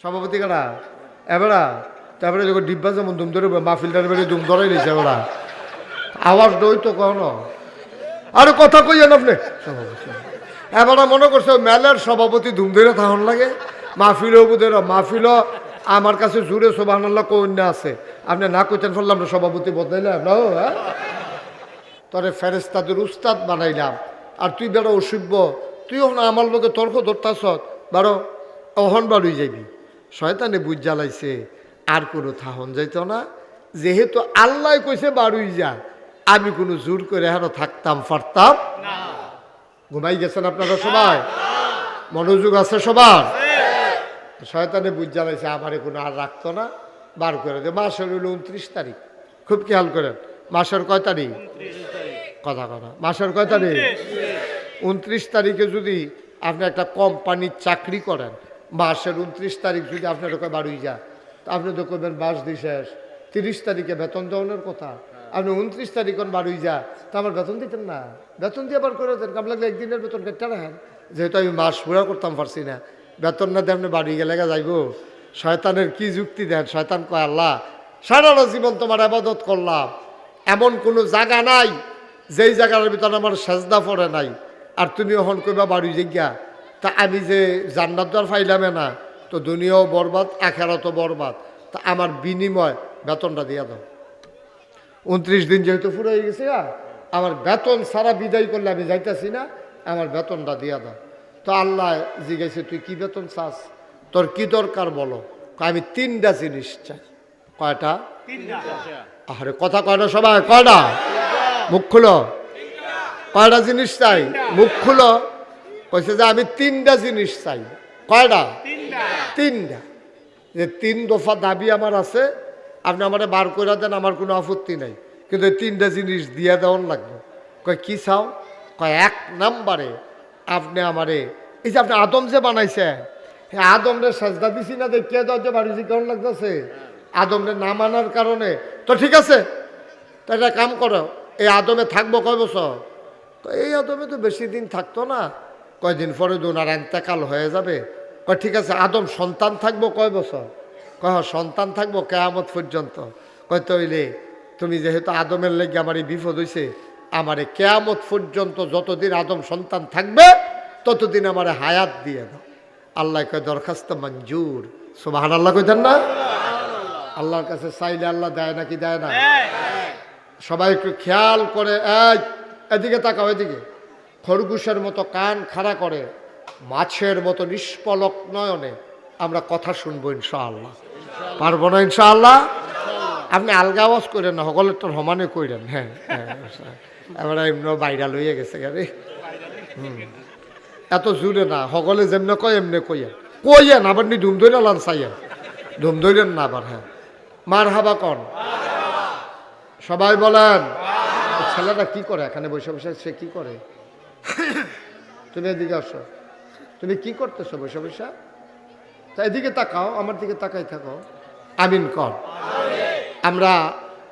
সভাপতি কারা এবারা তারপরে যখন ডিব্বা যেমন দুম ধরে মাহফিলটার বেড়ে দুম ধরাই নিয়েছে ওরা আওয়াজ দই তো কখনো আরে কথা কইয়েন আপনি সভাপতি এবারে মনে করছে মেলার সভাপতি ধুম ধরে থাকুন লাগে মাহফিলও বুধের মাহফিলও আমার কাছে জুড়ে সুবহানাল্লাহ কন্যা আছে আপনি না কইতেন ফেললাম না সভাপতি বদলাইলাম না হ্যাঁ তোরে ফেরেস্তাদের উস্তাদ বানাইলাম আর তুই বেড়ো অসভ্য তুই ওখানে আমার লোকে তর্ক ধরতাস বারো অহন বাড়ুই যাবি শয়তানে বুঝ জ্বালাইছে আর কোনো থাহন যাইত না যেহেতু আল্লাহ কইছে বাড়ুই যা আমি কোনো জোর করে হেন থাকতাম পারতাম ঘুমাই গেছেন আপনারা সবাই মনোযোগ আছে সবার শয়তানে বুঝ জ্বালাইছে আমারে কোনো আর রাখতো না বার করে দে মাসের হইল 29 তারিখ খুব খেয়াল করেন মাসের কয় তারিখ কথা মাসের কয় তারিখ 29 তারিখে যদি আপনি একটা কোম্পানির চাকরি করেন মাসের 29 তারিখ যদি আপনার ওকে বাড়ুই যা তা আপনি তো করবেন মাস দিয়ে শেষ 30 তারিখে বেতন দেওয়ানোর কথা আপনি 29 তারিখ বাড়ুই যা তা আমার বেতন দিতেন না বেতন দিয়ে আবার করে দেন কাম লাগলে একদিনের বেতন কেটে রাখেন যেহেতু আমি মাস পুরা করতাম পারছি না বেতন না দিয়ে আপনি বাড়ি গেলে যাইব শয়তানের কি যুক্তি দেন শয়তান কয় আল্লাহ সারাটা জীবন তোমার আবাদত করলাম এমন কোনো জায়গা নাই যেই জায়গার ভিতরে আমার সেজদা পড়ে নাই আর তুমি ওখান কইবা বাড়ি জিজ্ঞা তা আমি যে জান্নাত দ্বার ফাইলামে না তো দুনিয়াও বরবাদ আখেরাতও বরবাদ তা আমার বিনিময় বেতনটা দিয়া দাও 29 দিন যেহেতু পুরো হয়ে গেছে আমার বেতন সারা বিদায় করলে আমি যাইতেছি না আমার বেতনটা দিয়া দাও তো আল্লাহ জিজ্ঞাসা তুই কি বেতন চাস তোর কি দরকার বলো আমি 3টা জিনিস চাই কয়টা আরে কথা কয় না সবাই কয়টা মুখ খুলো কয়টা জিনিস চাই মুখ খুলো কইছে যে আমি 3টা জিনিস চাই কয়টা 3টা যে 3 দফা দাবি আমার আছে আপনি আমারে বার করে দেন আমার কোনো আপত্তি নাই কিন্তু এই 3টা জিনিস দিয়ে দেওয়ার লাগবে কয় কি চাও কয় 1 নম্বরে আপনি আমারে এই যে আপনি আদম যে বানাইছে হ্যাঁ আদমরে সাজদা দিছি না দেখিয়ে দাও যে বাড়ি কেমন লাগতেছে আদমরে না মানার কারণে তো ঠিক আছে তো একটা কাম করো এই আদমে থাকবো কয় বছর এই আদমে তো বেশি দিন থাকতো না কয়দিন পরে দুনার এন্তেকাল হয়ে যাবে কয় ঠিক আছে আদম সন্তান থাকবো কয় বছর কয় সন্তান থাকবো কিয়ামত পর্যন্ত কয় তইলে তুমি যেহেতু আদমের লেগে আমার এই বিপদ হয়েছে আমারে কিয়ামত পর্যন্ত যতদিন আদম সন্তান থাকবে ততদিন আমারে হায়াত দিয়ে দাও আল্লাহ কয় দরখাস্ত মঞ্জুর সুবহানাল্লাহ কইতেন না আল্লাহর কাছে চাইলে আল্লাহ দেয় নাকি দেয় না সবাই একটু খেয়াল করে এদিকে তাকাও এদিকে খরগোশের মতো কান খাড়া করে মাছের মতো নিষ্পলক নয়নে আমরা কথা শুনবো ইনশাআল্লাহ পারবো না ইনশাআল্লাহ আপনি আলগা আওয়াজ করেন না সকলের তো সমানে কইরেন হ্যাঁ এবার এমনি বাইরা লইয়া গেছে গাড়ি এত জুড়ে না সকলে যেমনি কয় এমনি কইয়েন আবার নি ধুম ধরে লান চাইয়েন ধুম ধরেন না আবার হ্যাঁ মার হাবা কন সবাই বলেন ছেলেটা কি করে এখানে বসে বসে সে কি করে তুমি এদিকে আসো তুমি কি করতেছো বসে বসে তা এদিকে তাকাও আমার দিকে তাকাই থাকো আমিন কর আমরা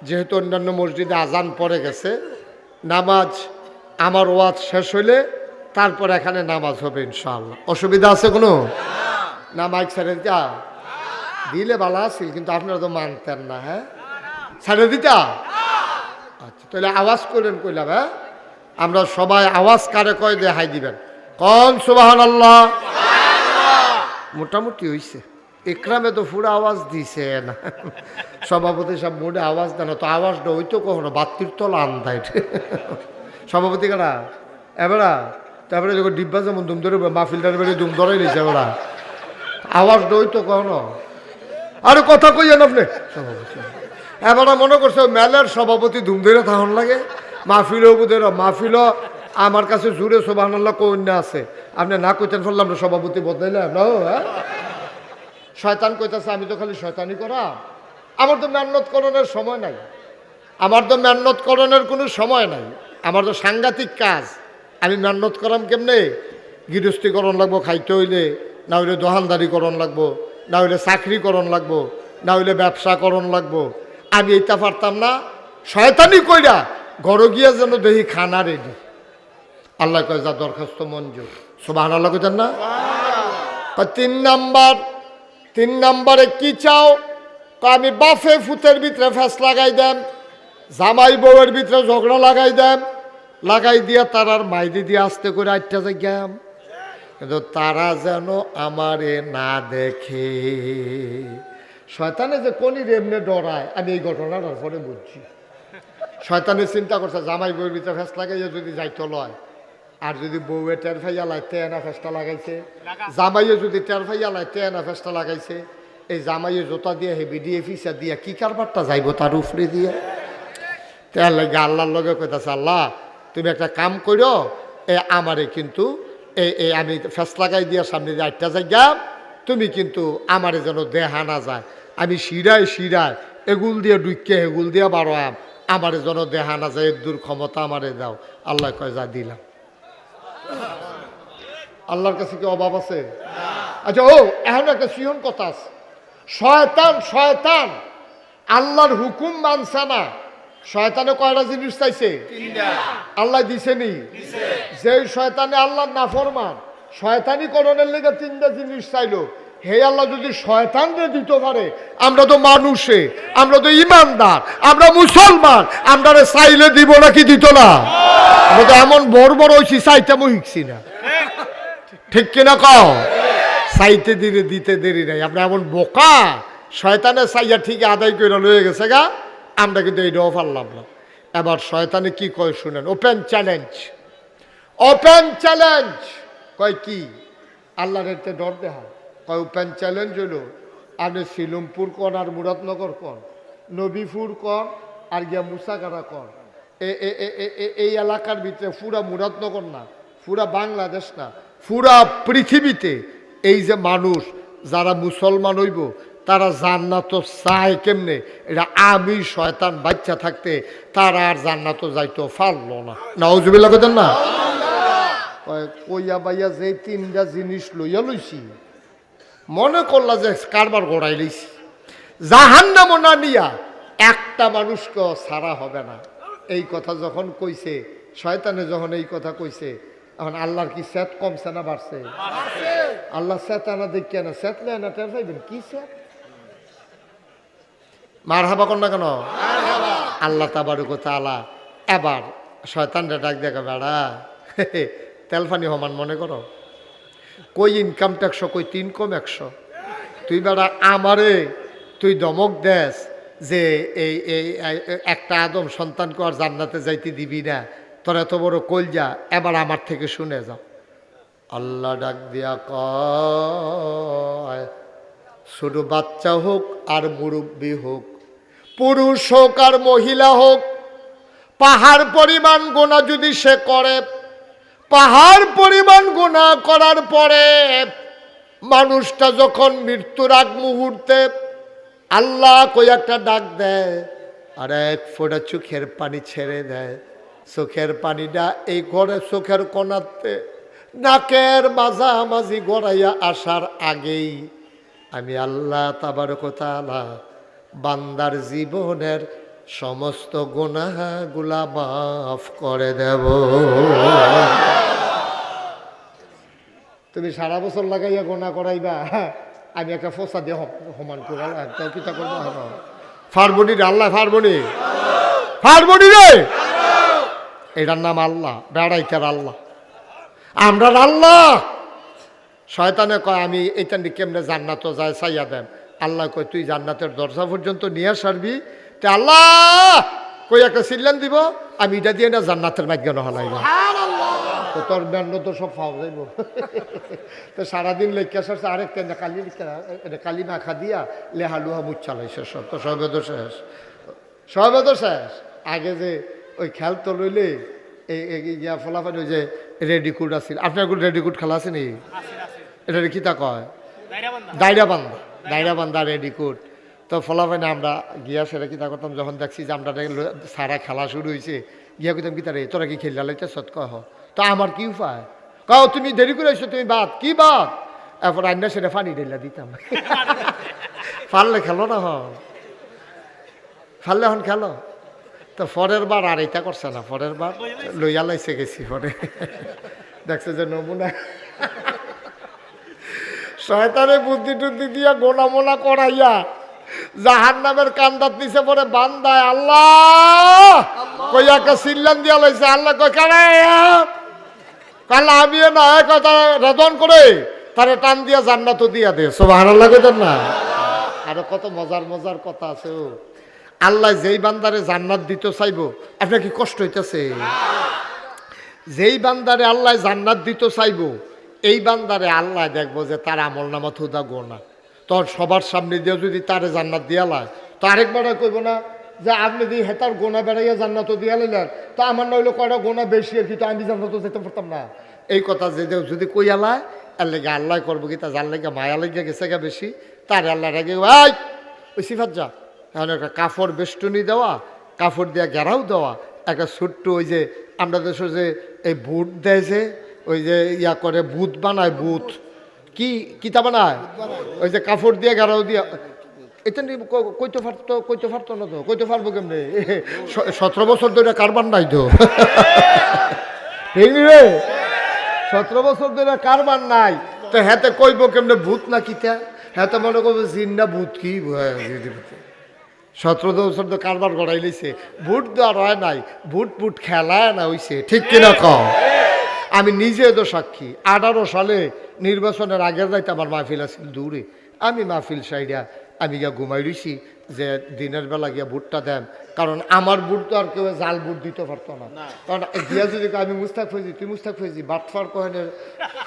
যেহেতু অন্যান্য মসজিদে আজান পড়ে গেছে নামাজ আমার ওয়াজ শেষ হইলে তারপর এখানে নামাজ হবে ইনশাআল্লাহ অসুবিধা আছে কোনো না মাইক ছেড়ে দিতা দিলে ভালো আছিল কিন্তু আপনারা তো মানতেন না হ্যাঁ ছেড়ে দিতা আচ্ছা তাহলে আওয়াজ করলেন কইলাম হ্যাঁ আমরা সবাই আওয়াজ কারে কয় দিয়ে হাই দিবেন কোন সুবহানাল্লাহ মোটামুটি হইছে ইকরামে তো পুরো আওয়াজ দিছে না সভাপতি সব মোড়ে আওয়াজ দেন তো আওয়াজটা হইতো কখনো বাত্তির তলা আন্দায় সভাপতি কারা এবারা তারপরে যখন ডিব্বা যেমন দুম ধরে মাহফিলটার বেড়ে দুম ধরাই নিয়েছে ওরা আওয়াজটা হইতো কখনো আরে কথা কইয়েন আপনি সভাপতি এবারে মনে করছে মেলার সভাপতি ধুম ধরে থাকুন লাগে মাহফিলও বুধের মাহফিলও আমার কাছে জুড়ে সুবহানাল্লাহ কন্যা আছে আপনি না কইতেন ফেললাম না সভাপতি বদলাইলাম না হ্যাঁ শয়তান কইতেছে আমি তো খালি শয়তানি করা আমার তো মেহনত করণের সময় নাই আমার তো মেহনত করণের কোনো সময় নাই আমার তো সাংঘাতিক কাজ আমি মেহনত করাম কেমনে গৃহস্থী করণ লাগবো খাইতে হইলে না হইলে দোকানদারি করণ লাগবো না হইলে চাকরি করণ লাগবো না হইলে ব্যবসা করণ লাগবো আমি এইটা পারতাম না শয়তানি কইরা ঘরে গিয়া যেন দেখি খানা রেডি আল্লাহ কয় যা দরখাস্ত মঞ্জুর সুবহানাল্লাহ কইতেন না 3 নাম্বার 3 নম্বরে কি চাও? আমি বাফে ফুতের ভিতরে ফ্যাস লাগাই দেন, জামাই বউয়ের ভিতরে ঝগড়া লাগাই দেন, লাগাই দিয়া তারার মাইদি দিয়ে আস্তে করে আটটা যাইগাম, কিন্তু তারা যেন আমারে না দেখে। শয়তানে যে কোনই এমনি ডরায়, আমি এই ঘটনাটার পরে বুঝছি। শয়তানে চিন্তা করছে জামাই বউয়ের ভিতরে ফ্যাস লাগাইয়া যদি যাইতো লয়, আর যদি বউয়ে টের ফাইয়া লাই তেনা ফেসটা লাগাইছে, জামাইয়ে যদি টের ফাইয়া লাই তেনা ফেসটা লাগাইছে, এই জামাইয়ে জোতা দিয়ে হেবি দিয়ে ফিসা দিয়া কি কারবারটা যাইব তার উপরে দিয়ে। তার লাগে আল্লাহর লগে কইতাছে, আল্লাহ তুমি একটা কাম করো, আমারে কিন্তু এই আমি ফেস লাগাই দিয়া সামনে দিয়ে আটটা জায়গা, তুমি কিন্তু আমারে যেন দেহা না যায়, আমি শিরায় শিরায় এগুল দিয়ে ডুইকে এগুল দিয়ে বারোয়াম, আমারে যেন দেহা না যায়, এর দূর ক্ষমতা আমারে দাও। আল্লাহ কয় যা দিলাম। আল্লাহর কাছে কি অভাব আছে? আচ্ছা, এখন একটা সিহন কথা আছে, শয়তান আল্লাহর হুকুম মানছে না। শয়তানে কয়টা জিনিস চাইছে? আল্লাহ দিছেনি। যে শয়তানে আল্লাহর নাফরমান, শয়তানি করণের লেগে 3টা জিনিস চাইলো। হে আল্লাহ, যদি শয়তানরে দিতে পারে, আমরা তো মানুষে, আমরা তো ইমানদার, আমরা মুসলমান, আমরা চাইলে দিব নাকি দিত না? আমরা তো এমন বড় বড় হয়েছি, চাইতেমও শিখছি না, ঠিক কিনা কও? চাইতে দিতে দেরি নাই, আমরা এমন বোকা। শয়তানে চাইয়া ঠিক আদায় করে লয়ে গেছে গা, আমরা কিন্তু এইটাও পারলাম না। এবার শয়তানে কি কয় শুনেন, ওপেন চ্যালেঞ্জ কয় কি? আল্লাহর এতে ডর দেখা কয় ওপেন চ্যালেঞ্জ হলো, আপনি শিলমপুর কর আর মুরাদনগর কর, নবীপুর কর আর গিয়া মুসাগারা কর, এই এলাকার ভিতরে পুরা মুরাদনগর না, পুরা বাংলাদেশ না, পুরা পৃথিবীতে এই যে মানুষ যারা মুসলমান হইব, তারা জান্নাত চায় কেমনে, এটা আমি শয়তান বাচ্চা থাকতে তারা আর জান্নাত যাইতো পারলো না। নাউজুবিল্লাহ কইতেন না? কইয়া বাইয়া যে 3টা জিনিস লইয়া লইছি, মনে করলা যে কারবার গড়াই লইছি, জাহান্নাম না নিয়া একটা মানুষকে ছাড়া হবে না। এই কথা যখন কইছে, শয়তানে যখন এই কথা কইছে, এখন আল্লাহর কি সেট কমছে না বাড়ছে? আল্লাহ সেট আনা দেখে না, সেট লে না টের পাইবেন কি সেট। মারহাবা কর না কেন? আল্লাহ তাবারক ওয়া তাআলা এবার শয়তানটা ডাক দেখা, বেড়া তেলফানি সমান মনে করো, কই ইনকাম ট্যাক্স, কই 3 কম 100, তুই বেড়া আমারে তুই দমক দেস যে এই একটা আদম সন্তানকে আর জান্নাতে যাইতে দিবি না, তোর এত বড় কলজা, এবার আমার থেকে শুনে যাও। আল্লাহ ডাক দিয়া কয়, ছোট বাচ্চা হোক আর মুরব্বী হোক, পুরুষ হোক আর মহিলা হোক, পাহাড় পরিমাণ গুনাহ যদি সে করে, পাহাড় পরিমাণ গুনাহ করার পরে মানুষটা যখন মৃত্যুর আগ মুহূর্তে আল্লাহ কই একটা ডাক দেয়, আর এক ফোঁটা চোখের পানি ছেড়ে দেয়, চোখের পানিটা এই ঘরে চোখের কোণাতে নাকের মাঝামাঝি গড়াইয়া আসার আগেই আমি আল্লাহ তাবারক ওয়া তাআলা বান্দার জীবনের সমস্ত গুনাহগুলা মাফ করে দেব। তুমি সারা বছর লাগাইয়া গুনাহ করাইবা, আমি একটা ফসা দিয়ে সমান করে কিতা করবো? ফারবনি রে আল্লাহ, ফারবনি রে, এটার নাম আল্লাহ, বেড়াইতার আল্লাহ, আমরা আল্লাহ। শয়তানে কয় আমি এইটা কেমনে জান্নাত যায় চাইয়া দেন। আল্লাহ কয় তুই জান্নাতের দরজা পর্যন্ত নিয়ে আসবি, তে আল্লাহ কই একটা সিল্লান দিব, আমি এটা দিয়ে না জান্নাতের মাধ্যমে হলাইব, তো তোর ব্যান্ড তো সব পাওয়া যাইব। তো সারাদিন লেখা সারছে, আরেকটা কালি মাখা দিয়া লেহালুহা মুখ চালাইছে, সব তো সবে তো শেষ। আগে যে ওই খেল তো লইলে ইয়া ফলাফল ওই যে রেডিকুড আছিল, আপনার রেডিকুড খেলা আছে নি? এটা কি তা কয়? দায়রা বান্ধা রেডিকুড। তো ফলাফাইনে আমরা গিয়া সেটা কিতা করতাম, যখন দেখছি যে আমরা সারা খেলা শুরু হয়েছে, গিয়া কইতাম কিতা রে তোরা কি খেললা লাইতে সৎ কহ, তো আমার কি উপায়, কাও তুমি দেরি করে আসছো, তুমি বাদ কি বাদ, এরপর আন্না সেটা পানি ঢেলা দিতাম। পারলে খেলো না, পারলে এখন খেলো। তো পরের বার আর এটা করছে না, পরের বার লইয়া লাইছে গেছি, পরে দেখছে যে নমুনা। শয়তানে বুদ্ধি টুদ্ধি দিয়া গোনা মোনা করাইয়া জাহান্নামের কান্দাত নিচে পরে বান্দায় আল্লাহ কইয়াকে সিল্লান দিয়া লাইছে। আল্লাহ কই কারে কাল্লা আমিও না কথা রেদন করে তারে টান দিয়া জান্নাত দিয়া দে। সুবহানাল্লাহ কইতেন না? আর কত মজার মজার কথা আছে। ও আল্লাহ যেই বান্দারে জান্নাত দিতে চাইবো, আপনার কি কষ্ট হইতেছে? যেই বান্দারে আল্লাহ জান্নাত দিতে চাইবো, এই বান্দারে আল্লাহ দেখবো যে তার আমল নামা থুদা গোনা, তোর সবার সামনে দিয়ে যদি তারে জান্নাত দিয়া লায়, তো আরেকবার কইব না যে আপনি যদি হেতার গোনা বেড়াইয়া জান্নাত দিয়া লাইলেন, তা আমার নইলে কয়টা গোনা বেশি আর কি, তো আমি জান্নাত যেতে পারতাম না। এই কথা যে যদি কইয়া লায়, এর লেগে আল্লাহ করবো কি তা যার লেগে মায়া লেগে গেছে গা বেশি, তার আল্লাহ রেগে ভাই ওই সিফাত যা এখন একটা কাপড় বেষ্টনী দেওয়া, কাপড় দিয়া ঘেরাও দেওয়া, একটা ছোট্ট ওই যে আমরা দেশে যে এই বুট দেয় যে ওই যে ইয়া করে বুট বানায়, বুট কি কিতা বানায়, ওই যে কাপড় দিয়ে ঘেরাও দিয়া, এটা কইতে পারতো না তো, কইতে পারবো কেমনে? 17 বছর ধরে কারবার নাই তো, ঠিক রে? 17 বছর ধরে কারবার নাই তো হেতে কইব কেমনে ভূত না কিতা? হেতে মনে করবো জিন না ভূত কি? 17 বছর তো কারবার গড়াই লইছে, ভূত দেওয়ার হয় নাই, ভূত খেলায় না হইছে, ঠিক কিনা কও? আমি নিজে তো সাক্ষী। 18 সালে নির্বাচনের আগে যাইতে আমার মাহফিল আছিল দূরে, আমি মাহফিল সাইডা আমি গিয়া ঘুমাই রইছি যে দিনের বেলা গিয়া ভোটটা দেন, কারণ আমার ভোট তো আর কেউ জাল ভোট দিতে পারতো না। কারণ দিয়া যদি আমি মুস্তাক ফৈজি, তুই মুস্তাক ফৈজি বাটফার কহেনের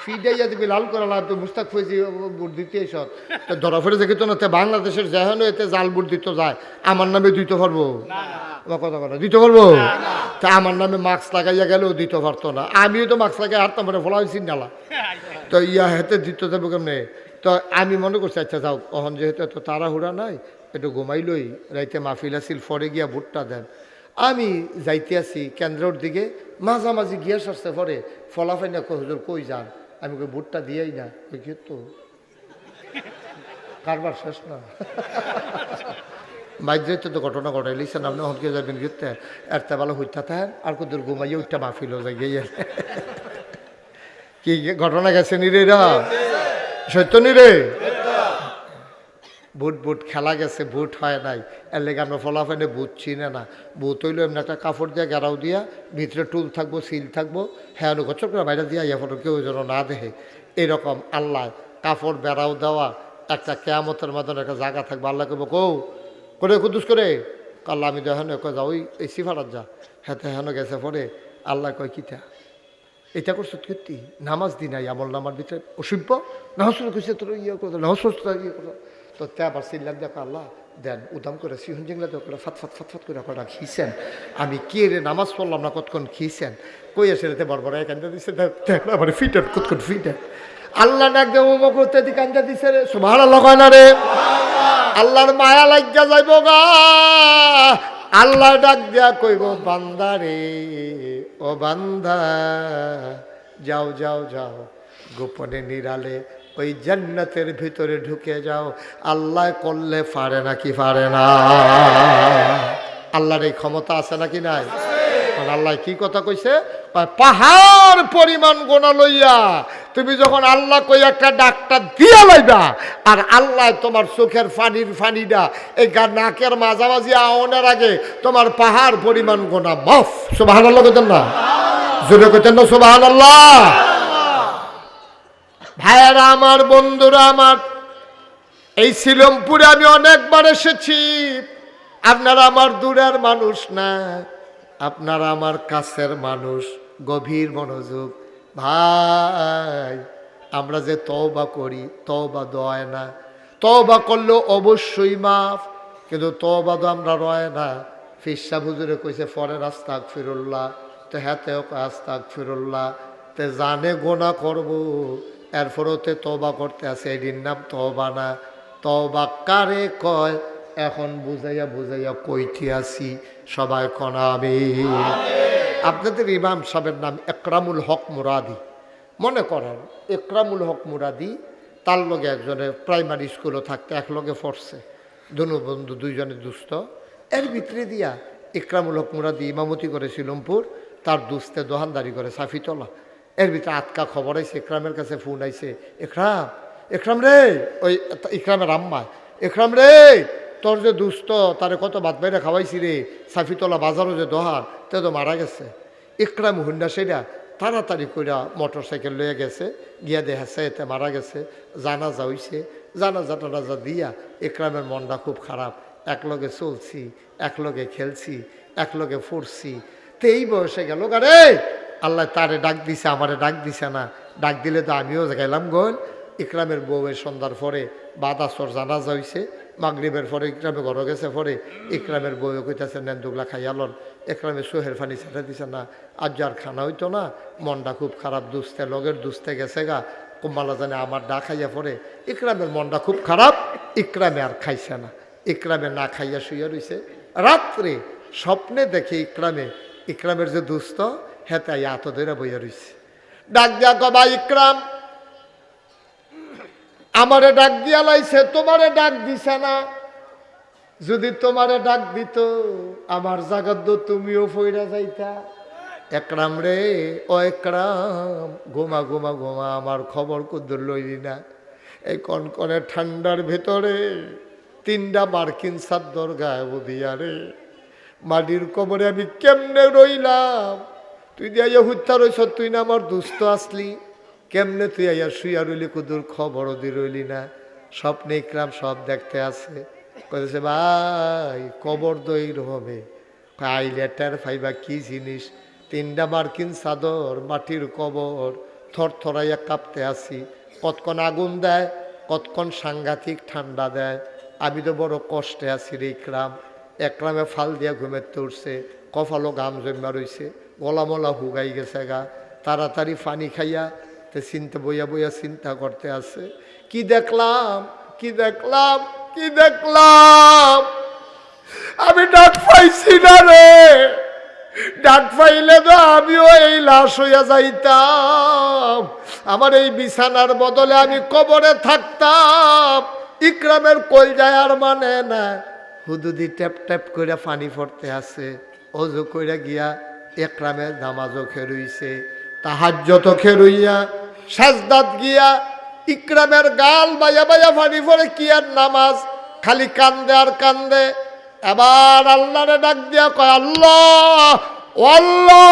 ফিডাইয়া দিবি লাল করালাম, তুই মুস্তাক ফৈজি ভোট দিতে এসব তো ধরা ফেলে দেখি তো না। বাংলাদেশের যেহেন এতে জাল ভোট দিতে যায়, আমার নামে দিতে পারবো? কথা কথা দিতে পারবো? তা আমার নামে মাস্ক লাগাইয়া গেলেও দিতে পারতো না। আমিও তো মাস্ক লাগাই হারতাম, মানে ফলা হয়েছি নালা, তো ইয়া হেতে দিতে যাবো কেমনে? তো আমি মনে করছি আচ্ছা যাও, তখন যেহেতু এত তাড়াহুড়া নাই, একটু ঘুমাইলই, রাইতে মাহফিল আসিল, পরে গিয়া ভোটটা দেন। আমি যাইতে আছি কেন্দ্রের দিকে, মাঝামাঝি গিয়া সারছে, পরে ফলাফাই না হুজুর কই যান? আমি কই ভোটটা দিয়েই না। ওই কি তো কারবার শেষ না? মাইজতে তো ঘটনা ঘটাই লিখছেন আপনি, হনকে যাবেন গিয়ে এরতে ভালো হইতা থাকেন আর কদূর ঘুমাইয়ে ওইটা মাহফিলও যাই গিয়ে কি ঘটনা গেছে নিরে রা সত্য নিরে বুট খেলা গেছে, বুট হয় নাই, এর লেগে আমরা ফলাফেনে বুট চিনে না। বুট হইলো এমনি একটা কাপড় দিয়ে গেরাও দিয়া, ভিতরে টুল থাকবো, সিল থাকবো, হ্যাঁ গচ্ছর করে বাইরে দিয়া ইয়া ফটো কেউ যেন না দেখে, এরকম আল্লাহ কাপড় বেড়াও দেওয়া একটা কেয়ামতের মাধ্যমে একটা জায়গা থাকবে। আল্লাহ কইব কৌ করে কুদুস করে আল্লাহ আমি দেখেন যা ওই এই সিফারাত যা, হ্যাঁ হেন গেছে পরে আল্লাহ কয় কিতা এটা করছো কীর্তি নামাজ দি নাই আমল নামার ভিতরে অসভ্য নামাজ কইছে তোর ইয়ে করতো নামাজ ইয়ে করতো, তো তে আবার চিল্লাম দেখো আল্লাহ দেন উদাম করে সিহন জিংলা তো করে ফাত করে কটা খিয়েছেন, আমি কে রে নামাজ পড়লাম না কতক্ষণ খিয়েছেন, কই আসে রেতে বড় কান্দা দিচ্ছে আবার ফিটার কতক্ষণ ফিটার আল্লাহ না একদম করতে দি কান্দা দিচ্ছে রে। সুবহানাল্লাহ কয় না রে? আল্লাহর মায়া লাগিয়া যাইব গা, আল্লাহ ডাক দিয়া কইব বান্দা রে ও বান্দা যাও যাও যাও গোপনে নিরালে ওই জান্নাতের ভিতরে ঢুকে যাও। আল্লাহ করলে পারে নাকি পারে না? আল্লাহর এই ক্ষমতা আছে নাকি নাই? আল্লাহ কি কথা কইছে, পাহাড় পরিমাণ গোনা লইয়া তুমি যখন আল্লাহ কই একটা ডাক্তার দিয়া লাইবা, আর আল্লাহ তোমার চোখের ফানিটা এই নাকের মাঝামাঝি আওনের আগে তোমার পাহাড় পরিমাণ গোনা মাফ। সুবহানাল্লাহ কইতেন না? জোরে কইতেন না সুবহানাল্লাহ? ভাইয়েরা আমার, বন্ধুরা আমার, এই শিলমপুরে আমি অনেকবার এসেছি। আপনারা আমার দূরের মানুষ না, আপনারা আমার কাছের মানুষ। গভীর মনোযোগ ভাই, আমরা যে তওবা করি, তওবা দয় না, তওবা করলেও অবশ্যই মাফ, কিন্তু তওবা তো আমরা রয় না। ফিরসা হুজুরে কইছে ফরেন আস্তাগফিরুল্লাহ, তো হ্যাতেও আস্তাগফিরুল্লাহ, তে জানে গোনা করব এরপরতে তওবা করতে আছে, এটির নাম তওবা না। তওবা কারে কয় এখন বুঝাইয়া কইতে আসি, সবাই কনা আমি। আপনাদের ইমাম সাহেবের নাম একরামুল হক মুরাদি, মনে করেন একরামুল হক মুরাদি, তার লগে একজনে প্রাইমারি স্কুলে থাকতে এক লগে পড়ছে, দুনু বন্ধু দুইজনে দুস্থ। এর ভিতরে দিয়া একরামুল হক মুরাদি ইমামতি করে শিলমপুর, তার দুস্তে দোহানদারি করে সাফিতলা। এর ভিতরে আটকা খবর আইছে, একরামের কাছে ফোন আইছে, একরাম ইকরাম রে, ওই ইকরামের আম্মা, ইকরাম রে তোর যে দুস্থ তারে কত ভাত বাইরে খাওয়াইছি রে, সাফিতলা বাজারও যে দোহার তে তো মারা গেছে। ইকরাম হুন্ডা সেটা তাড়াতাড়ি কইরা মোটর সাইকেল লয়ে গেছে, গিয়া দেখাচ্ছে এতে মারা গেছে। জানাজা হইছে, জানাজা টানাজা দিয়া ইকরামের মনটা খুব খারাপ। একলগে চলছি, একলগে খেলছি, একলগে ফুরছি, তো এই বয়সে গেল গারে। আল্লাহ তারে ডাক দিছে, আমারে ডাক দিছে না, ডাক দিলে তো আমিও গেলাম গোল। ইকরামের বউয়ের সন্ধ্যার পরে বাদ আসর জানাজা হইছে, মাগরিবের পরে ইকরামে ঘর গেছে, পরে ইকরামের বউয়ে কইতেছে নেন্দুগলা খাইয়ালন। ইকরামে সোহের ফানি ছেড়ে দিছে না, আজ আর খানা হইতো না, মনটা খুব খারাপ, দুস্তে লগের দুস্তে গেছে গা, কুম্বালা জানে আমার ডা খাইয়া পরে ইকরামের মনটা খুব খারাপ। ইকরামে আর খাইছে না, ইকরামে না খাইয়া শুইয়া রইছে। রাত্রে স্বপ্নে দেখে ইকরামের যে দুস্থ হেতে এত ধরে বইয়া রইছে। ডাক দিয়া কবা ইকরাম আমারে ডাক দিয়া লাইছে, তোমারে ডাক দিছে না। যদি তোমারে ডাক দিত আমার জাগাত তুমিও ফইরা যাইতা। একরাম রে, ও একরাম ঘুমা ঘুমা ঘুমা, আমার খবর কুদ্দুর লইলি না। এই কনকনে ঠান্ডার ভেতরে 3টা মার্কিন চাদর গায়ে দিয়া রে, মাটির কবরে আমি কেমনে রইলাম। তুই দিয়া হুত্যা রইছ, তুই না আমার দুস্থ আসলি, কেমনে তুই আইয়া শুইয়া রইলি, কুদুর খবরও দি রইলি না। স্বপ্নে ইকরাম সব দেখতে আছে, কইতেছে ভাই কবর দইর হবে। আইলে টের ফাইবা কি জিনিস, 3টা মার্কিন চাদর, মাটির কবর, থরথরাইয়া কাঁপতে আসি। কতক্ষণ আগুন দেয়, কতক্ষণ সাংঘাতিক ঠান্ডা দেয়। আমি তো বড় কষ্টে আছি রে ইকরাম। একরামে ফাল দিয়া ঘুমেতে উঠছে, কপালও ঘাম জমা রইছে, গলামলা হুগাই গেছে গা। তাড়াতাড়ি পানি খাইয়া তে চিন্তা বইয়া বইয়া চিন্তা করতে আছে, কি দেখলাম, কি দেখলাম, কি দেখলাম। আমি ডাক পাইছি না রে, ডাক পাইলে তো আমিও এই লাশ হইয়া যাইতাম। আমার এই বিছানার বদলে আমি কবরে থাকতাম। ইকরামের কলজায় আর মানে না, হুদুদি ট্যাপ ট্যাপ করে পানি পড়তে আছে। অজু কইরা গিয়া একরামের নামাজও খেরুইছে, তাহাজ্জুদ খেরুইয়া সাজদাত গিয়া ইকরামের গাল বাইয়া বাইয়া পানি পড়ে, কি আর নামাজ, খালি কান্দে আর কান্দে। এবার আল্লাহরে ডাক দিয়া কয় আল্লাহ, ও আল্লাহ,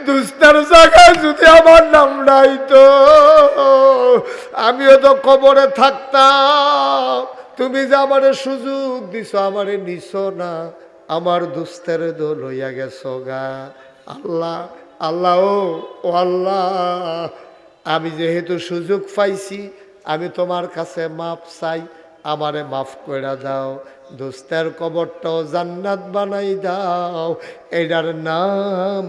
দুস্তার জায়গায় যদি আমার নাম নাই তো আমিও তো কবরে থাকতাম। তুমি যে আমারে সুযোগ দিছ, আমারে নিছো না, আমার দুস্তের দো লইয়া গেছো গা। আল্লাহ, আল্লাহ, ও আল্লাহ, আমি যেহেতু সুযোগ পাইছি, আমি তোমার কাছে মাপ চাই, আমারে মাফ করে দাও। দোস্তের কবরটাও জান্নাত বানাই দাও, এটার নাম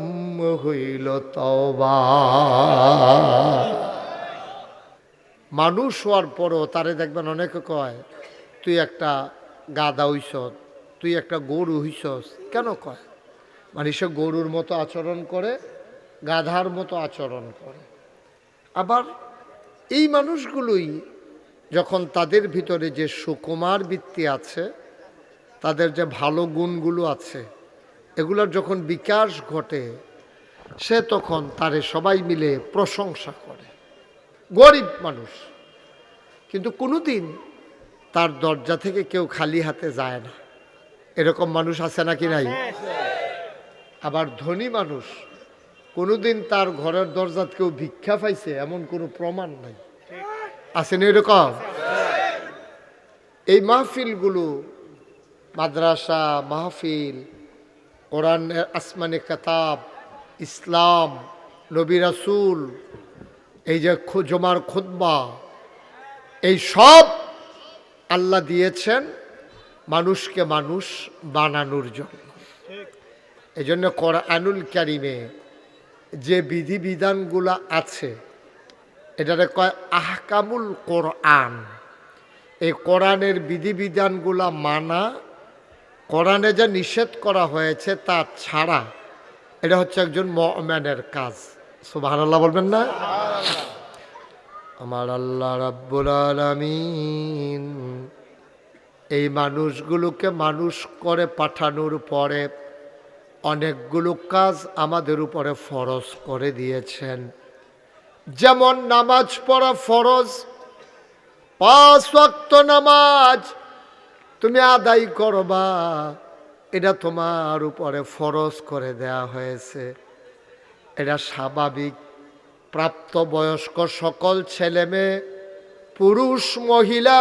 হইল তওবা। মানুষ হওয়ার পরও তারে দেখবেন অনেকে কয় তুই একটা গাধা হইছ, তুই একটা গরু হইছস। কেন কয়? মানে সে গরুর মতো আচরণ করে, গাধার মতো আচরণ করে। আবার এই মানুষগুলোই যখন তাদের ভিতরে যে সুকুমার বৃত্তি আছে, তাদের যে ভালো গুণগুলো আছে, এগুলোর যখন বিকাশ ঘটে, সে তখন তারে সবাই মিলে প্রশংসা করে। গরিব মানুষ, কিন্তু কোনোদিন তার দরজা থেকে কেউ খালি হাতে যায় না, এরকম মানুষ আছে নাকি নাই? আবার ধনী মানুষ, কোনোদিন তার ঘরের দরজাত কেউ ভিক্ষা পাইছে এমন কোনো প্রমাণ নাই, আছে না এরকম? এই মাহফিলগুলো, মাদ্রাসা মাহফিল, কোরআন, আসমানে কিতাব, ইসলাম, নবী রাসূল, এই যে জুমার খুতবা, এই সব আল্লাহ দিয়েছেন মানুষকে মানুষ বানানোর জন্য। এই জন্য কোরআনুল কারিমে যে বিধিবিধানগুলো আছে, এটারে কয় আহকামুল কোরআন। এই কোরআনের বিধিবিধানগুলা মানা, কোরআনে যা নিষেধ করা হয়েছে তা ছাড়া, এটা হচ্ছে একজন মুমিনের কাজ। সুবহানাল্লাহ বলবেন না? আমার আল্লাহ রাব্বুল আলামিন এই মানুষগুলোকে মানুষ করে পাঠানোর পরে অনেকগুলো কাজ আমাদের উপরে ফরজ করে দিয়েছেন। যেমন নামাজ পড়া ফরজ, 5 ওয়াক্ত নামাজ তুমি আদায় করবা, এটা তোমার উপরে ফরজ করে দেয়া হয়েছে। এটা স্বাভাবিক, প্রাপ্তবয়স্ক সকল ছেলে মেয়ে, পুরুষ মহিলা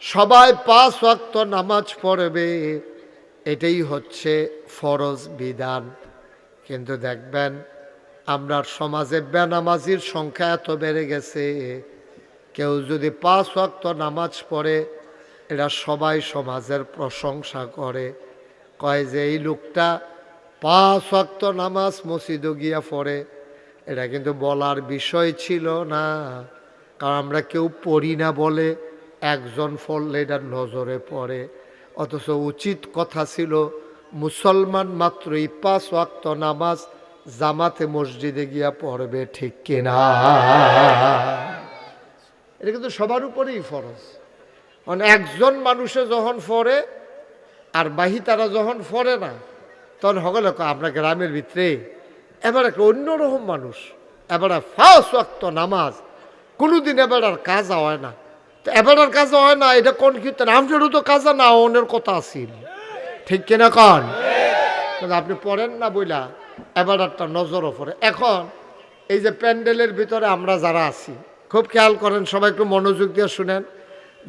সবাই 5 ওয়াক্ত নামাজ পড়বে, এটাই হচ্ছে ফরজ বিধান। কিন্তু দেখবেন আমরা সমাজে বেনামাজির সংখ্যা এত বেড়ে গেছে, কেউ যদি 5 ওয়াক্ত নামাজ পড়ে এরা সবাই সমাজের প্রশংসা করে, কয় যে এই লোকটা 5 ওয়াক্ত নামাজ মসজিদে গিয়া পড়ে। এটা কিন্তু বলার বিষয় ছিল না, কারণ আমরা কেউ পড়ি না বলে একজন পড়লে এটা নজরে পড়ে। অথচ উচিত কথা ছিল মুসলমান মাত্রই 5 ওয়াক্ত নামাজ জামাতে মসজিদে গিয়া পড়বে, ঠিক কিনা? এটা কিন্তু সবার উপরেই ফরজ। মানে একজন মানুষে যখন পড়ে আর বাহি তারা যখন পড়ে না, তখন হগলে আমরা গ্রামের ভিতরে এবার একটা অন্যরকম মানুষ, এবার 5 ওয়াক্ত নামাজ কোনোদিন এবার আর কাজা হয় না। তো এবার আর কাজা হয় না, এটা কোন কীর্তন, আমাদেরও তো কাজা না অনের কথা আছিল, ঠিক কিনা কন? আপনি পড়েন না বইলা এবার একটা নজরও পড়ে। এখন এই যে প্যান্ডেলের ভিতরে আমরা যারা আছি, খুব খেয়াল করেন, সবাই একটু মনোযোগ দিয়ে শুনেন।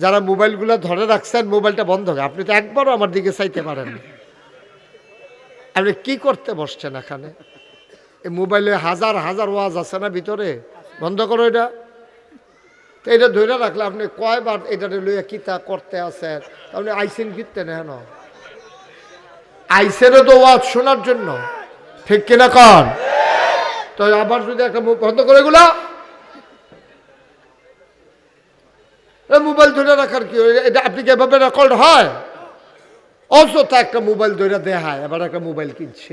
যারা মোবাইলগুলো ধরে রাখছেন মোবাইলটা বন্ধ হবে। আপনি তো একবারও আমার দিকে চাইতে পারেন না। আপনি কি করতে বসছেন এখানে? এই মোবাইলে হাজার হাজার ওয়াজ আছে না ভিতরে, বন্ধ করো এটা। তো এটা ধরে রাখলে আপনি কয়বার এটা লইয়া কিতা করতে আছেন? আপনি আইসেন কিনতেন হেন, আইসেনও তো ওয়াজ শোনার জন্য, ঠিক কিনা কন? তো আবার যদি একটা বন্ধ করে এগুলা, মোবাইল ধরে রাখার কি? এটা আপনি কি এভাবে রেকর্ড হয়? অযথা একটা মোবাইল ধরে দেখায়, এবার একটা মোবাইল কিনছে।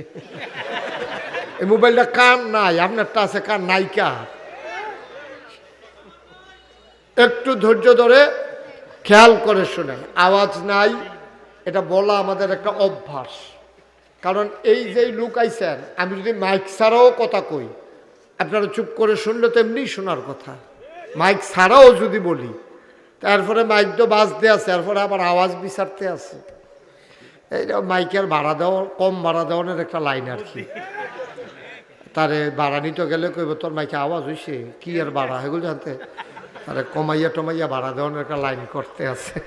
এই মোবাইলটা কান নাই, আপনারটা আছে, কান নাই কার? একটু ধৈর্য ধরে খেয়াল করে শুনেন। আওয়াজ নাই এটা বলা আমাদের একটা অভ্যাস। কারণ এই যে লোক আইছেন, আমি যদি মাইক ছাড়াও কথা কই আপনারা চুপ করে শুনলে তো এমনি শোনার কথা। মাইক ছাড়াও যদি বলি, তারপরে মাইক তো বাজতে আছে, তারপরে আবার আওয়াজ বিচারতে আছে। এইটা মাইকের ভাড়া দেওয়া, কম ভাড়া দেওয়ার একটা লাইন আর কি। তারে ভাড়া নিতে গেলে কইব তোর মাইকে আওয়াজ হইছে, কি আর ভাড়া এগুলো জানতে, তারে কমাইয়া টমাইয়া ভাড়া দেওয়ার একটা লাইন করতে আছে।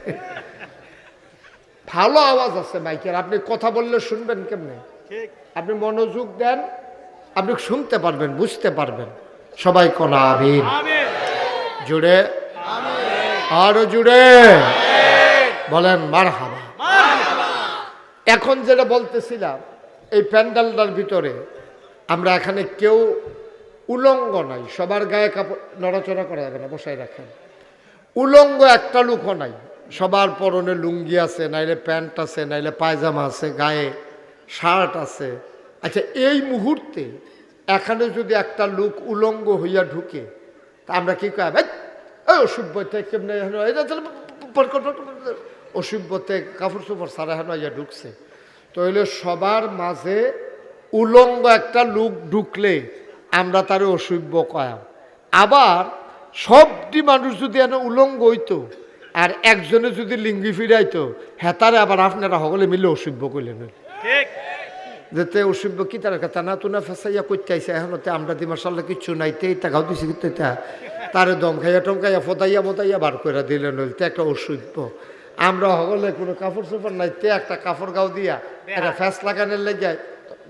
ভালো আওয়াজ আছে মাইকের, আপনি কথা বললে শুনবেন কেমনে? আপনি মনোযোগ দেন, আপনি শুনতে পারবেন, বুঝতে পারবেন। সবাই কোন আমিন জুড়ে, আরো জুড়ে বলেন মারহাবা। এখন যেটা বলতেছিলাম, এই প্যান্ডেলটার ভিতরে আমরা এখানে কেউ উলঙ্গ নাই, সবার গায়ে কাপড় নড়াচড়া করা যাবে না, বসায় রাখেন। উলঙ্গ একটা লোকও নাই, সবার পরনে লুঙ্গি আছে, নাইলে প্যান্ট আছে, নাইলে পায়জামা আছে, গায়ে শার্ট আছে। আচ্ছা, এই মুহূর্তে এখানে যদি একটা লোক উলঙ্গ হইয়া ঢুকে, তা আমরা কি কয়? অসভ্যতে কেমনে অসভ্যতে কাপড় চোপড় সারা হেন ইয়া ঢুকছে। তো হইলে সবার মাঝে উলঙ্গ একটা লোক ঢুকলে আমরা তারে অসভ্য কয়াম। আবার সবটি মানুষ যদি এনে উলঙ্গ হইতো আর একজনে যদি লিঙ্গি ফিরাইতো, হ্যাঁ তারে আবার আপনারা সকলে মিলে অসভ্য করলেন। যেতে অসভ্য কি তার কথা না তুনা ফেসাইয়া করতে আইসে, এখনতে আমরা দি মাসাল্লাহ কিচ্ছু নাইতে টাকাও দিছি, কিন্তু তারে দম খাইয়া টমকাইয়া ফতাইয়া মতাইয়া বার করে দিলেন, হইতে একটা অসভ্য। আমরা সকলে কোনো কাপড় চোপড় নাইতে একটা কাপড় গাও দিয়া একটা ফ্যাস লাগানোর লেগে।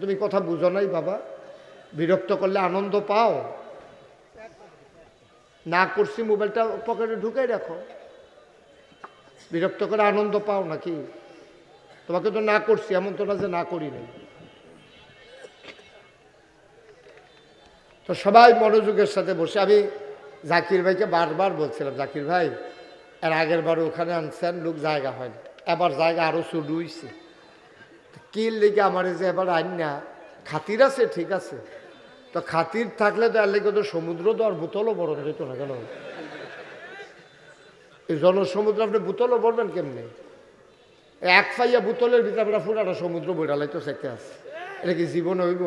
তুমি কথা বুঝো নাই বাবা? বিরক্ত করলে আনন্দ পাও না? করছি মোবাইলটা পকেটে ঢুকাই রাখো, বিরক্ত করে আনন্দ পাও নাকি? তোমাকে তো না করছি, এমন তো না যে না করি নাই। তো সবাই মনোযোগের সাথে বসে, আমি জাকির ভাইকে বারবার বলছিলাম, জাকির ভাই এর আগের বার ওখানে আনছেন লোক জায়গা হয়নি, এবার জায়গা আরো শুরু হয়েছে, কি লেগে আমার যে এবার আইন না খাতির আছে, ঠিক আছে। তো খাতির থাকলে তো এর লেগে তো সমুদ্র তো আর বোতলও বড় যেত না কেন? এই জনসমুদ্র আপনি বোতলও বলবেন কেমনে? এক ফাইয়া বোতলের ভিতরে আমরা পুরাটা সমুদ্র বইডালাই তো চাইতে আছে। এটা কি জীবন হইব?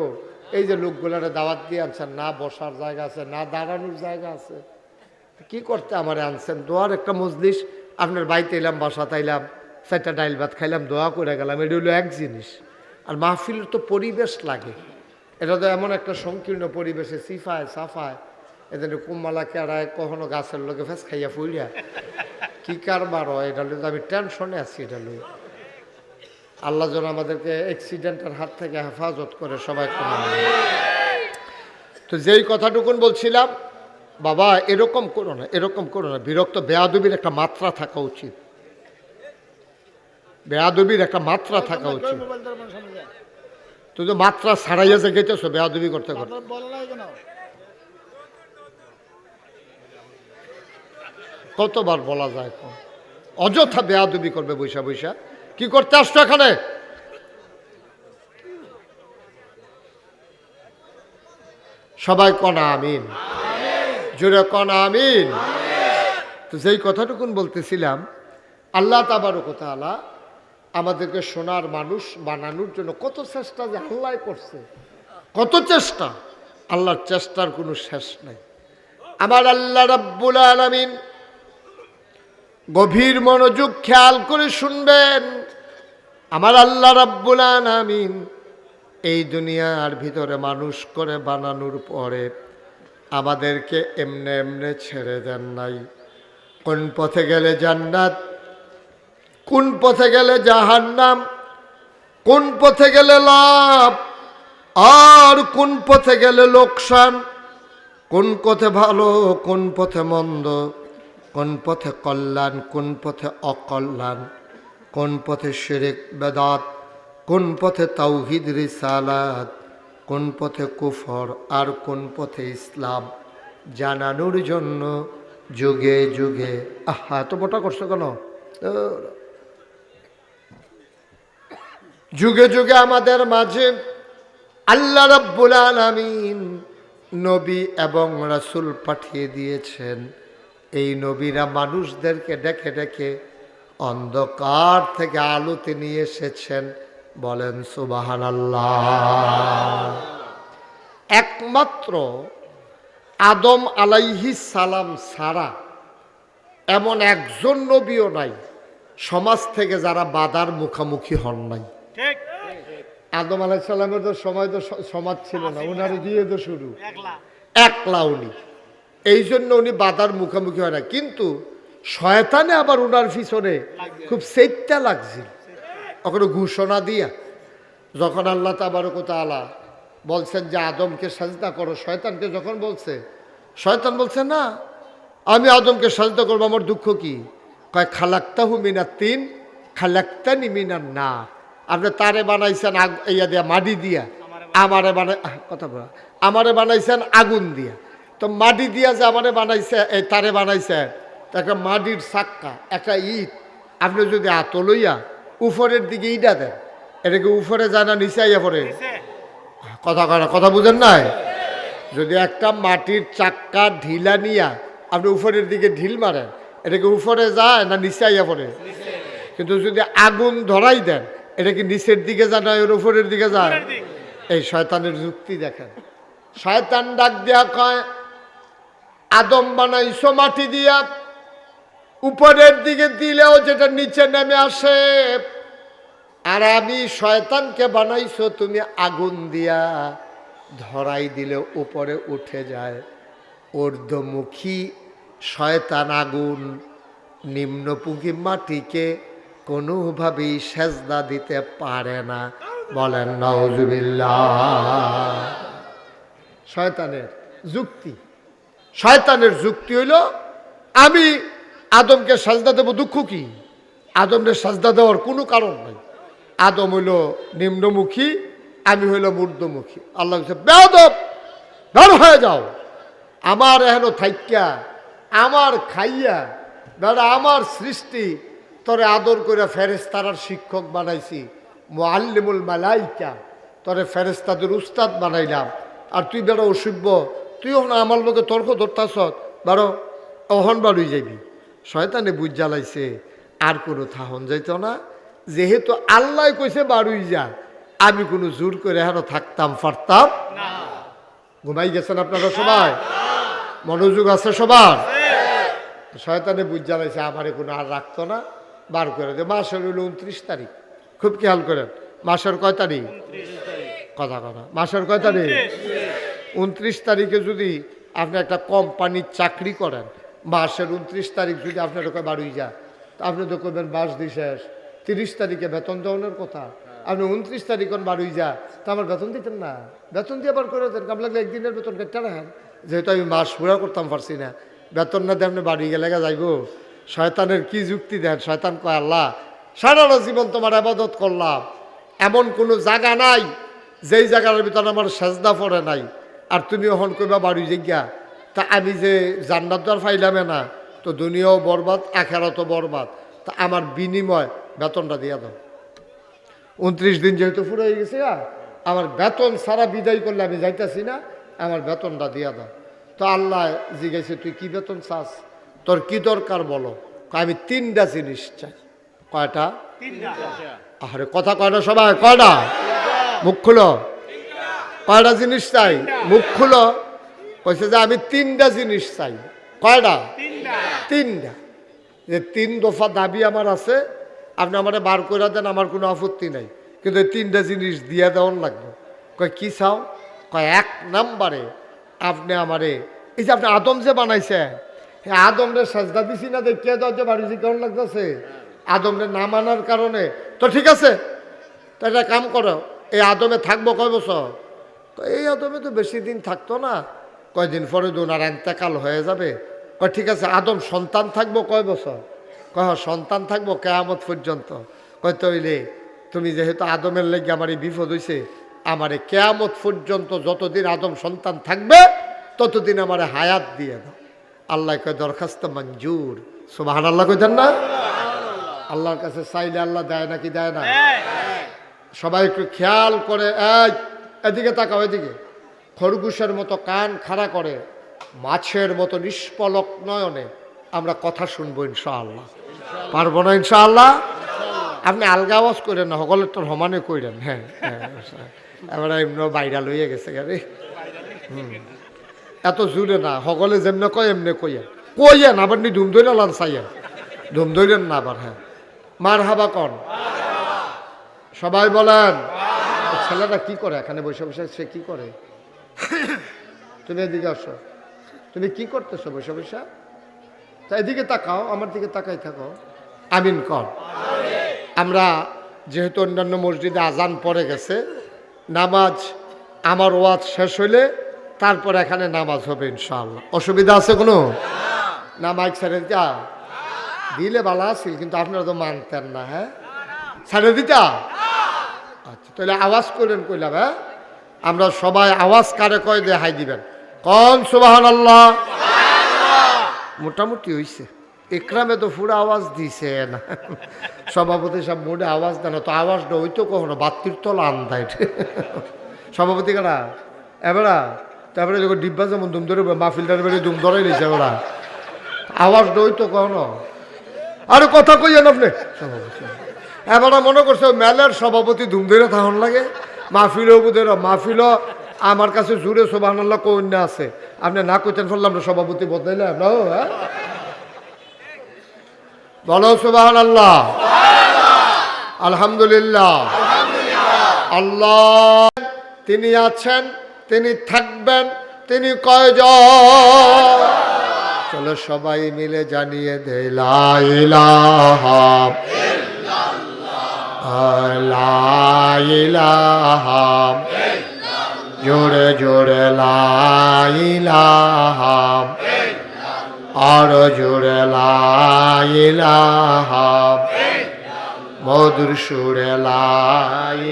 এই যে লোকগুলারে দাওয়াত দিয়ে আনছেন, না বসার জায়গা আছে, না দাঁড়ানোর জায়গা আছে, কি করতে আমারে আনছেন? দোয়ার একটা মজলিস, আপনার বাড়িতে এলাম, বাসাতে এলাম, 4টা ডাইল ভাত খাইলাম, দোয়া করে গেলাম, এটা হলো এক জিনিস। আর মাহফিলের তো পরিবেশ লাগে, এটা তো এমন একটা সংকীর্ণ পরিবেশে সিফায় সাফায় এদের কুম্মালা কেড়ায়, কখনো গাছের লোকে ফেস খাইয়া ফুইয়া কি কারবার হয়, এটা লই তো আমি টেনশনে আছি। এটা লই আল্লাহ যেন আমাদেরকে অ্যাক্সিডেন্টের হাত থেকে হেফাজত করে সবাই। তো যেই কথাটুকুন বলছিলাম, বাবা এরকম করো না, এরকম করো না, বিরক্ত। বেয়াদবির একটা মাত্রা থাকা উচিত, বেয়াদবির একটা মাত্রা থাকা উচিত। তুই তো মাত্রা ছাড়াইয়া যে গেতেছো বেয়াদবি করতে করতে। কতবার বলা যায়, অযথা বেয়াদবি করবে বৈশা বৈশা। কি করতে আসছো এখানে? সবাই কনা আমিন, জোরে কনা আমিন। তো যেই কথাটুকুন বলতেছিলাম, আল্লাহ তাবারক ওয়া তাআলা আমাদেরকে সোনার মানুষ বানানোর জন্য কত চেষ্টা যে আল্লাহ করছে, কত চেষ্টা। আল্লাহর চেষ্টার কোনো শেষ নাই। আমার আল্লাহ রাব্বুল আলামিন, গভীর মনোযোগ খেয়াল করে শুনবেন, আমার আল্লাহ রাব্বুল আলামিন এই দুনিয়ার ভিতরে মানুষ করে বানানোর পরে আমাদেরকে এমনে এমনে ছেড়ে দেন নাই। কোন পথে গেলে জান্নাত, কোন পথে গেলে জাহান্নাম, কোন পথে গেলে লাভ আর কোন পথে গেলে লোকসান, কোন পথে ভালো কোন পথে মন্দ, কোন পথে কল্যাণ কোন পথে অকল্যাণ, কোন পথে শিরক বেদাত, কোন পথে তাওহীদ রিসালাত, কোন পথে কুফর আর কোন পথে ইসলাম জানানোর জন্য যুগে যুগে। আহা, এত মোটা করছো কেন? যুগে যুগে আমাদের মাঝে আল্লাহ রাব্বুল আলামিন নবী এবং রাসূল পাঠিয়ে দিয়েছেন। এই নবীরা মানুষদেরকে ডেকে ডেকে অন্ধকার থেকে আলোতে নিয়ে এসেছেন। বলেন সুবহানাল্লাহ। একমাত্র আদম আলাইহিস সালাম ছাড়া এমন একজন নবীও নাই সমাজ থেকে যারা বাধার মুখোমুখি হন নাই। আদম আলাইহিস সালামের তো সময় তো সমাজ ছিল না, ওনারে দিয়ে তো শুরু একলা উনি, এই জন্য উনি বাধার মুখোমুখি হয় না। কিন্তু শয়তানে আবার ওনার পিছনে খুব চেষ্টা লাগছিল। ওখানে ঘোষণা দিয়া যখন আল্লাহ তাবারক ওয়া তাআলা বলছেন যে আদমকে সাজদা করো, শয়তানকে যখন বলছে, শয়তান বলছে না, আমি আদমকে সাজদা করবো, আমার দুঃখ কি? কয় খালাক্তাহু মিনাত তিন খালাক্তানি মিনান নার। আপনি তারে বানাইছেন ইয়া দিয়া, মাটি দিয়া, আমারে বানাই কথা বলা, আমারে বানাইছেন আগুন দিয়া। তো মাটি দিয়া যে আমারে বানাইছে, এই তারে বানাইছে একটা মাটির চাক্কা, একটা ইট, আপনি যদি হাত লইয়া উপরের দিকে ইটা দেন, এটাকে উপরে যায় না নিচে আইয়া পড়ে? কথা কয়, কথা বুঝেন নাই? যদি একটা মাটির চাক্কা ঢিলা নিয়া আপনি উপরের দিকে ঢিল মারেন, এটাকে উপরে যায় না নিচে আইয়া পড়ে? কিন্তু যদি আগুন ধরাই দেন, এটা কি নিচের দিকে যায় না এর উপরের দিকে যায়? এই শয়তানের যুক্তি দেখেন। শয়তান ডাক দিয়া কয়, আদম বানাইছো মাটি দিয়া, উপরের দিকে দিলেও যেটা নিচে নেমে আসে, আর আমি শয়তানকে বানাইছো তুমি আগুন দিয়া, ধরাই দিলে উপরে উঠে যায়। ঊর্ধ্বমুখী শয়তান আগুন নিম্নমুখী মাটিকে কোনোভাবেই সেজদা দিতে পারে না। বলেন নাউজুবিল্লাহ। শয়তানের যুক্তি, শয়তানের যুক্তি হইল আমি আদমকে সাজদা দেব, দুঃখ কি? আদমকে সাজদা দেওয়ার কোনো কারণ নাই। আদম হইল নিম্নমুখী, আমি হইল ঊর্ধ্বমুখী। আল্লাহ বলছে বেয়াদব, বের হয়ে যাও, আমার এখনো থাইক্যা আমার খাইয়া বেড়া আমার সৃষ্টি তোরে আদর করে ফেরেশতার শিক্ষক বানাইছি, মুআল্লিমুল মালাইকা, তোরে ফেরেশতাদের উস্তাদ বানাইলাম, আর তুই বেড়া অসভ্য, তুই হন আমার লোকে তর্ক ধরতাস, বারো অহন বাড়ুই যাবি। শয়তানে বুঝ জ্বালাইছে, আর কোনো থাহন যাইত না। যেহেতু আল্লাহ কইছে বাড়ুই যা, আমি কোনো জোর করে হেন থাকতাম পারতাম না। ঘুমাই গেছেন আপনারা সবাই? মনোযোগ আছে সবার? শয়তানে বুঝ জ্বালাইছে আমারে কোনো আর রাখতো না, বার করে দে। মাসের হইল 29 তারিখ। খুব খেয়াল করেন, মাসের কয় তারিখ? কথা কথা, মাসের কয় তারিখ? 29 তারিখে যদি আপনি একটা কোম্পানির চাকরি করেন, মাসের 29 তারিখ যদি আপনার ওকে বাড়ি যায়, তা আপনি তো করবেন মাস দিয়ে শেষ, 30 তারিখে বেতন দেওয়ানোর কথা। আপনি 29 তারিখ বাড়ি যা, তা আমার বেতন দিতেন না? বেতন দিয়ে আবার করে দেন, কাম লাগলে একদিনের বেতন কেটে রাখেন। যেহেতু আমি মাস পুরা করতাম পারছি না, বেতন না দিয়ে আপনি বাড়ি গেলে যাইব। শয়তানের কি যুক্তি দেন? শয়তান কয়, আল্লাহ সারাটা জীবন তোমার আবাদত করলাম, এমন কোনো জায়গা নাই যেই জায়গার ভিতরে আমার সেজদা পড়ে নাই, আর তুমি ওখান কইবা বাড়ি জিজ্ঞা, তা আমি যে জান্নাত দ্বার ফাইলামে না, তো দুনিয়াও বরবাদ, আখেরাতও বরবাদ, তা আমার বিনিময় বেতনটা দিয়া দাও। 29 দিন যেহেতু পুরো হয়ে গেছে, আমার বেতন সারা বিদায় করলে আমি যাইতেছি না, আমার বেতনটা দিয়া দাও। তো আল্লাহ জিজ্ঞাসা, তুই কি বেতন চাস, তোর কি দরকার বলো? আমি 3টা জিনিস চাই। কয়টা? আরে কথা কয়টা সবাই? কয়টা? মুখ খুলো। কয়টা জিনিস চাই? মুখ খুলো। কইছে যে আমি 3টা জিনিস চাই। কয়টা? 3টা। যে 3 দফা দাবি আমার আছে, আপনি আমারে বার করে দেন, আমার কোনো আপত্তি নাই, কিন্তু 3টা জিনিস দিয়ে দেওয়ার লাগবে। কয় কি চাও? কয় 1 নম্বরে আপনি আমারে, এই যে আপনি আদম যে বানাইছে, হ্যাঁ আদমরে সাজদা দিছি না, দেখিয়ে দাও যে বাড়ি যে কেমন লাগতেছে। আদমরে না মানার কারণে তো ঠিক আছে, তো একটা কাম করো, এই আদমে থাকবো কয় বছর? এই আদমে তো বেশি দিন থাকতো না, কয়দিন পরে দুনার এন্তেকাল হয়ে যাবে। কয় ঠিক আছে, আদম সন্তান থাকবো কয় বছর? কয় সন্তান থাকবো কিয়ামত পর্যন্ত। কয় তইলে তুমি যেহেতু আদমের লেগে আমার এই বিপদ হয়েছে, আমারে কিয়ামত পর্যন্ত যতদিন আদম সন্তান থাকবে ততদিন আমারে হায়াত দিয়ে দাও। আল্লাহ কয় দরখাস্ত মঞ্জুর। সুবহানাল্লাহ কইতেন না? আল্লাহর কাছে চাইলে আল্লাহ দেয় নাকি দেয় না? সবাই একটু খেয়াল করে, এদিকে তাকাও, এদিকে। খরগোশের মতো কান খাড়া করে, মাছের মতো নিষ্পলক নয়নে আমরা কথা শুনবো ইনশাআল্লাহ। পারবো না ইনশাআল্লাহ? আপনি আলগা আওয়াজ করেন না, সকলের তো সমানে কইরেন। হ্যাঁ এবার এমনি বাইরা লইয়া গেছে গাড়ি। এত জোরে না, সকলে যেমনে কয় এমনি কইয়েন, আবার নি ধুম ধরে লাল চাইয়েন, ধুম ধরেন না আবার। হ্যাঁ মার হাবা কন সবাই বলেন। ছেলেটা কি করে এখানে বসে বসে? সে কি করে? তুমি এদিকে আসো, তুমি কি করতেছো বসে বসে? তা এদিকে তাকাও, আমার দিকে তাকাই থাকো। আমিন কর। আমরা যেহেতু অন্যান্য মসজিদে আজান পড়ে গেছে, নামাজ আমার ওয়াজ শেষ হইলে তারপর এখানে নামাজ হবে ইনশাআল্লাহ। অসুবিধা আছে কোনো? না মাইক ছেড়ে দিতা দিলে ভালো আছিল, কিন্তু আপনারা তো মানতেন না। হ্যাঁ ছেড়ে দিতা? আচ্ছা তাহলে আওয়াজ করেন কইলাম। হ্যাঁ আমরা সবাই আওয়াজ কারে কয় দিয়ে হাই দিবেন। কোন সুবহানাল্লাহ? মোটামুটি হইছে। ইকরামে তো পুরো আওয়াজ দিছে না, সভাপতি সব মোড়ে আওয়াজ দেন, তো আওয়াজটা হইতো কখনো বাত্তির তলা আন্দায়। সভাপতি কারা এবারা? তারপরে যখন ডিব্বা যেমন দুম ধরে মাহফিলটার বেড়ে দুম ধরাই নিছে ওরা, আওয়াজটা হইতো কখনো। আরে কথা কইয়েন আপনি। সভাপতি এবারা মনে করছে মেলার সভাপতি ধুম ধরে থাকুন লাগে, মাহফিলও বুধের মাহফিলও আমার কাছে জুড়ে সুবহানাল্লাহ কন্যা আছে, আপনি না কইতেন ফেললাম না, সভাপতি বদলাইলাম না। হ্যাঁ বলো সুবহানাল্লাহ, আলহামদুলিল্লাহ। আল্লাহ তিনি আছেন, তিনি থাকবেন, তিনি কয়জন? চলো সবাই মিলে জানিয়ে দে লা ইলাহা ইল্লাল্লাহ, লা ইলাহা ইল্লাল্লাহ, জোরে জোরে লা ইলাহা ইল্লাল্লাহ, আর জোরে লা ইলাহা ইল্লাল্লাহ, মধুর সুরে লা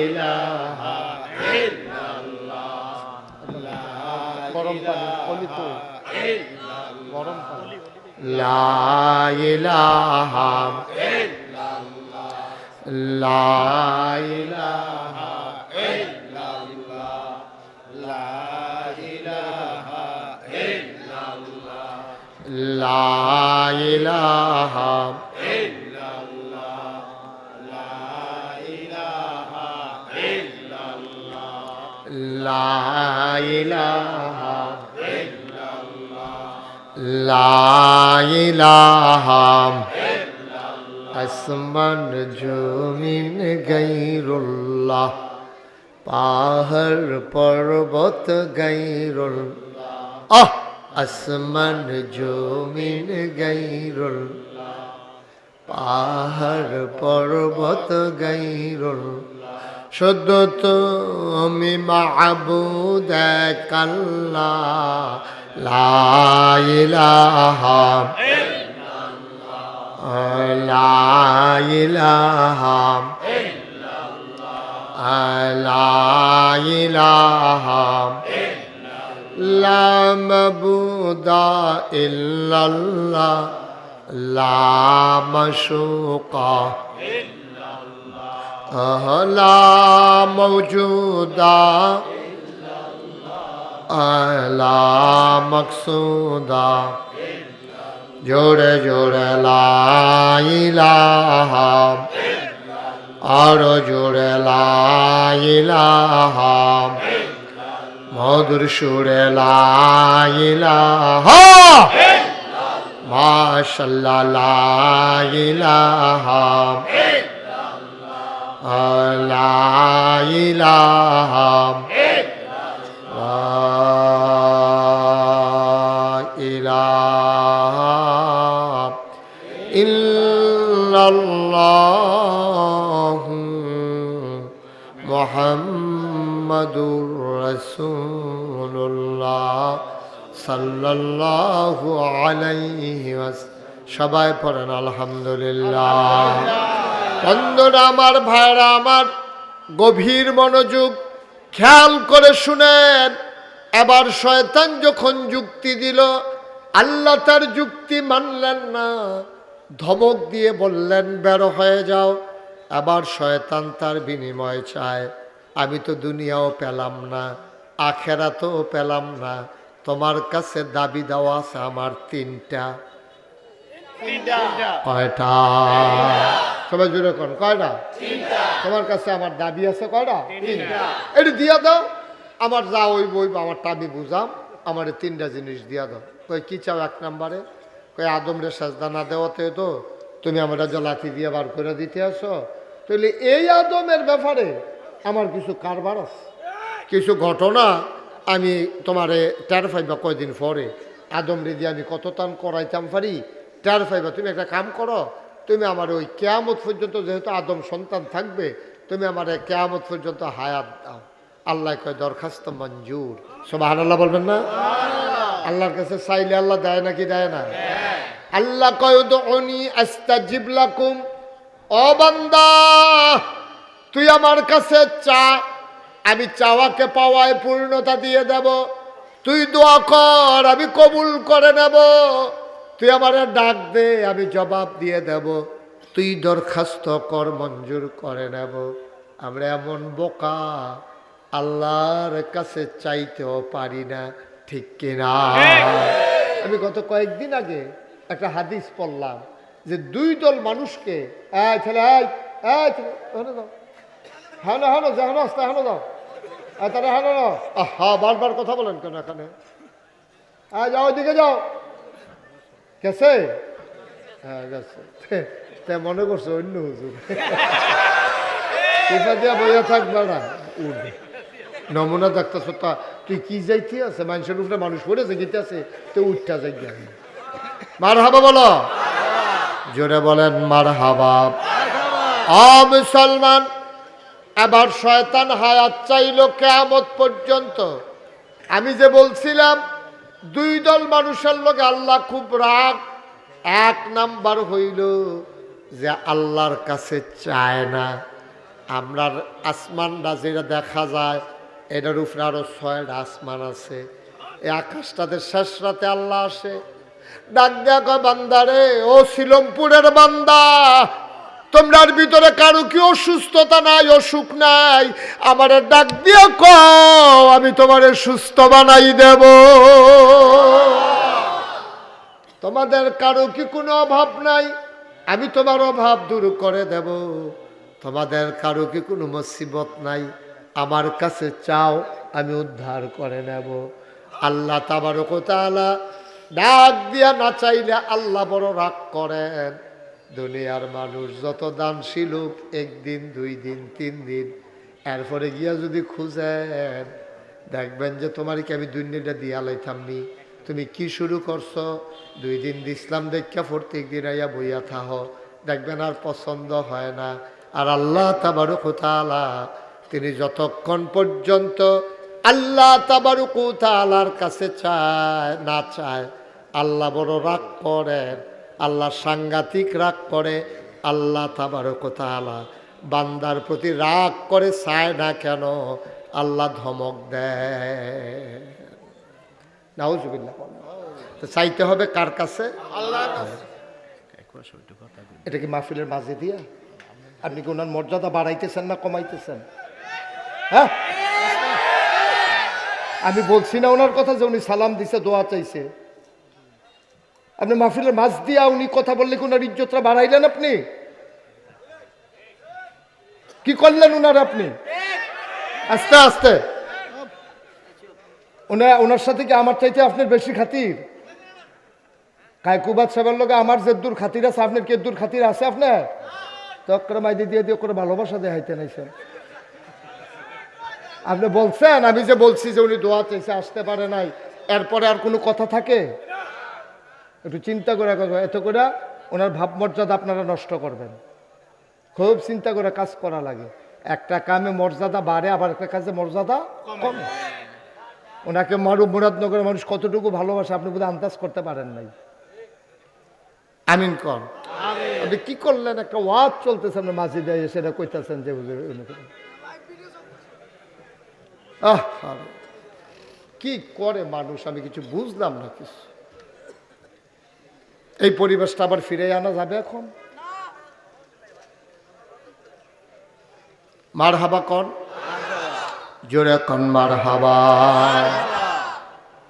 ইলাহা ইল্লাল্লাহ, গরম পানি কলিত গরম পানি, লা ইলাহা ইল্লাল্লাহ, লা ইলাহা ইল্লাল্লাহ, লা ইলাহা ইল্লাল্লাহ, লা ইলাহা ইল্লাল্লাহ, লা ইলাহা ইল্লাল্লাহ। ইলাহা লা ইলাহা আসমান জমিন গায়রুল্লাহ পাহাড় পর্বত গায়রুল্লাহ আসমান জমিন গায়রুল্লাহ পাহাড় পর্বত গায়রুল্লাহ শুধু তুমি মাবুদ এক আল্লাহ লা ইলাহা লা ইলাহা লা ইলাহা লা মাবুদা ইল্লাল্লাহ লা মাশুকা লা মাওজুদা লা মাকসুদা জোরে জোরে লা ইলাহা আরো জোরে লা ইলাহা মধুর সুরে লা ইলাহা মাশাআল্লাহ লা ইলাহা লা ইলাহা লা ইলাহা ইল্লাল্লাহু মুহাম্মাদুর রাসূলুল্লাহ সাল্লাল্লাহু আলাইহি ওয়াসাল্লাম। সবাই পড়েন আলহামদুলিল্লাহ। বন্ধুরা আমার, ভাইরা আমার, গভীর মনোযোগ খেয়াল করে শুনেন। এবার শয়তান যখন যুক্তি দিল, আল্লাহ তার যুক্তি মানলেন না, ধমক দিয়ে বললেন বের হয়ে যাও। এবার শয়তান তার বিনিময় চায়, আমি তো দুনিয়াও পেলাম না, আখেরাতও পেলাম না, তোমার কাছে দাবি দেওয়া আছে আমার তিনটা। কয়টা? সবাই জুড়ে কোন কয়টা? তোমার কাছে আমার দাবি আছে কয়টা? এটা দিয়া দাও, আমার যা ওই বই আমার টাবি বুঝাম, আমার তিনটা জিনিস দিয়া দাও। কই কি চাও? এক নম্বরে কই আদমরে সাজদা না দেওয়াতে তো তুমি আমরা যে লাঠি দিয়ে বার করে দিতে আসো, তাহলে এই আদমের ব্যাপারে আমার কিছু কারবার আছে, কিছু ঘটনা আমি তোমারে টের পাইবা কয়দিন পরে। আদমরে দিয়ে আমি কত টান করাইতাম পারি টের পাইবা। তুমি একটা কাম করো, তুমি আমার ওই কেয়ামত পর্যন্ত, যেহেতু আদম সন্তান থাকবে, তুমি আমার কেয়ামত পর্যন্ত হায়াত দাও। আল্লাহ কয় দরখাস্ত মঞ্জুর। সুবহানাল্লাহ বলবেন না? আল্লাহর কাছে চাইলে আল্লাহ দেয় নাকি দেয় না? আল্লাহ কয় উদউনি আস্তাজিব লাকুম। ও বান্দা, তুই আমার কাছে চা, আমি চাওয়াকে পাওয়ায় পূর্ণতা দিয়ে দেব। তুই দোয়া কর, আমি কবুল করে নেব। তুই আমার ডাক দে, আমি জবাব দিয়ে দেব। তুই দরখাস্ত কর, মঞ্জুর করে নেব। আমরা এমন বোকা, আল্লাহর কাছে চাইতেও পারি না, ঠিক কিনা? আমি গত কয়েকদিন আগে একটা হাদিস পড়লাম যে দুই দল মানুষকে, বারবার কথা বলেন কেন এখানে? যাও, ওইদিকে যাও। গেছে? হ্যাঁ গেছে। মনে করছো অন্য হুজুর দিয়া বইয়া থাকবে না, উঠবে। নমুনা দেখতেছ তা তুই কি যাইতে আছে? মানুষের উপরে মানুষ পড়েছে গীতে আছে, তো উঠটা যাই। মার হাবা বলো, জোরে বলেন মার হাবা। মুসলমান, এবার শয়তান হায়াত চাইল কিয়ামত পর্যন্ত। আমি যে বলছিলাম দুই দল মানুষের লোকে আল্লাহ খুব রাগ। এক নাম্বার হইল যে আল্লাহর কাছে চায় না। আমরা আসমানটা যেটা দেখা যায়, এটার উপরে আরো 6টা আসমান আছে। এই আকাশটাতে শেষ রাতে আল্লাহ আসে, ডাক দেয়া কয় বান্দারে, ও শিলমপুরের বান্দা, তোমরার ভিতরে কারো কি অসুস্থতা নাই, অসুখ নাই, আমারে ডাক দিয়া কও, আমি তোমারে সুস্থ বানাই দেব। তোমাদের কারো কি কোনো অভাব নাই, আমি তোমার অভাব দূর করে দেব। তোমাদের কারো কি কোনো মুসিবত নাই, আমার কাছে চাও, আমি উদ্ধার করে নেব। আল্লাহ তাবারক ওয়া তাআলা ডাক দিয়া না চাইলে আল্লাহ বড় রাগ করেন। দুনিয়ার মানুষ যত দানশীল হোক, একদিন 2 দিন 3 দিন এরপরে গিয়া যদি খুঁজেন, দেখবেন যে তোমার কি আমি দুনিয়াটা দিয়া লাইতামনি, তুমি কি শুরু করছো, 2 দিন ইসলাম দেখা প্রত্যেক দিন আইয়া বইয়া থাহ, দেখবেন আর পছন্দ হয় না। আর আল্লাহ তাবারক ওয়া তাআলা তিনি যতক্ষণ পর্যন্ত আল্লাহ তাবারক ওয়া তাআলার কাছে চায় না চায়, আল্লাহ বড় রাগ করেন, আল্লাহ সাংঘাতিক রাগ করে। আল্লাহ তাবারক ওয়া তাআলা বান্দার প্রতি রাগ করে, চায় না কেন, আল্লাহ ধমক দেয়। নাউজুবিল্লাহ। তো চাইতে হবে কার কাছে? আল্লাহর কাছে। এটা কি মাহফিলের মাঝে দিয়া আপনি কি ওনার মর্যাদা বাড়াইতেছেন না কমাইতেছেন? হ্যাঁ, আমি বলছি না ওনার কথা যে উনি সালাম দিছে, দোয়া চাইছে। আপনি মাহফিলের মাঝ দিয়া উনি কথা বললে কি ওনার ইজ্জতটা বাড়াইলেন? আপনি কি করলেন ওনার? আপনি আস্তে আস্তে ওনার সাথে কি আমার চাইতে আপনার বেশি খাতির? কায়কুবাদ সাহেবের লোক আমার যেদুর খাতির আছে, আপনার কেদুর খাতির আছে? আপনার তক্করে মাইদি দিয়ে দিয়ে করে ভালোবাসা দেখাইতে নাইছেন। আপনি বলছেন, আমি যে বলছি যে উনি দোয়া চাইছে, আসতে পারে নাই, এরপরে আর কোনো কথা থাকে? একটু চিন্তা করে, এত করে ওনার ভাবমর্যাদা আপনারা নষ্ট করবেন। খুব চিন্তা করে কাজ করা লাগে। একটা কামে মর্যাদা বাড়ে, আবার একটা কাজে মর্যাদা কমে। ওনাকে মুরাদনগরের মানুষ কতটুকু ভালোবাসে আপনি বোধহয় আন্দাজ করতে পারেন নাই। আমিন কর। আপনি কি করলেন? একটা ওয়াজ চলতেছে, আপনি মাঝে দিয়ে সেটা কইতেছেন যে কি করে মানুষ, আমি কিছু বুঝলাম না কিছু। এই পরিবেশটা আবার ফিরে আনা যাবে এখন? মারহাবা কন, জোরে কন মারহাবা।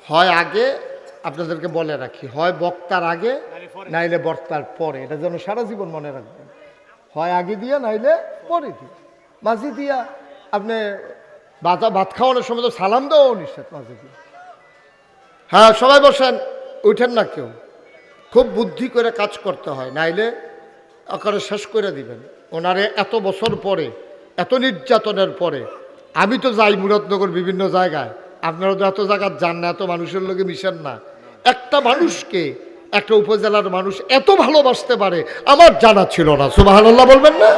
হয় আগে, আপনাদেরকে বলে রাখি, হয় বক্তার আগে নাইলে বক্তার পরে, এটা যেন সারা জীবন মনে রাখবেন। হয় আগে দিয়া নাইলে পরে দিয়া। মাঝে দিয়া আপনি ভাত খাওয়ানোর সময় তো সালাম দেওয়া নিষেধ মাঝে দিয়া। হ্যাঁ, সবাই বসেন, উঠেন না কেউ। খুব বুদ্ধি করে কাজ করতে হয়, নাইলে আকারে শেষ করে দিবেন। ওনারে এত বছর পরে, এত নির্যাতনের পরে, আমি তো যাই মুরাদনগর বিভিন্ন জায়গায়, আপনারা তো এত জায়গায় যান না, এত মানুষের লোকে মিশেন না। একটা মানুষকে একটা উপজেলার মানুষ এত ভালোবাসতে পারে আমার জানা ছিল না। সুবহানাল্লাহ বলবেন না?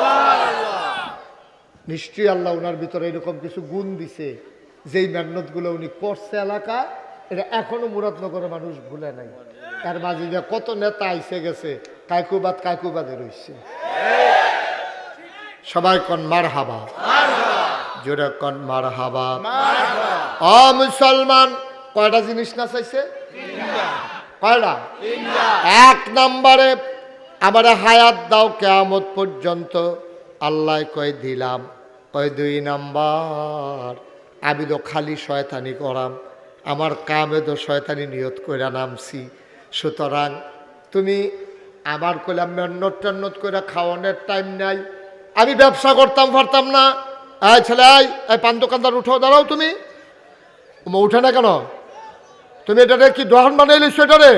নিশ্চয়ই আল্লাহ ওনার ভিতরে এরকম কিছু গুণ দিছে, যেই মেহনতগুলো উনি করছে এলাকা, এটা এখনো মুরাদনগরের মানুষ ভুলে নাই। তার মাঝে যে কত নেতা আইসে গেছে, কায়কুবাদে রয়েছে। সবাই কন মারহাবা, জোরে কন মারহাবা। ও মুসলমান, কয়টা জিনিস না চাইছে? কয়টা? 1 নম্বরে আমার হায়াত দাও কিয়ামত পর্যন্ত, আল্লাহ কয় দিলাম। কয় 2 নাম্বার, আমি তো খালি শয়তানি করাম, আমার কামে তো শয়তানি নিয়ত করে নামছি। সুতরাং তুমি আমার কইলাম মেহনত করে খাওয়ানোর টাইম নাই। আমি ব্যবসা করতাম পারতাম না। এই ছেলে, এই পান দোকানদার উঠো, দাঁড়াও। তুমি উঠে না কেন? তুমি এটারে কি দোকান বানাইলিস? এটারে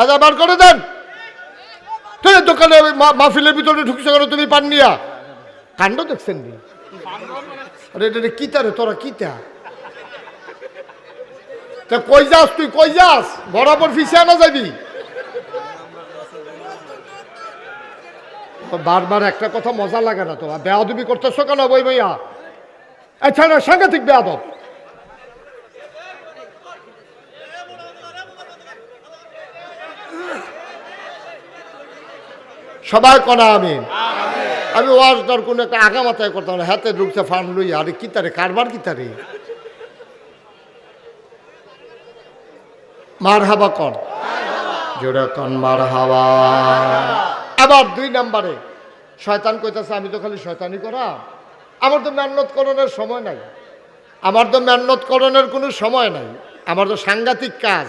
আজ বার করে দেন। তুই দোকানে মাহফিলের ভিতরে ঢুকছে কেন? তুমি পান নিয়া কাণ্ড দেখছেন নি? আরে এটা কিতা রে, তোরা কিতা? তা কই যাস তুই? কই যাস? বরাবর ফিসে আনা যাবি? বারবার একটা কথা মজা লাগে না তোমার? বেয়াদবি করতেছো কেন বই বইয়া? আচ্ছা না, সাংঘাতিক বেয়াদব। সবাই কনা আমিন। আমি ওয়াজটার কোনো একটা আগা মাথায় করতাম না, হাতে ঢুকছে ফান লই। আরে কিতারে কারবার, কিতারে মারহাবা কন, জোরে কন মারহাবা। আবার 2 নম্বরে শয়তান কইতাছে আমি তো খালি শয়তানি করা, আমার তো মেহনত করণের সময় নাই। আমার তো মেহনত করণের কোনো সময় নাই, আমার তো সাংঘাতিক কাজ।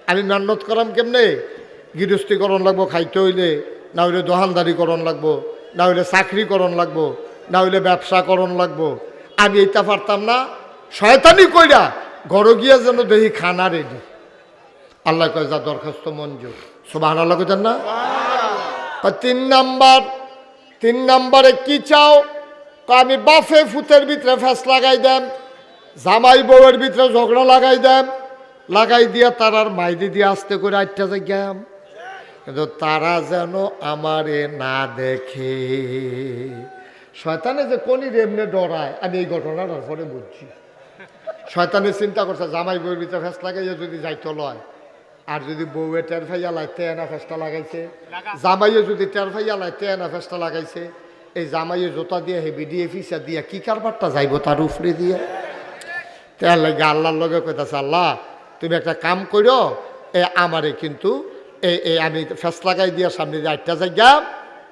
আমি মেহনত করাম কেমনে? গৃহস্থী করণ লাগবো খাইতে হইলে, না হইলে দোকানদারি করণ লাগবো, না হইলে চাকরি করণ লাগবো, না হইলে ব্যবসা করণ লাগবো। আমি এইটা পারতাম না, শয়তানি কইরা ঘরে গিয়া যেন দেখি খানা রেডি। আল্লাহ কয় যা দরখাস্ত মঞ্জুর। সুবহানাল্লাহ কইতেন না? তিন নাম্বারে কি চাও? আমি বাফে ফুতের ভিতরে ফ্যাস লাগাই দেন, জামাই বউয়ের ভিতরে ঝগড়া লাগাই দেন, লাগাই দিয়া তারার মাইদি দিয়ে আস্তে করে আটটা যাইয়াম, কিন্তু তারা যেন আমারে না দেখে। শয়তানে যে কোনি এমনি ডরায় আমি এই ঘটনাটার পরে বুঝছি। শয়তানে চিন্তা করছে জামাই বউয়ের ভিতরে ফ্যাস লাগাইয়া যদি যাইতো লয়, আর যদি বউয়ে টের ফাইয়া লাই তেনা ফেসটা লাগাইছে, জামাইয়ে যদি টের ফাইয়া লাই তেনা ফেসটা লাগাইছে, এই জামাইয়ে জোতা দিয়ে হেবি দিয়ে ফিসা দিয়া কি কারবারটা যাইব তার উপরে দিয়ে। তার লাগে আল্লাহর লগে কইতাছে, আল্লাহ তুমি একটা কাম করো, আমারে কিন্তু এই আমি ফেস লাগাই দিয়া সামনে দিয়ে আটটা জায়গা,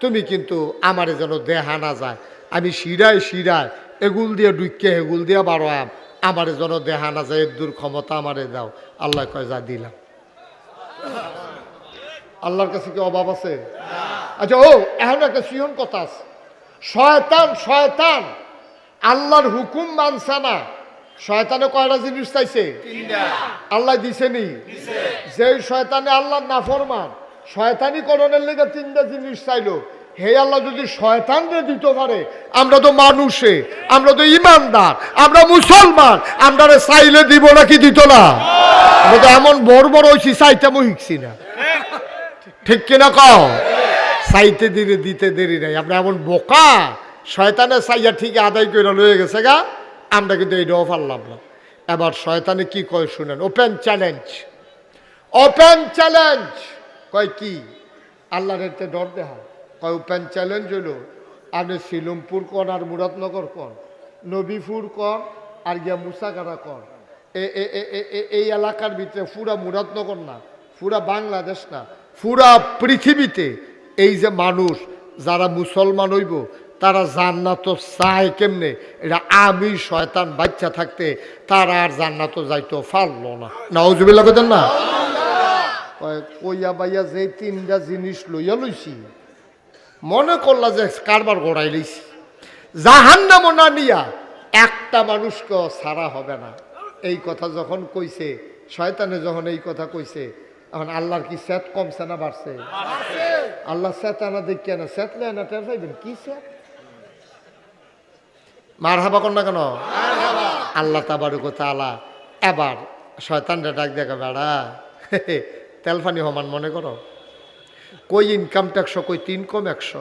তুমি কিন্তু আমারে যেন দেহা না যায়, আমি শিরায় এগুল দিয়ে ডুইকে এগুল দিয়ে বারোয়াম, আমারে যেন দেহা না যায়, এর দূর ক্ষমতা আমারে দাও। আল্লাহ কয় যা দিলাম। আল্লাহর কাছে কি অভাব আছে? আচ্ছা, এখন একটা সিহন কথা আছে। শয়তান আল্লাহর হুকুম মানছে না। শয়তানে কয়টা জিনিস চাইছে? আল্লাহ দিছেনি। যে শয়তানে আল্লাহর নাফরমান, শয়তানি করণের লেগে 3টা জিনিস চাইলো। হে আল্লাহ, যদি শয়তানরে দিতে পারে, আমরা তো মানুষে, আমরা তো ইমানদার, আমরা মুসলমান, আমরা চাইলে দিব নাকি দিত না? আমরা তো এমন বড় হয়েছি, চাইতেমও শিখছি না। ঠিক কিনা কও? চাইতে দিতে দেরি নাই। আমরা এমন বোকা, শয়তানে চাইয়া ঠিক আদায় করে লয়ে গেছে গা, আমরা কিন্তু এইটাও পারলাম না। এবার শয়তানে কি কয় শুনেন, ওপেন চ্যালেঞ্জ কয় কি? আল্লাহর এতে ডর দেখা কয় ওপেন চ্যালেঞ্জ হলো, আপনি শিলমপুর কর আর মুরাদনগর কর, নবীপুর কর আর গিয়া মুসাগারা কর, এই এলাকার ভিতরে পুরা মুরাদনগর না, পুরা বাংলাদেশ না, পুরা পৃথিবীতে এই যে মানুষ যারা মুসলমান হইব তারা জান্নাত চায় কেমনে, এটা আমি শয়তান বাচ্চা থাকতে তারা আর জান্নাত যাইতো পারলো না। নাউজুবিল্লাহ কইতেন না? কইয়া বাইয়া যে 3টা জিনিস লইয়া লইছি, মনে করলা যে কারবার গড়াই লইছি, জাহান্নাম না নিয়া একটা মানুষকে ছাড়া হবে না। এই কথা যখন কইছে, শয়তানে যখন এই কথা কইছে, এখন আল্লাহর কি সেট কমছে না বাড়ছে? আল্লাহ সেট আনা দেখে না, সেটলে না টের পাইবেন কি সেট। মারহাবা কর না কেন? আল্লাহ তাবারক ওয়া তাআলা এবার শয়তানটা ডাক দেখা, বেড়া তেলফানি সমান মনে করো, কই ইনকাম ট্যাক্স, কই 3 কম 100,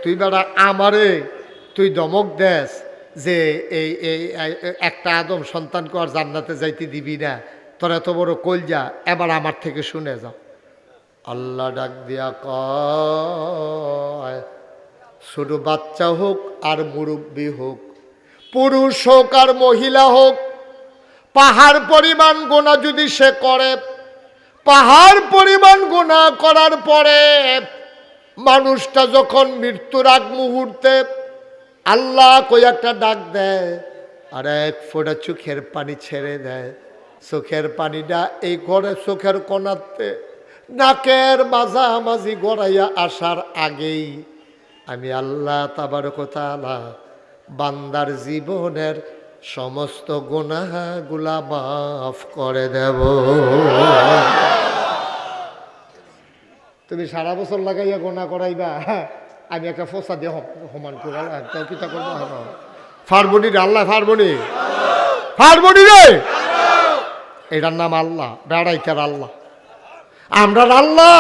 তুই বেড়া আমারে তুই দমক দেস যে এই একটা আদম সন্তানকে আর জান্নাতে যাইতে দিবি না, তোর এত বড় কলজা, এবার আমার থেকে শুনে যাও। আল্লাহ ডাক দিয়া কয়, ছোট বাচ্চা হোক আর মুরব্বী হোক, পুরুষ হোক আর মহিলা হোক, পাহাড় পরিমাণ গুনাহ যদি সে করে, পাহাড় পরিমাণ গুনাহ করার পরে মানুষটা যখন মৃত্যুর আগ মুহূর্তে আল্লাহ কই একটা ডাক দেয়, আর এক ফোঁটা চোখের পানি ছেড়ে দেয়, চোখের পানিটা এই ঘরে চোখের কোণাতে নাকের মাঝামাঝি গড়াইয়া আসার আগেই আমি আল্লাহ তাবারক ওয়া তাআলা বান্দার জীবনের সমস্ত গুনাহগুলা মাফ করে দেব। তুমি সারা বছর লাগাইয়া গুনাহ করাইবা, আমি একটা ফসা দিয়ে সমান করে কিতা করবো? ফারবনি রে আল্লাহ, ফারবনি রে, এটার নাম আল্লাহ, বেড়াইতার আল্লাহ, আমরা আল্লাহ।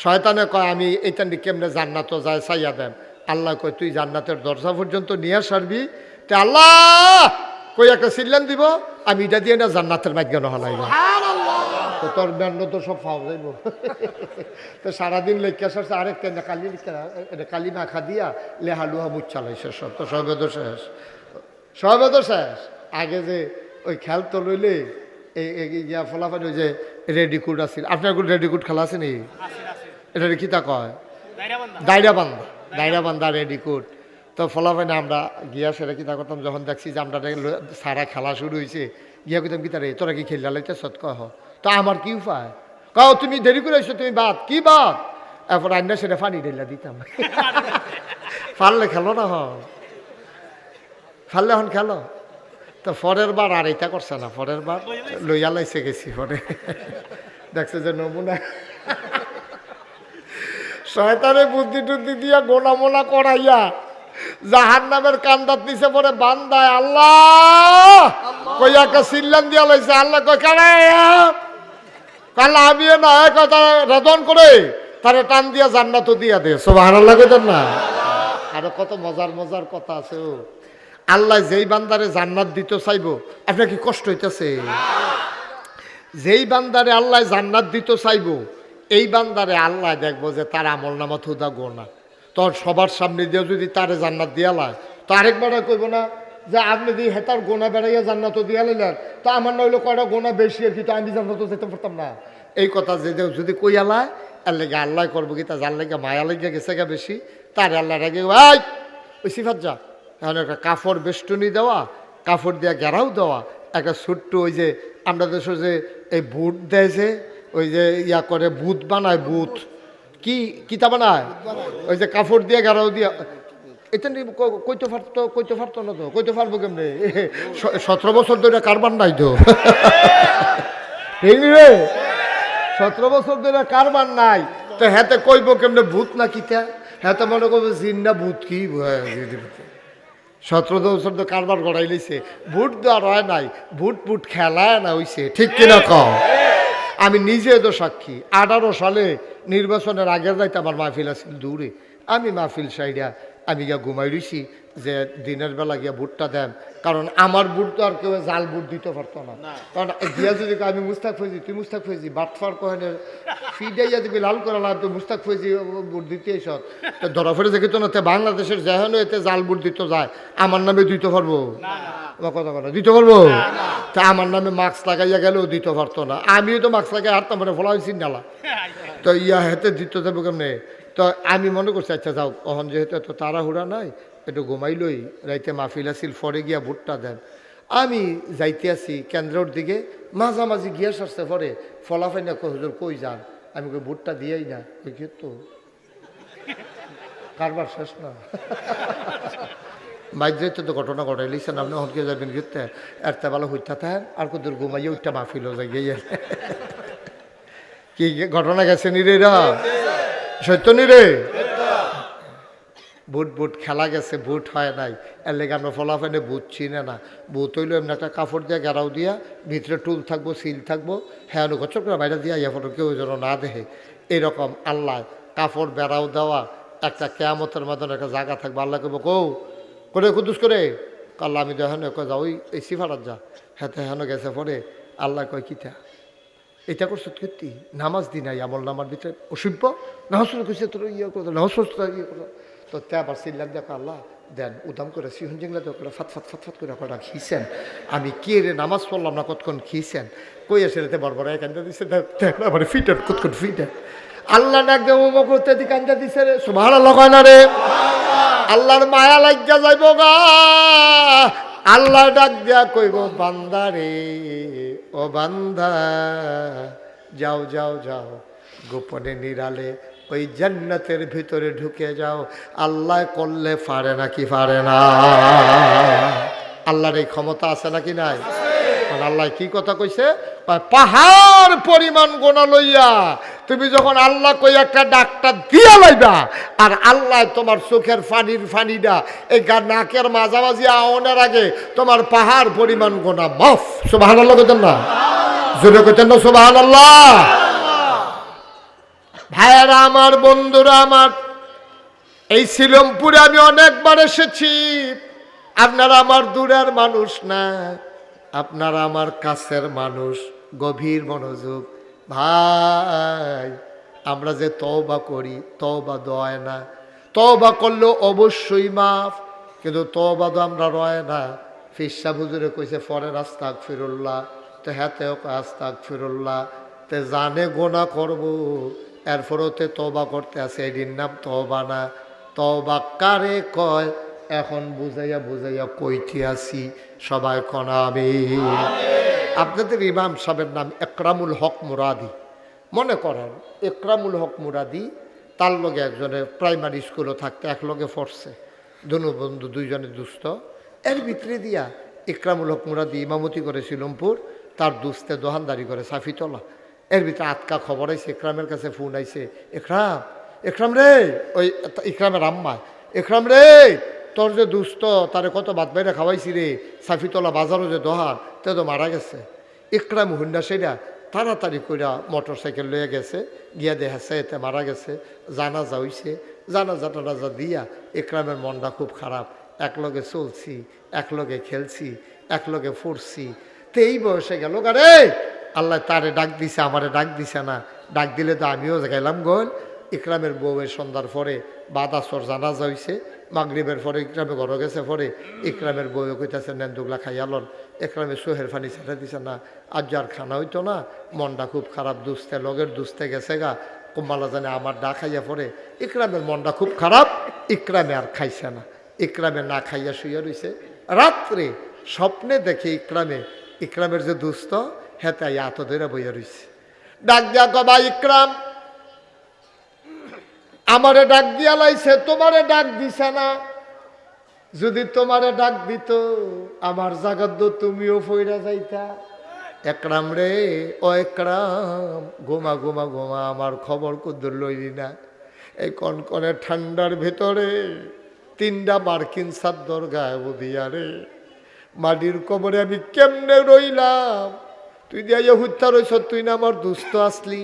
শয়তানে কয় আমি এইটা কেমনে জান্নাত যায় চাইয়া দেন। আল্লাহ কয় তুই জান্নাতের দরজা পর্যন্ত নিয়ে আসবি, তে আল্লাহ কই একটা সিল্লান দিব, আমি এটা দিয়ে না জান্নাতের মাধ্যমে হলাইব, তো তোর ব্যান্ড তো সব পাওয়া যাইব। তো সারাদিন লেখা সারছে, আরেকটা কালি মাখা দিয়া লেহালুহা মুখ চালাইছে, সব তো সবে তো শেষ। আগে যে ওই খেল তো লইলে ইয়া ফলাফল ওই যে রেডিকুড আছিল, আপনার রেডিকুড খেলা আছে নি? এটা কি তা কয়? দায়রা বান্ধা রেডিকুড। তো ফলাফল আমরা গিয়া সেটা কিতা করতাম, যখন দেখছি যে আমরা সারা খেলা শুরু হয়েছে, গিয়া কইতাম কিতা রে তোরা কি খেললা লাইতে সৎ কহ, তো আমার কি উপায়, কাও তুমি দেরি করে আসছো, তুমি বাদ কি বাদ, এরপর আন্না সেটা পানি ঢেলা দিতাম। পারলে খেলো না, ফারলে এখন খেলো। তো পরের বার আর এটা করছে না, পরের বার লইয়া লাইছে গেছি পরে দেখছে যে নমুনা শয়তানে বুদ্ধি টুদ্ধি দিয়া গোনা মোনা করাইয়া জাহান্নামের কান্দাত নিচে পরে বান্দায় আল্লাহ কইয়াকে সিল্লান দিয়া লাইছে। আল্লাহ কই কারে কাল্লা আমিও না কথা রেদন করে তারে টান দিয়া জান্নাত দিয়া দে। সুবহানাল্লাহ কইতেন না? আর কত মজার মজার কথা আছে। ও আল্লাহ যেই বান্দারে জান্নাত দিতে চাইবো, আপনার কি কষ্ট হইতেছে? যেই বান্দারে আল্লাহ জান্নাত দিতে চাইবো, এই বান্দারে আল্লাহ দেখবো যে তার আমল নামা থুদা গোনা, তোর সবার সামনে দিয়ে যদি তারে জান্নাত দিয়া লায়, তো আরেকবার কইব না যে আপনি যদি হেতার গোনা বেড়াইয়া জান্নাত দিয়া লাইলেন, তা আমার নইলে কয়টা গোনা বেশি আর কি, তো আমি জান্নাত যেতে পারতাম না। এই কথা যে যদি কইয়া লায়, এর লেগে আল্লাহ করবো কি, তা যার লেগে মায়া লেগে গেছে গা বেশি, তার আল্লাহ রেগে ভাই ওই সিফাত যা, এখন একটা কাপড় বেষ্টনী দেওয়া, কাপড় দিয়া ঘেরাও দেওয়া, একটা ছোট্ট ওই যে আমরা দেশে যে এই বুট দেয় যে ওই যে ইয়া করে বুট বানায়, বুট কি কিতা বানায়, ওই যে কাপড় দিয়ে ঘেরাও দিয়া, এটা কইতে পারতো না তো, কইতে পারবো কেমনে? 17 বছর ধরে কারবার নাই তো ঠিক রে, 17 বছর ধরে কারবার নাই তো হেতে কইব কেমনে ভূত না কিতা, হেতে মনে করবো জিন না ভূত কি 17 বছর তো কারবার গড়াই লইছে, ভোট দেওয়ার হয় নাই, ভোট খেলায় না হইছে, ঠিক কিনা কও? আমি নিজে তো সাক্ষী। 18 সালে নির্বাচনের আগের যাইতে আমার মাহফিল আছিল দূরে, আমি মাহফিল সাইডা আমি গিয়া ঘুমাই রইছি যে দিনের বেলা গিয়া ভোটটা দেন, কারণ আমার ভোট তো আর কেউ জাল ভোট দিতে পারতো না, কারণ দিয়া যদি আমি মুস্তাক ফৈজি, তুই মুস্তাক ফৈজি বাটফার কহেনের ফিডাইয়া দিবি লাল করালাম, তো মুস্তাক ফৈজি ভোট দিতে এইসব তো ধরা ফেলে দেখি তো না, বাংলাদেশের যেহেন এতে জাল ভোট দিতে যায়, আমার নামে দিতে পারবো? কথা কথা দিতে পারবো? তা আমার নামে মাস্ক লাগাইয়া গেলেও দিতে পারতো না, আমিও তো মাস্ক লাগাই হারতাম, মানে ফলা হয়েছি নালা, তো ইয়া হেতে দিতে যাবো কেমনে? তো আমি মনে করছি আচ্ছা যাও, অহন যেহেতু এত তাড়াহুড়া নাই, একটু ঘুমাইলই, রাইতে মাহফিল আসিল, পরে গিয়া ভোটটা দেন। আমি যাইতে আছি কেন্দ্রের দিকে, মাঝামাঝি গিয়া সারছে, পরে ফলাফাই না হুজুর কই যান, আমি কই ভোটটা দিয়েই না, ওই কি তো কারবার শেষ না মাইজরাইতে তো ঘটনা ঘটাই লিখছেন, আপনি হনকে যাবেন ঘুরতে, এরতে ভালো হইতে থাকেন আর কত ঘুমাইয়া ওইটা মাহফিলও যাই গিয়ে কি ঘটনা গেছে নিরেরা, সত্য নিরে বুট খেলা গেছে, বুট হয় নাই, এর লেগে আমরা ফলাফেনে বুট চিনে না। বুট হইলো এমনি একটা কাপড় দিয়ে ঘেরাও দিয়া, ভিতরে টুল থাকবো, সিল থাকবো, হ্যাঁ গচ্ছর করে বাইরে দিয়া ইয়া ফটো কেউ যেন না দেখে, এরকম আল্লাহ কাপড় বেড়াও দেওয়া একটা কেয়ামতের মাধ্যমে একটা জায়গা থাকবে। আল্লাহ কইব কৌ করে কুদুস করে আল্লাহ আমি দেখেন যা ওই এই সিফারাত যা, হ্যাঁ হেন গেছে পরে আল্লাহ কয় কিতা এটা করছো কীর্তি, নামাজ দি নাই আমল নামার ভিতরে অসভ্য, নামাজ কইছে তোর ইয়ে করতো, নামাজ ইয়ে করতো, তো তে আবার চিল্লাম দেখো আল্লাহ দেন উদাম করে সিহন জিংলা তো করে ফাত করে কটা খিয়েছেন, আমি কে রে নামাজ পড়লাম না কতক্ষণ খিয়েছেন, কই আসে রেতে বড় কান্দা দিচ্ছে, আবার ফিটার কতক্ষণ ফিটার আল্লাহ না একদম করতে দি কান্দা দিচ্ছে রে, সুবহানাল্লাহ কয় না রে, আল্লাহর মায়া লাগিয়া যাইব গা, আল্লাহ ডাক দিয়া কইব বান্দা রে, ও বান্দা যাও যাও যাও, গোপনে নিরালে ওই জান্নাতের ভিতরে ঢুকে যাও, আল্লাহ করলে পারে নাকি পারে না? আল্লাহর এই ক্ষমতা আছে নাকি নাই? আল্লাহ কি কথা কইছে, পাহাড় পরিমাণ গোনা লইয়া তুমি যখন আল্লাহ কই একটা ডাক্তার দিয়া লাইবা, আর আল্লাহ তোমার চোখের ফানিটা এই নাকের মাঝামাঝি আওনের আগে তোমার পাহাড় পরিমাণ গোনা মাফ। সুবহানাল্লাহ কইতেন না? জোরে কইতেন না সুবহানাল্লাহ? ভাইয়ারা আমার, বন্ধুরা আমার, এই শিলমপুরে আমি অনেকবার এসেছি, আপনারা আমার দূরের মানুষ না, আপনারা আমার কাছের মানুষ। গভীর মনোযোগ ভাই, আমরা যে তওবা করি, তওবা দয় না, তওবা করলেও অবশ্যই মাফ, কিন্তু তওবা তো আমরা রয় না। ফিরসা হুজুরে কইছে ফরের আস্তাগফিরুল্লাহ, তো হ্যাতেও আস্তাগফিরুল্লাহ, তে জানে গোনা করব, এরপরও তে তওবা করতে আছে, এটির নাম তওবা না। তওবা কারে কয় এখন বুঝাইয়া কইতে আসি, সবাই কনা আমি। আপনাদের ইমাম সাহেবের নাম একরামুল হক মুরাদি, মনে করেন একরামুল হক মুরাদি, তার লগে একজনে প্রাইমারি স্কুলে থাকতে এক লগে পড়ছে, দুনো বন্ধু দুইজনে দুস্থ, এর ভিতরে দিয়া ইকরামুল হক মুরাদি ইমামতি করে শিলমপুর, তার দুস্তে দোহানদারি করে সাফিতলা। এর ভিতরে আটকা খবর আইছে, ইকরামের কাছে ফোন আইছে, ইকরাম ইকরাম রে, ওই ইকরামের আম্মা, ইকরাম রে তোর যে দুস্থ তারে কত ভাত বাইরে খাওয়াইছি রে, সাফিতলা বাজারও যে দোহান, তে তো মারা গেছে। ইকরাম হুন্ডা সেটা তাড়াতাড়ি কইরা মোটর সাইকেল লয়ে গেছে, গিয়া দেখাচ্ছে এতে মারা গেছে। জানাজা হইছে, জানাজা টানাজা দিয়া ইকরামের মনটা খুব খারাপ। একলগে চলছি, একলগে খেলছি, একলগে ফুরছি, তো এই বয়সে গেল গারে। আল্লাহ তারে ডাক দিছে, আমারে ডাক দিছে না, ডাক দিলে তো আমিও গেলাম গোল। ইকরামের বউয়ের সন্ধ্যার পরে বাদাসর জানাজা হইছে, মাগরিবের পরে ইকরামে ঘর গেছে, পরে ইকরামের বউয়ে কইতেছে নেন্দুগলা খাইয়ালন। ইকরামে সোহের ফানি ছেড়ে দিছে না, আজ আর খানা হইতো না, মনটা খুব খারাপ, দুস্তে লগের দুস্তে গেছে গা, কুম্বালা জানে আমার ডা খাইয়া পরে। ইকরামের মনটা খুব খারাপ, ইকরামে আর খাইছে না, ইকরামে না খাইয়া শুইয়া রইছে। রাত্রে স্বপ্নে দেখে ইকরামের যে দুস্থ হেতে এত ধরে বইয়া রইছে। ডাক দিয়া কবা, ইকরাম আমারে ডাক দিয়া লাইছে, তোমারে ডাক দিছে না। যদি তোমারে ডাক দিত আমার জাগাত তুমিও ফইরা যাইতা। একরাম রে, ও একরাম, ঘুমা ঘুমা ঘুমা, আমার খবর কুদ্দুর লইলি না। এই কনকনে ঠান্ডার ভেতরে 3টা মার্কিন চাদর গায়ে দিয়া রে, মাটির কবরে আমি কেমনে রইলাম। তুই দিয়া হুত্যা রইছ, তুই না আমার দুস্থ আসলি,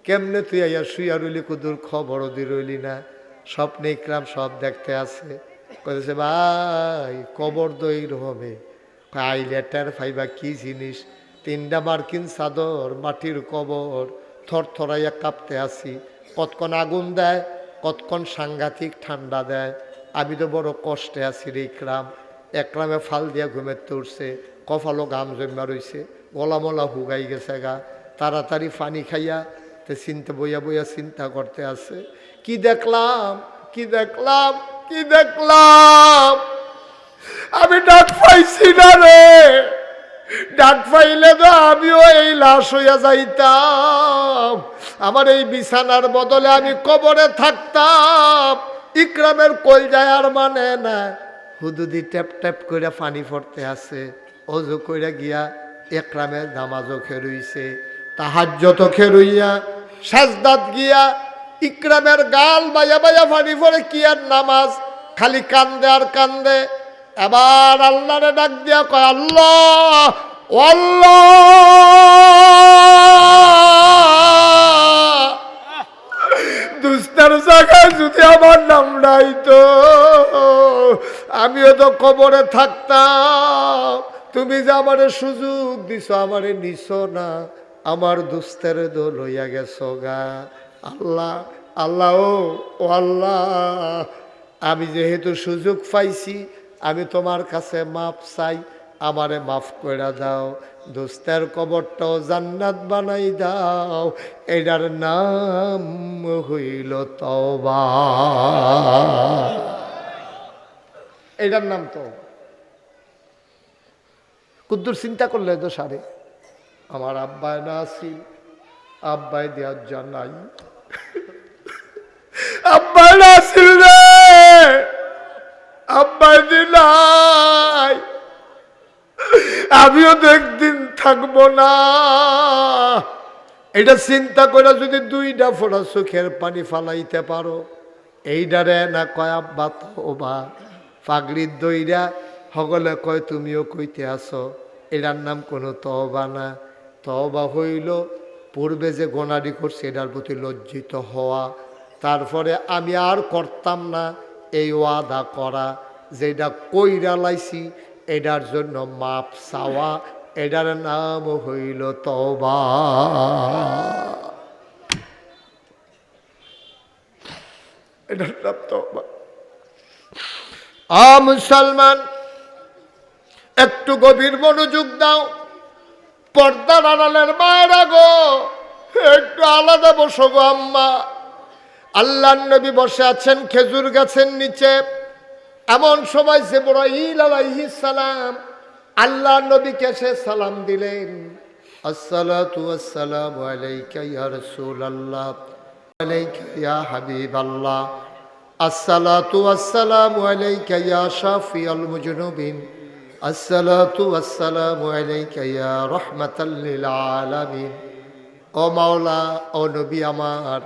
কেমনে তুই আইয়া শুইয়া রইলি, কুদুর খবরও দি রইলি না। স্বপ্নে ইকরাম সব দেখতে আছে, কইতেছে ভাই কবর দইর হবে। আইলে টের ফাইবা কি জিনিস, 3টা মার্কিন চাদর, মাটির কবর, থরথরাইয়া কাঁপতে আসি। কতক্ষণ আগুন দেয়, কতক্ষণ সাংঘাতিক ঠান্ডা দেয়। আমি তো বড় কষ্টে আছি রে ইকরাম। একরামে ফাল দিয়া ঘুমেতে উঠছে, কপালও গাম জমা রইছে, গলামলা হুগাই গেছে গা। তাড়াতাড়ি পানি খাইয়া তে চিন্তা বইয়া বইয়া চিন্তা করতে আছে, কি দেখলাম, কি দেখলাম, কি দেখলাম। আমি ডাক পাইছি না রে, ডাক পাইলে তো আমিও এই লাশ হইয়া যাইতাম। আমার এই বিছানার বদলে আমি কবরে থাকতাম। ইকরামের কলজায় আর মানে না, হুদুদি ট্যাপ ট্যাপ করে পানি পড়তে আছে। অজু কইরা গিয়া একরামের নামাজও খেরুইছে, তাহাজ্জুদ খেরুইয়া সাজদাত গিয়া ইকরামের গাল বাইয়া বাইয়া পানি পড়ে, কি আর নামাজ, খালি কান্দে আর কান্দে। এবার আল্লাহরে ডাক দিয়া কয়, আল্লাহ ও আল্লাহ, দুস্তার জায়গায় যদি আমার নাম নাই তো আমিও তো কবরে থাকতাম। তুমি যে আমারে সুযোগ দিছ, আমারে নিছ না, আমার দুস্তের দো লইয়া গেছো গা। আল্লাহ আল্লাহ ও আল্লাহ, আমি যেহেতু সুযোগ পাইছি, আমি তোমার কাছে মাপ চাই, আমারে মাফ করে দাও। দোস্তের কবরটাও জান্নাত বানাই দাও, এটার নাম হইল তওবা। এটার নাম তো কুদ্দুর চিন্তা করলে তো সারে। আমার আব্বায় না আসিল, আব্বাই দেওয়ার জানাই, আব্বাই না আসিল রে, আব্বাই দিলাই, আমিও তো একদিন থাকবো না। এটা চিন্তা করে যদি 2টা ফোঁটা চোখের পানি ফালাইতে পারো, এইটারে না কয় আব্বা তওবা। পাগড়ির দইরা সকলে কয় তুমিও কইতে আসো, এটার নাম কোনো তওবা না। তওবা হইল পূর্বে যে গোনাডি করছে এটার প্রতি লজ্জিত হওয়া, তারপরে আমি আর করতাম না এই ওয়াদা করা, যেটা কইরা লাইছি এটার জন্য মাপ চাওয়া, এটার নাম হইল তওবা। এটার নাম তওবা। মুসলমান একটু গভীর মনোযোগ দাও, পর্দার আড়ালের মায়েরা গো একটু আলাদা বসো গো আম্মা। আল্লাহর নবী বসে আছেন খেজুর গাছের নিচে। এমন সময় জিবরাইল আলাইহিস সালাম আল্লাহর নবীকে সে সালাম দিলেন, আসসালাতু ওয়াসসালামু আলাইকা ইয়া রাসূলুল্লাহ, আলাইকা ইয়া হাবিবাল্লাহ, আসসালাতু ওয়াসসালামু আলাইকা ইয়া শাফিয়াল মুজনুবিন, আসসালাতু ওয়াসসালামু আলাইকা ইয়া রাহমাতাল লিল আলামিন। ও মাওলা, ও নবী আমার,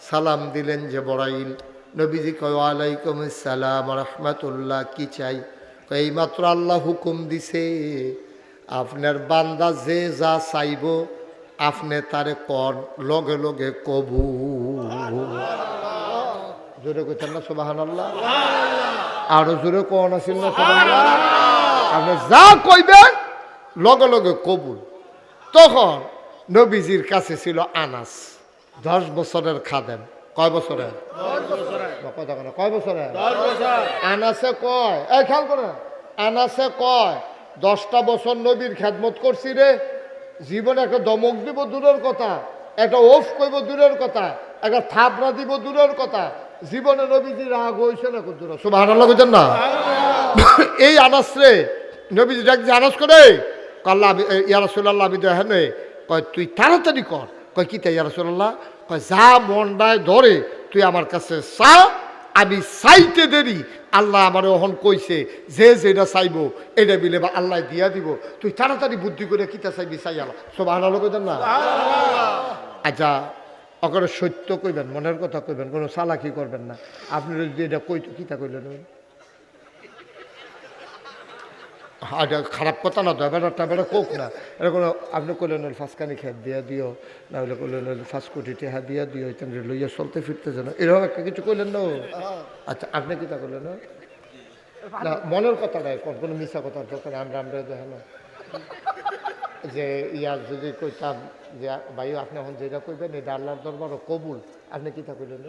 সালাম দিলেন জিবরাইল। নবীজি কয় ওয়ালাইকুম আসসালাম রাহমাতুল্লাহ, কি চাই? এইমাত্র আল্লাহ হুকুম দিছে আপনার বান্দা যে যা চাইব আপনি তারে কর, লগে লগে কবুল। জোরে কইতেন না সুবহানাল্লাহ? আরো জোরে কোন আছিল না সুবহানাল্লাহ? আপনি যা কইবেন লগে লগে কবুল। তখন নবীজির কাছে ছিল আনাস, 10 বছরের খাদেম। কয় বছরের? কয় বছরের? আনাসে কয়, এই খেয়াল করে, আনাসে কয় 10টা বছর নবীর খেদমত করছি রে, জীবনে একটা দমক দিব দূরের কথা, একটা ওফ কইব দূরের কথা, একটা থাপড়া দিব দূরের কথা, জীবনে নবীজি রাগ হয়েছে না দূর। সুবহানাল্লাহ কইতেন না? এই আনাস রে নবীজি ডাকছে, আনাস করে আল্লাহ ইয়া রাসূলুল্লাহ, আমি তো হ্যাঁ কয় তুই তাড়াতাড়ি কর। কয় কি তাই ইয়া রাসূলুল্লাহ? কয় যা মনটায় ধরে তুই আমার কাছে চা, আমি চাইতে দেরি আল্লাহ আমার ওহন কইছে যে যেটা চাইবো এটা বিলে বা আল্লাহ দিয়া দিব, তুই তাড়াতাড়ি বুদ্ধি করে কিতা চাইবি চাই আল্লাহ। সুবহানাল্লাহ কইতেন না? আচ্ছা, ওখানে সত্য কইবেন, মনের কথা কইবেন, কোনো চালাকি করবেন না। আপনি যদি এটা কইতো কিতা কইলেন? এটা খারাপ কথা না তো, বেটা কোক না, এটা কোনো আপনি কইলেন ফাঁসকানি খেত দিয়া দিও, না হলে কইলেন ফাঁস কোটি টেহা দিয়া দিও, এটা লইয়া চলতে ফিরতে যেন, এরকম একটা কিছু কইলেন না? আচ্ছা, আপনি কিতা কইলেন না? মনের কথাটাই কোনো মিশা কথার দরকার। আমরা দেখেন যে ইয়ার যদি কইতাম যে ভাই আপনি এখন যেটা কইবেন এটা আল্লাহর দরবারও কবুল, আপনি কিতা কইলেন?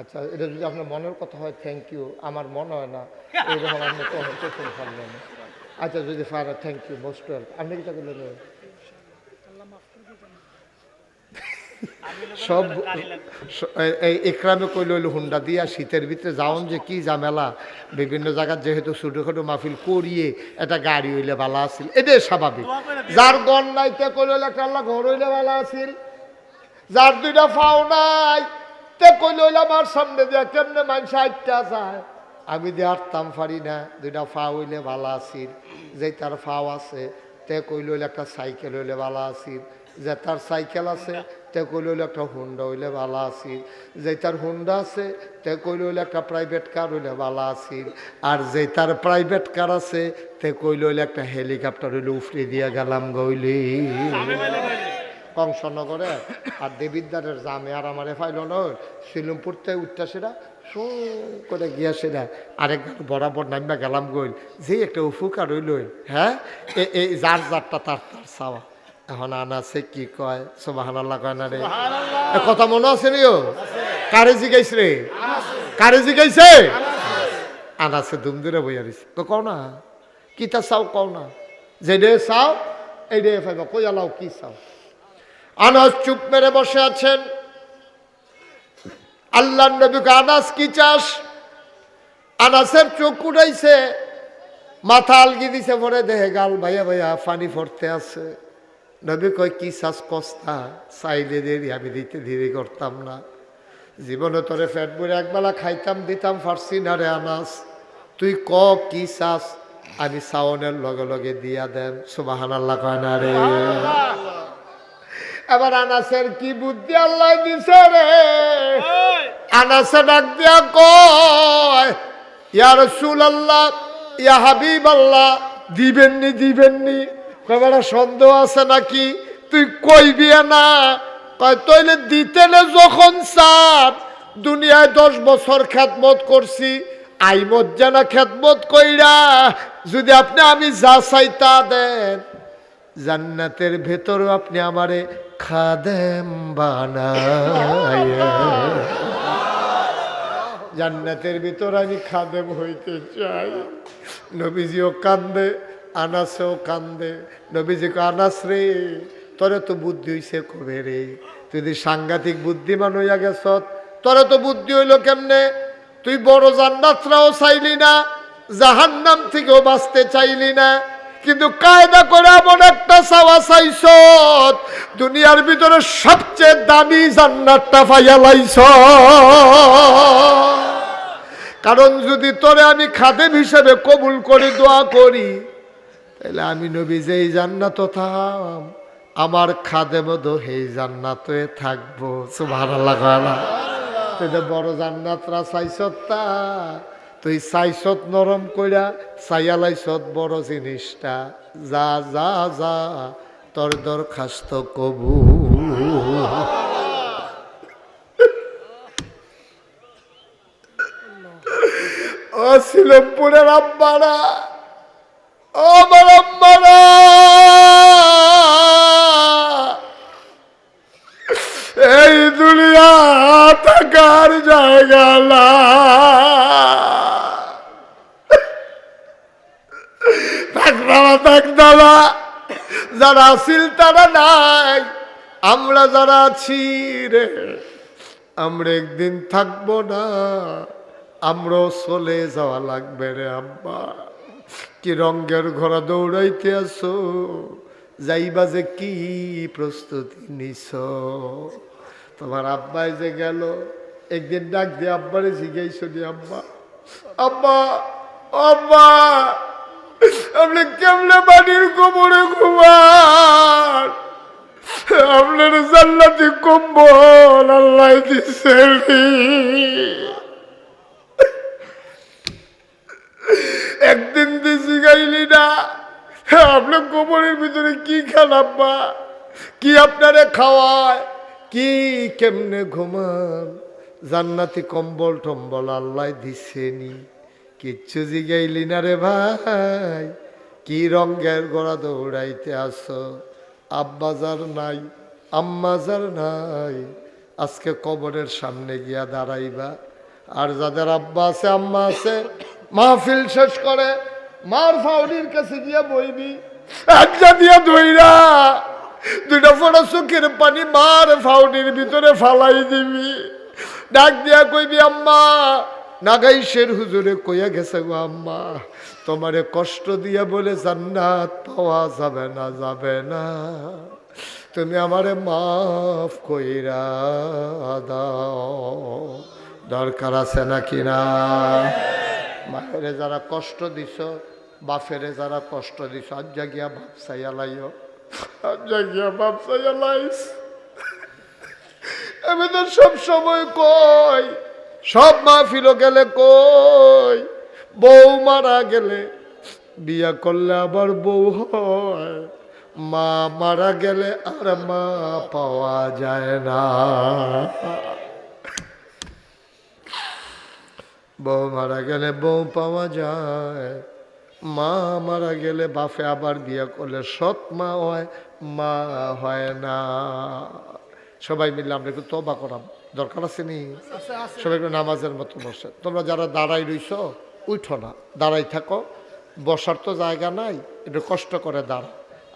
আচ্ছা, এটা যদি আপনার মনের কথা হয় থ্যাংক ইউ, আমার মনে হয় না এইরকম আপনি কখন পারলেন। আচ্ছা, যদি পারে থ্যাংক ইউ, মোস্ট ওয়েলকাম। আপনি কিতা কইলেন? সব এই একরামে কইল হইল হুন্ডা দিয়া শীতের ভিতরে যাওন যে কি ঝামেলা, বিভিন্ন জায়গার যেহেতু ছোটোখাটো মাহফিল করিয়ে একটা গাড়ি হইলে ভালো আছিল, এটাই স্বাভাবিক। যার গন নাইতে কইল একটা আল্লাহ ঘর হইলে ভালো আছিল, যার দুইটা ফাও নাই তে কইল আমার সামনে দিয়া কেমনে মানুষ আটটা যায়, আমি দিয়ে হাঁটতাম পারি না, দুইটা ফা হইলে ভালো আছিল। যে তার ফাও আছে তে কইল একটা সাইকেল হইলে ভালো আছিল, যে তার সাইকেল আছে তে কইল একটা হুন্ডা হইলে ভালো আছিল, যে তার হুন্ডা আছে তে কইল একটা প্রাইভেট কার হইলে ভালো আছিল, আর যে তার প্রাইভেট কার আছে তে কইল একটা হেলিকপ্টার হইলে উফরে দিয়া গেলাম গইলি কংসনগরে। আর দেবিদ্বারের জামে আর আমার ফাইল শিলুমপুরতে উঠটা সেটা শো করে গিয়া সেটা আরেক বরাবর নামবা গেলাম গইল, যে একটা উপকার হইল। হ্যাঁ, এই যার যারটা তার তার চাওয়া। এখন আনাসে কি কয়? সুবহানাল্লাহ কয় না রে? কথা মনে আছে নিও? কারে জিগাইছ রে? কারে জিগাইছে? আনাসে দুম দূরে বইয়া দিছে। কও না কিতা চাও, কও না যেডে চাও এইডে পাইবা, কই আলাও কি চাও। আনাস চুপ মেরে বসে আছেন। আল্লাহর নবীকে আনাস কি চাস? আনাসের চোখ উড়াইছে, মাথা আলগি দিছে, পরে দেহে গাল ভাইয়া ভাইয়া পানি পড়তে আছে। নবী কয় কি চাস কস্তা? চাইলে দেরি আমি দিতে দেরি করতাম না, জীবনে তোরে পেট ভরে একবেলা খাইতাম দিতাম পারছি না রে আনাস, তুই ক কি চাস, আমি সাওনের লগে লগে দিয়া দেন। সুবহানাল্লাহ কয় না রে? এবার আনাসের কি বুদ্ধি আল্লাহ দিছে রে। আনাসে ডাক দিয়া কয় ইয়া রাসূলুল্লাহ, ইয়া হাবিবাল্লাহ, দিবেননি দিবেননি? কয়বার সন্দেহ আছে নাকি? তুই কইবি না? কয় তইলে দিতে না যখন চান, দুনিয়ায় 10 বছর খেদমত করছি, আইমত জানা খেদমত কইরা যদি আপনি আমি যা চাই তা দেন, জান্নাতের ভেতরও আপনি আমারে খাদেম বানায়া, জান্নাতের ভিতর আমি খাদেম হইতে চাই। নবীজিও কান্দে, আনাসেও কান্দে। নবীজিকে আনাস রে, তোরে তো বুদ্ধি হইছে কবে রে? তুই যদি সাংঘাতিক বুদ্ধিমান হইয়া গেছ, তোরে তো বুদ্ধি হইল কেমনে? তুই বড় জান্নাতরাও চাইলি না, জাহান্নাম থেকেও বাঁচতে চাইলি না, কিন্তু কায়দা করে এমন একটা চাওয়া চাইছ, দুনিয়ার ভিতরে সবচেয়ে দামি জান্নাতটা পাইয়া লাইছ। কারণ যদি তোরে আমি খাদেম হিসেবে কবুল করে দোয়া করি, তাহলে আমি নবী যেই জান্নাত থাম, আমার খাদেম তো সেই জান্নাতে থাকবো। সুবহানাল্লাহ। তুই তো বড় জান্নাতরা চাইছত, তা তুই চাইছত নরম কইরা, চাইয়ালাইছত বড় জিনিসটা। যা যা যা, তোর দরখাস্ত কবুল। ও শিলমপুরের আব্বারা, ও আমার আব্বারা, এই দুনিয়া থাকার জায়গা না। থাকদালা যারা আসিল তারা নাই, আমরা যারা আছি রে, আমরা একদিন থাকবো না, আমরাও চলে যাওয়া লাগবে রে আব্বা। কি রঙের ঘোড়া দৌড়াইতে আসো, যাইবা যে কি প্রস্তুতি নিছ। তোমার আব্বাই যে গেল, একদিন ডাক দিয়ে আব্বারে জিজ্ঞাসা নি, আব্বা আব্বা আব্বা, আপনি কেমনে বাড়ির কোমরে ঘুমান? আপনার জান্নাতি কম্বল আল্লাহ দিচ্ছেন। একদিন দিছি গাইলি না, আপনার কোমরের ভিতরে কি খান আব্বা? কি আপনারে খাওয়ায়? কি কেমনে ঘুমান? জান্নাতি কম্বল টম্বল আল্লাহ দিছেনি, কিচ্ছু জিগাইলি না রে ভাই। কি রঙের গোড়া দৌড়াইতে আসো? আব্বাজার নাই, আম্মাজার নাই, আজকে কবরের সামনে গিয়া দাঁড়াইবা। আর যাদের আব্বা আছে আম্মা আছে, মাহফিল শেষ করে মার ফাউডির কাছে গিয়া বইবি, একটা দিয়া ধইরা দুইটা ফোটা চোখের পানি মার ফাউডির ভিতরে ফালাই দিবি। ডাক দিয়া কইবি, আম্মা নাগাইশের হুজুরে কইয়া গেছে গো আম্মা, তোমারে কষ্ট দিয়া বলে জান্নাত পাওয়া যাবে না, যাবে না, তুমি আমারে মাফ কইরা দাও। দরকার আছে নাকি না? মায়েরে যারা কষ্ট দিছ, বাপেরে যারা কষ্ট দিছ, আজ জাগিয়া ভাবসাইয়া লাইও, আজ জাগিয়া ভাবসাইয়া লাইস। আমি তো সব সময় কই, সব মাহফিল গেলে কই, বউ মারা গেলে বিয়া করলে আবার বউ হয়, মা মারা গেলে আর মা পাওয়া যায় না। বউ মারা গেলে বউ পাওয়া যায়, মা মারা গেলে বাপে আবার বিয়া করলে সৎ মা হয়, মা হয় না। সবাই মিলে আমরা একটু তওবা করাম, দরকার আছে নি? সবাই একটু নামাজের মতো বসে। তোমরা যারা দাঁড়াই রইছ উঠো না, দাঁড়াই থাকো, বসার তো জায়গা নাই, একটু কষ্ট করে দাঁড়া।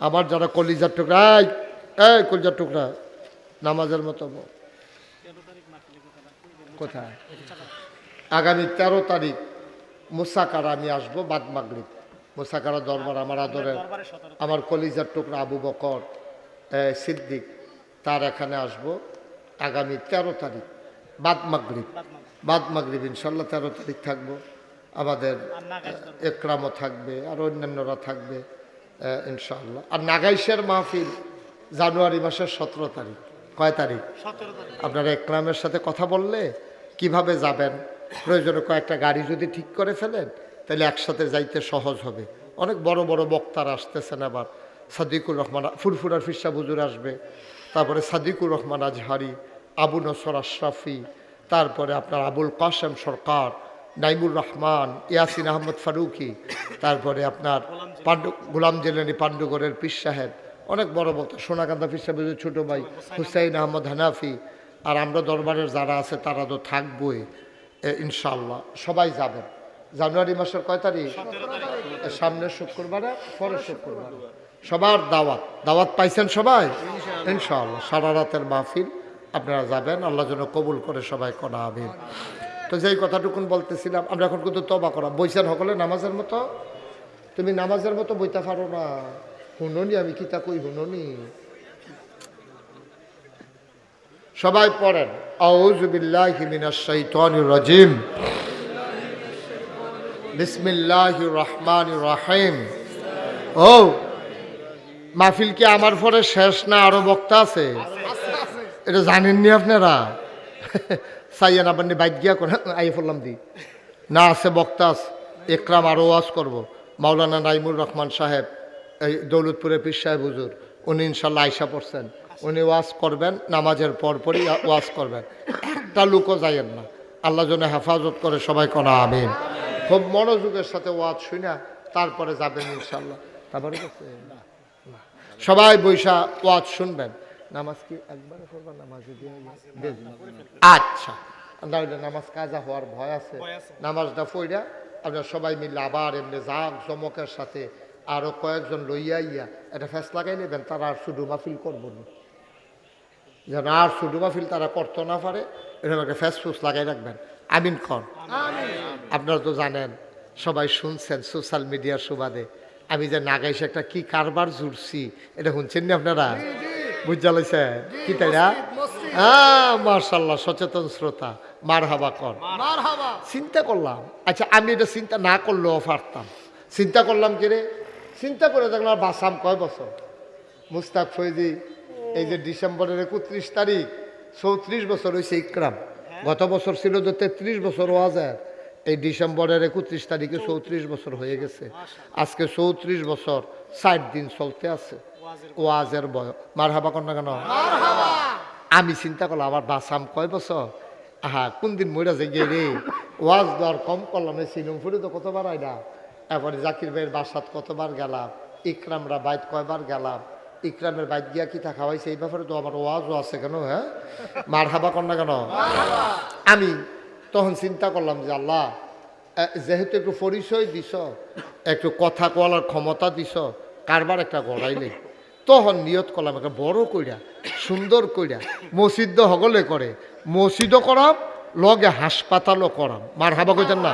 আমার যারা কলিজার টুকরা, এই কলিজার টুকরা, নামাজের মতো কোথায়? আগামী 13 তারিখ মুসাকারা আমি আসবো, বাদ মাগরিব। মুসাকারা দরবার আমার আদরের, আমার কলিজার টুকরা আবু বকর সিদ্দিক, তার এখানে আসবো আগামী 13 তারিখ বাদ মাগরিব। বাদ মাগরিব ইনশাল্লাহ 13 তারিখ থাকবো। আমাদের একরামও থাকবে, আর অন্যান্যরা থাকবে ইনশাল্লাহ। আর নাগাইশের মাহফিল জানুয়ারি মাসের 17 তারিখ। কয় তারিখ? আপনারা একরামের সাথে কথা বললে কিভাবে যাবেন, প্রয়োজনে কয়েকটা গাড়ি যদি ঠিক করে ফেলেন, তাহলে একসাথে যাইতে সহজ হবে। অনেক বড় বড় বক্তারা আসতেছেন। আবার সাদিকুর রহমান ফুরফুরার ফিরসা হুজুর আসবে, তারপরে সাদিকুর রহমান আজহারি, আবু নসর আশরাফি, তারপরে আপনার আবুল কাসেম সরকার, নাইমুর রহমান, ইয়াসিন আহমদ ফারুকি, তারপরে আপনার গোলাম জিলানী পাণ্ডুগড়ের পীর সাহেব, অনেক বড় বক্তা, সোনাকান্দা পীর সাহেবের ছোটো ভাই হুসাইন আহমদ হানাফি। আর আমরা দরবারের যারা আছে তারা তো থাকবই ইনশাল্লাহ। সবাই যাবেন জানুয়ারি মাসের কয় তারিখ? সামনের শুক্রবারে, পরের শুক্রবারে। সবার দাওয়াত, দাওয়াত পাইছেন সবাই ইনশাআল্লাহ। সারা রাতের মাহফিল, আপনারা যাবেন, আল্লাহ যেন কবুল করে সবাই করা আমিন। তো যেই কথাটুকুন বলতেছিলাম, আমরা এখন কিন্তু তওবা করা বইছেন সকলে নামাজের মতো। তুমি নামাজের মতো বইতে পারো না, শুনুনি আমি কি তা কই, শুনুনি। সবাই পড়েন আউযু বিল্লাহি মিনাশ শাইতানির রাজিম। বিসমিল্লাহির রহমানির রহিম। ও মাহফিল কি আমার পরে শেষ না আরো বক্তা আছে? এটা জানেননি আপনারা? সাইয়ান আপনি বাইক গিয়া করে আই ফেললাম দি না আছে বক্তা আছে, একরাম আরো ওয়াজ করব। মাওলানা নাইমুর রহমান সাহেব, এই দৌলতপুরের পীর সাহেব হুজুর, উনি ইনশাল্লাহ আয়সা পড়ছেন, উনি ওয়াজ করবেন, নামাজের পরপরই ওয়াজ করবেন। একটা লোকও যাইয়েন না, আল্লাহ যেন হেফাজত করে, সবাই কোনা আমিন। খুব মনোযোগের সাথে ওয়াজ শুনা তারপরে যাবেন ইনশাল্লাহ। তারপরে সবাই বৈশা ওয়াজ শুনবেন। নামাজ কি একবারে পড়বা? নামাজে দিয়ে আচ্ছা, নামাজ কাজা হওয়ার ভয় আছে, নামাজটা পড়া আপনার সবাই মিলে আবার এমনি জাগ জমকের সাথে আরো কয়েকজন লইয়া ইয়া এটা ফেস লাগাই নেবেন, তারা আর শুধু মাহফিল করবো না, যেন আর শুধু মাহফিল তারা করতে না পারে, এরকম একটা ফেস ফুস লাগাই রাখবেন। আমিন খন। আপনারা তো জানেন, সবাই শুনছেন সোশ্যাল মিডিয়ার সুবাদে আমি যে নাগাইছে একটা কি কারবার জুড়ছি, এটা শুনছেন না আপনারা? বুঝা লাইছে কি তাইরা? হ্যাঁ মার্শাল্লাহ, সচেতন শ্রোতা, মার হাবা কর। চিন্তা করলাম, আচ্ছা আমি এটা চিন্তা না করলেও পারতাম, চিন্তা করলাম কি রে, চিন্তা করে দেখলাম বাসাম কয় বছর। মুস্তাক ফৈজি এই যে ডিসেম্বরের 31 তারিখ 34 বছর হয়েছে ইকরাম, গত বছর ছিল যে 33 বছর ওয়াজের, এই ডিসেম্বরের 31 তারিখে 34 বছর হয়ে গেছে। আজকে 34 বছর 60 দিন চলতে আছে ওয়াজের বয়। মার হাবা কর না কেন? আমি চিন্তা করলাম আমার বাসাম কয় বছর, আহা কোন দিন মরে যাই গে রে, ওয়াজ দর কম করলাম, সিনেমপুরে তো কতবার আইলা, তারপরে জাকির ভাইয়ের বাসাত কতবার গেলাম, ইকরামরা বাইত কয়বার গেলাম, ইকরামের বাইত গিয়া কি তা খাওয়াইছে, এই ব্যাপারে তো আমার ওয়াজও আছে কেন? হ্যাঁ মার হাবা কর না কেন? আমি তখন চিন্তা করলাম যে আল্লাহ, যেহেতু একটু পরিচয় দিছ, একটু কথা কওয়ার ক্ষমতা দিছ, কারবার একটা গড়াইলে, তখন নিয়ত করলাম একটা বড় কইরা সুন্দর কইরা মসজিদ হগলে করে, মসজিদও করাম লগে হাসপাতালও করাম। মার হাবা কইতেন না?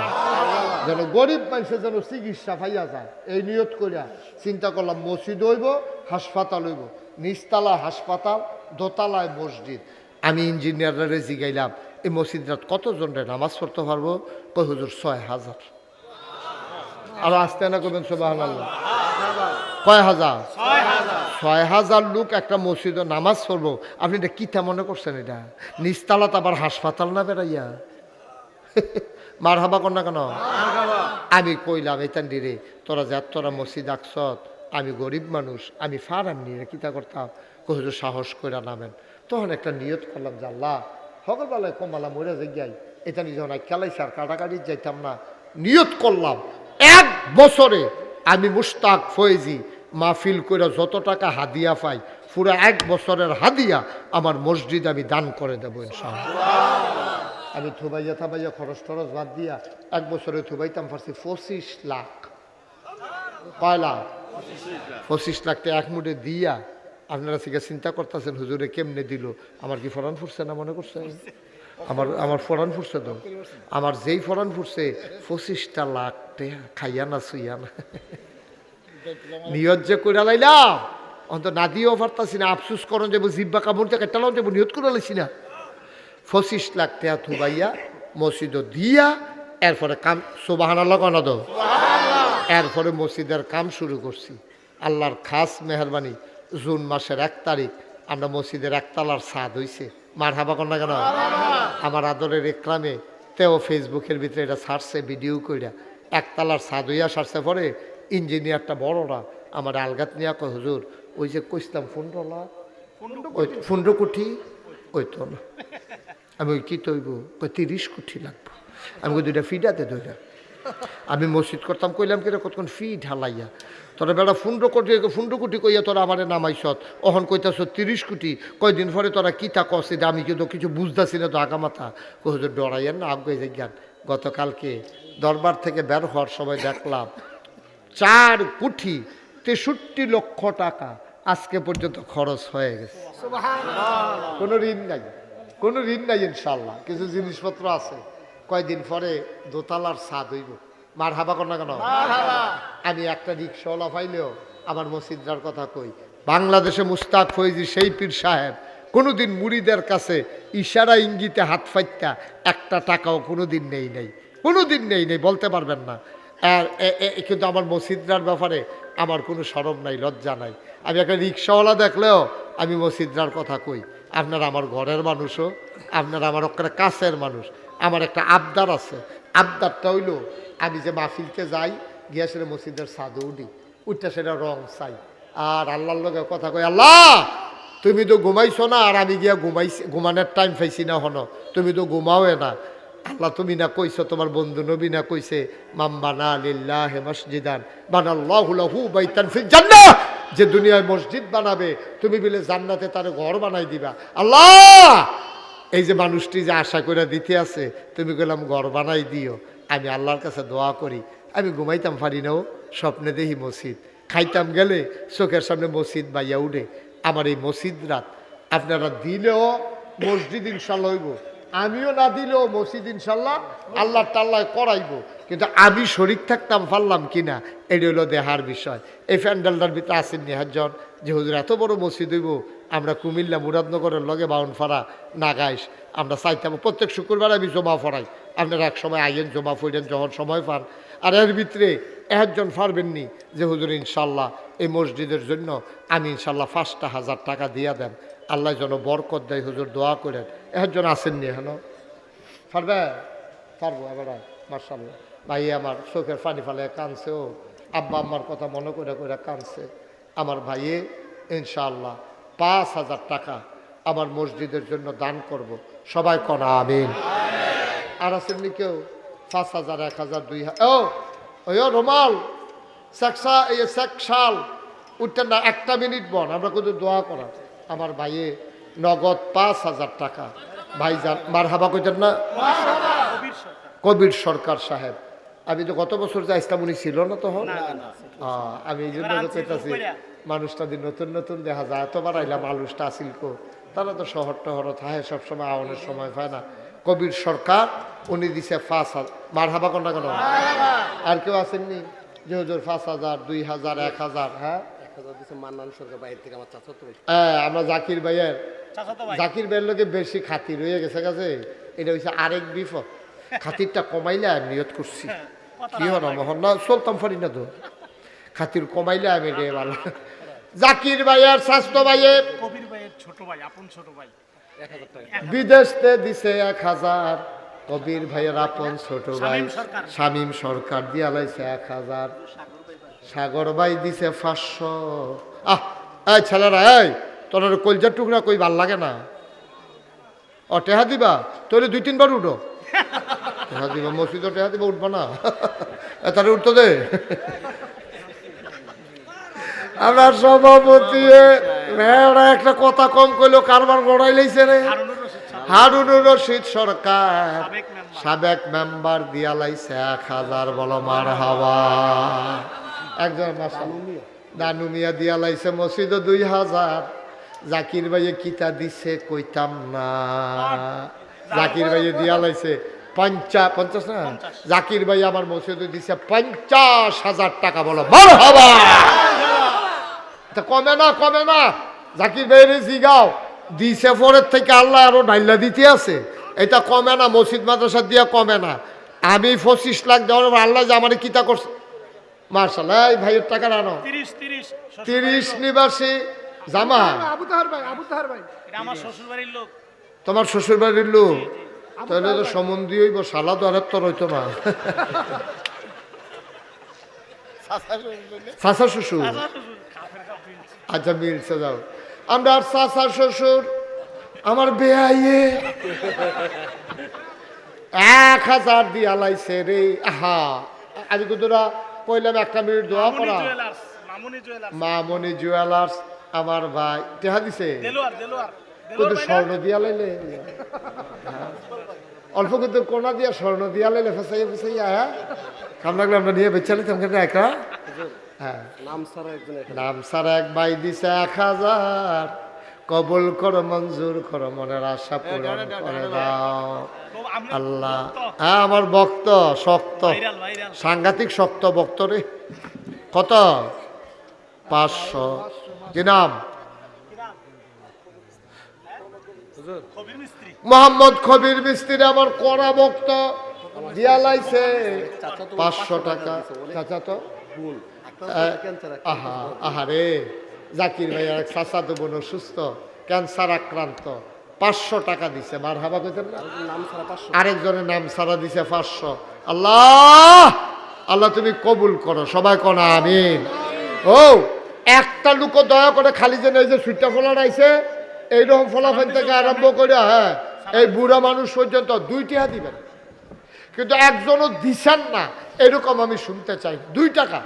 যেন গরিব মানুষের যেন চিকিৎসা পাইয়া যায়, এই নিয়ত করিয়া চিন্তা করলাম মসজিদ হইব, হাসপাতাল হইব, নিচতলা হাসপাতাল, দোতলায় মসজিদ। আমি ইঞ্জিনিয়াররা জিগাইলাম এই মসজিদটা কতজনরে নামাজ পড়তে পারবো? কই হুজুর 6000। আর আসতে না করবেন সুবহানাল্লাহ, কয় হাজার? 6000 লোক একটা মসজিদে নামাজ পড়বো। আপনি এটা কিতা মনে করছেন? এটা নিচতলাত আবার হাসপাতাল না বেড়াইয়া? মার হাবা কর না কেন? আমি কইলাম এতান দিরে তোরা যা তোরা মসজিদ আকসত, আমি গরিব মানুষ, আমি ফারাম নিয়ে কিতা করতাম, কহিল সাহস করে নামেন। তখন একটা নিয়ত করলাম যে আল্লাহ সকালবেলায় কমালা মরে যাই, এটা নিজে খেলাইছে আর কাটাকাটি যাইতাম না। নিয়ত করলাম 1 বছরে আমি মুস্তাক ফয়েজি মাহফিল করে যত টাকা হাদিয়া পাই, পুরো 1 বছরের হাদিয়া আমার মসজিদ আমি দান করে দেবো ইনশাআল্লাহ। আমি থুবাইয়া থাবাইয়া খরচ টরচ বাদ দিয়া 1 বছরে থুবাইতাম পারছি 25 লাখ। কয় লাখ? 25 লাখ টাকা এক মুঠে দিয়া আপনারা থেকে চিন্তা করতেছেন হুজুরে কেমনে দিল। আমার কি ফরান ফুটছে না মনে করছে? আমার ফরান ফুটছে তো, আমার যেই ফরান ফুটছে 25টা লাখ টাকা খাইয়া না শুইয়া না। নিয়ত যে করে লাইলাম অন্ত না দিয়েও পারতাছি না, আফসুস করন যাবো, জিব্বা কামড় থেকে টালাও যাবো, নিয়ত করে লাইছি না। 25 লাখ টাকা থুবাইয়া মসজিদও দিয়া এরপরে কাম সুবহানাল্লাহ কনা দো, এরপরে মসজিদের কাম শুরু করছি। আল্লাহর খাস মেহরবানি, জুন মাসের 1 তারিখ আমরা মসজিদের 1 তালার ছাদ হইছে। মার হাবা কন্যা কেন? আমার আদরের একরামে তেও ফেসবুকের ভিতরে এটা ছাড়ছে ভিডিও কইরা, 1 তালার ছাদ হইয়া সারছে। পরে ইঞ্জিনিয়ারটা বড়রা আমার আলগাত নিয়া কয় হুজুর ওই যে কইসলাম 15 লাখ, ওই 15 কোটি, ওই তো না। আমি ওই কী তৈব, ওই 30 কোটি লাগবো। আমি ওই 2টা ফিডাতে ধরে আমি মসজিদ করতাম, কইলাম কিনা কতক্ষণ ফি ঢালাইয়া, তোরা বেড়া 15 কোটি কইয়া তোরা আমার নামাইছত, অহন কইতাছ 30 কোটি। কয়দিন পরে তোরা কী তা কছে, আমি কিন্তু কিছু বুঝতেছি না তো আগামাথা। হুজুর ডরাইয়েন না, আগে যে জ্ঞান। গতকালকে দরবার থেকে বের হওয়ার সময় দেখলাম 4 কোটি 63 লক্ষ টাকা আজকে পর্যন্ত খরচ হয়ে গেছে। কোনো ঋণ নাই, কোনো ঋণ নাই ইনশাল্লাহ। কিছু জিনিসপত্র আছে, কয়দিন পরে দোতলার ছাদ হইব। মার হাবা কর না কেন? আমি একটা রিক্সাওয়ালা পাইলেও আমার মসজিদটার কথা কই, বাংলাদেশে মুস্তাক ফৈজি সেই পীর সাহেব কোনোদিন মুরিদের কাছে ইশারা ইঙ্গিতে হাত ফাইত্যা একটা টাকাও কোনোদিন নেই নাই, কোনোদিন নেই বলতে পারবেন না। আর কিন্তু আমার মসজিদরার ব্যাপারে আমার কোনো শরম নাই, লজ্জা নাই। আমি একটা রিক্সাওয়ালা দেখলেও আমি মসজিদরার কথা কই। আপনারা আমার ঘরের মানুষও, আপনারা আমার একটা কাছের মানুষ। আমার একটা আবদার আছে, আবদারটা হইল আমি যে মাহফিলকে যাই গিয়া সেটা মসজিদের ছাদে উঠি, উঠটা সেটা রং চাই আর আল্লাহর লগে কথা কই, আল্লাহ তুমি তো ঘুমাইছো না আর আমি গিয়া ঘুমাইছি, ঘুমানোর টাইম পাইছি না হনো, তুমি তো ঘুমাও না। আল্লাহ তুমি না কইছো, তোমার বন্ধু নবী না কইছে, মাম্বানা লিল্লাহি মসজিদান বানাল্লাহু লাহু বাইতান ফিল জান্নাহ, যে দুনিয়ায় মসজিদ বানাবে তুমি বলে জান্নাতে তার ঘর বানাই দিবা। আল্লাহ এই যে মানুষটি যে আশা করে দিতে আছে, তুমি বললাম ঘর বানাই দিও। আমি আল্লাহর কাছে দোয়া করি, আমি ঘুমাইতাম পারি নাও, স্বপ্নে দেখি মসজিদ, খাইতাম গেলে চোখের সামনে মসজিদ বাইয়া উঠে। আমার এই মসজিদ রাত আপনারা দিলেও মসজিদ ইনশাল্লাহ হইব, আমিও না দিলেও মসজিদ ইনশাল্লাহ আল্লাহ টাল্লাহ করাইব। কিন্তু আমি শরীর থাকতাম পারলাম কিনা এটি হলো দেহার বিষয়। এই প্যান্ডেলটার ভিতরে আসেন নিহাজন যে হুজুর এত বড় মসজিদ হইব, আমরা কুমিল্লা মুরাদনগরের লগে বাউনফাড়া নাগাইশ আমরা চাইতাম প্রত্যেক শুক্রবার আমি জমা পড়াই। আপনারা এক সময় আইয়েন, জমা পড়েন যখন সময় পান। আর এর ভিতরে একজন পারবেননি যে হুজুর ইনশাল্লাহ এই মসজিদের জন্য আমি ইনশাল্লাহ 5,000 টাকা দিয়া দেন, আল্লাহ যেন বরকত দেয়, হুজুর দোয়া করেন। একজন আসেননি হেন, পারবে? পারবো এবার মার্শাল্লাহ। ভাই আমার চোখের পানি ফালে কাঁদছে, ও আব্বা আম্মার কথা মনে করে করে কাঁদছে। আমার ভাইয়ে ইনশাআল্লাহ 5,000 টাকা আমার মসজিদের জন্য দান করব, সবাই কনা আমিন। আর আসেননি কেউ? 5,000, 1,000, 2,000। ওই রোমাল শেখসা এই শেখশাল উঠতেন না, একটা মিনিট বন, আমরা কিন্তু দোয়া করা। আমার ভাইয়ে নগদ 5,000 টাকা ভাইজান মারহাবা কইতেন না, কবির সরকার সাহেব। আমি তো গত বছর যা ইসলাম উনি ছিল না তখন, আমি এই জন্য কইতাছি মানুষটা দিন নতুন নতুন দেখা যায়। এতবার আইলাম মানুষটা আসিল কো, তারা তো শহর টহর থাকে সবসময়, আওয়ানোর সময় পায় না। কবির সরকার উনি দিছে 5,000, মারহাবা কন্যা কেন? আর কেউ আসেননি যে হুজুর 5,000, 2,000, 1,000? হ্যাঁ আমরা জাকির ভাইয়ের লোকে বেশি খাতির হয়ে গেছে কাছে, এটা হচ্ছে আরেক বিপদ। খাতিরটা কমাইলে আমি নিয়ত করছি কি হন মহন না চলতাম পারি না তো, খাতির কমাইলে আমি রে ভালো। জাকির ভাইয়ের স্বাস্থ্য ভাইয়ের ছোট ভাই, আপন ছোট ভাই, বিদেশতে দিছে 1,000, কবির ভাইয়ের আপন ছোট ভাই শামীম সরকার দিয়া লাইছে 1,000, সাগর ভাই দিছে 500। এই ছেলেরা, এই তোর কলজার টুকরা কই ভাল লাগে না? টেহা দিবা তোরে 2-3 বার উঠো, টেহা দিবা মসজিদও টেহা দিবা, উঠবা না তাহলে উঠতো দে। আমার সভাপতি একটা কথা কম কইলো, কারবার গড়াই লাইছে রে। হারুনুর রশিদ সরকার সাবেক মেম্বার দিয়া লাইছে 1,000, বলো মারহাবা। একজন দানু মিয়া দিয়া লাইছে মসজিদও 2,000। জাকির ভাইয়ে কিতা দিছে কইতাম না, জাকির ভাইয়ে দিয়া লাইছে 50 না, জাকির ভাই আমার মসজিদে দিছে 50,000 টাকা, বলো মারহাবা। কমে না, কমে না। জাকির ভাইয়ের জিগাও দিছে পরের থেকে আল্লাহ আরো ডাইলা দিতে আছে, এটা কমে না, মসজিদ মাদ্রাসা দিয়া কমে না। আমি 25 লাখ দেওয়ার আল্লাহ যে আমার কিতা করছে মার্শাল্লাহ। এই ভাইয়ের টাকা আনো 30 নিবাসী জামা, তোমার শ্বশুর বাড়ির লোক, তাহলে তো সম্বন্ধী হইব, সালা তো আর তোর হইতো না। চাচা শ্বশুর, আচ্ছা মিলছে, যাও। আমরা আর চাচা শ্বশুর আমার বেয়াইয়ে 1,000 দিয়া লাইছে রে। আমি কুতুরা কইলাম 1 মিনিট দোয়া করা। মামনি জুয়েলার্স আমার ভাই টেহা দিছে, কিন্তু স্বর্ণ দিয়া লাইলে অল্প, কিন্তু কোনা দিয়া স্বর্ণ দিয়া লাইলে ফেসাইয়া ফেসাইয়া। হ্যাঁ কাম লাগলে আমরা নিয়ে বেচালি তোমাকে একা। হ্যাঁ নাম সারা এক ভাই দিছে 1,000, কবুল করো, মঞ্জুর করো, মনের আশা পূরণ করে দাও আল্লাহ। হ্যাঁ আমার ভক্ত শক্ত, সাংঘাতিক শক্ত ভক্ত রে। কত? 500। কি নাম? মোহাম্মদ খবির মিস্ত্রি, আমার কড়া ভক্ত। দিয়া লাইছে 500 টাকা। চাচা তো আহা আহারে জাকির ভাই আর চাচা তো বোন সুস্থ, ক্যান্সার আক্রান্ত, 500 টাকা দিছে। মার হাবা কইতেন না? আরেকজনের নাম সারা দিছে 500। আল্লাহ আল্লাহ তুমি কবুল করো, সবাই কোন আমিন। ও একটা লোক দয়া করে খালি যে এই যে সুইটটা ফোলা রাইছে, এইরকম ফলাফল থেকে আরম্ভ করে হ্যাঁ এই বুড়া মানুষ পর্যন্ত 2 টাকা দিবেন, কিন্তু একজনও দিছেন না এরকম আমি শুনতে চাই। 2 টাকা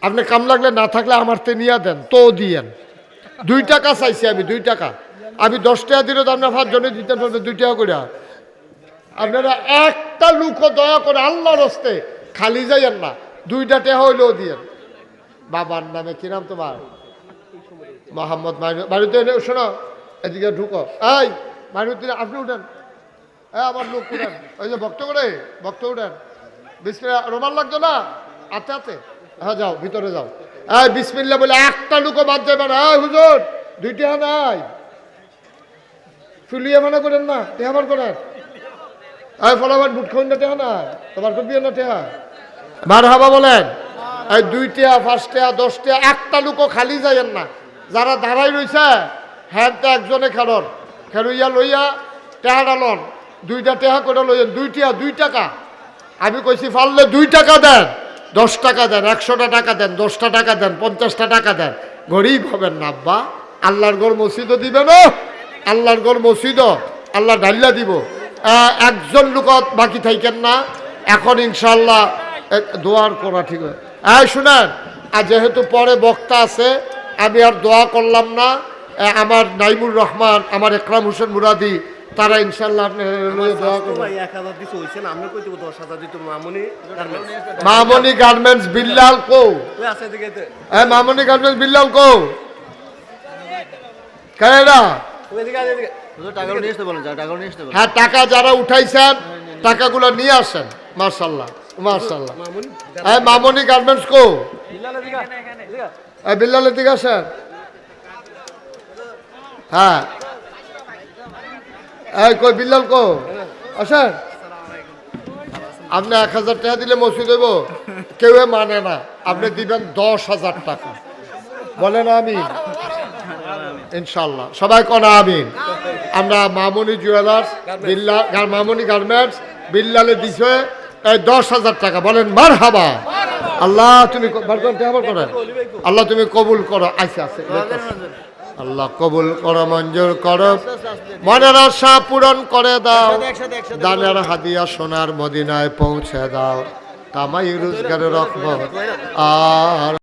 আপনি কাম লাগলে না থাকলে আমার তে নিয়ে দেন তো দিয়েন। 2 টাকা চাইছি আমি, 2 টাকা। আমি 10 টাকা দিলে তো আপনার 5 জনে দিতে পারবেন 2 টাকা করে। আপনারা একটা লোকও দয়া করে আল্লাহর হস্তে খালি যাইয়েন না, 2টা টাকা হইলেও দিয়েন। বাবার নামে কি নাম তোমার? মোহাম্মদ মাইনুদ্দিন। বাড়িতে এনে শোনো, এদিকে ঢুকো। এই মাইনুদ্দিন আপনি উঠেন, আমার লোক উঠেন, ওই যে ভক্ত করে ভক্ত উঠেন। বিসমিল্লাহ রোমান লাগতো না? আতে আতে হ্যাঁ যাও ভিতরে যাও। এই বিসমিল্লাহ বলে একটা লোকও বাদ যাবে না। হুজুর 2 টাকা নাই, ফুলিয়ে মনে করেন না, টেহাবার করেন। এই ফলাফল বুট খাওয়ান না, টেহা না তোমার করবি না টেহা। মার হাবা বলেন। এই 2 টাকা 5 টাকা 10 টাকা একটা লোকও খালি যাইয়েন না। যারা দাঁড়াই রয়েছে হ্যাঁ তো একজনে খেলন খেলুইয়া লইয়া টেহাটা লন, 2টা টাকা করে লইয়েন। 2 টাকা আমি কইছি পারলে 2 টাকা দেন, 10 টাকা দেন, 100টা টাকা দেন, 10টা টাকা দেন, 50টা টাকা দেন। গরিব হবেন না আব্বা। আল্লাহর ঘর মসজিদও দিবে না, আল্লাহর ঘর মসজিদও আল্লাহ ডাল্লা দিব। একজন লোকত বাকি থাকেন না। এখন ইনশাল্লাহ দোয়ার করা ঠিক হয়। শুনেন, আর যেহেতু পরে বক্তা আছে আমি আর দোয়া করলাম না। আমার নাইমুর রহমান, আমার একরাম হোসেন মুরাদি, তারা ইনশাল্লাহ আপনি দোয়া করবেন। মামনি গার্মেন্টস বিল্লাল কো, মামনি গার্মেন্টস বিল্লাল কো কেনা? হ্যাঁ টাকা যারা উঠাইছেন টাকাগুলো নিয়ে আসেন। মার্শাল্লাহ মার্শাল্লাহ। মামনি গার্মেন্টস কো? বিল্লালের দিকে আসেন। হ্যাঁ এই কই বিল্লাল কো আসেন। আপনি 1000 টাকা দিলে মসজিদ দেব, কেউ মানে না। আপনি দিবেন 10,000 টাকা, বলেন আমি ইনশাল্লাহ, সবাই কোন আমিন। আমরা মামনি জুয়েলার্স বিল্লাল, মামনি গার্মেন্টস বিল্লালে দিছে 10,000 টাকা, বলেন মার হাবা। আল্লাহ তুমি করেন, আল্লাহ তুমি কবুল করো। আচ্ছা আছে আল্লাহ কবুল করো, মঞ্জুর করো, মনের আশা পূরণ করে দাও, দানের হাদিয়া সোনার মদিনায় পৌঁছে দাও, কামাই রোজগারে রাখবো। আর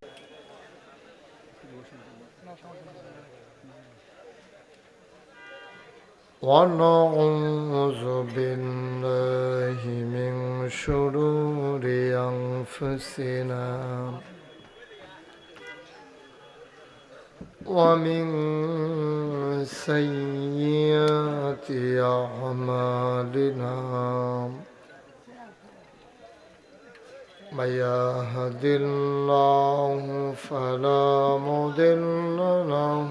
ونعوذ بالله من شرور أنفسنا ومن سيئات أعمالنا، من يهد الله فلا مضل له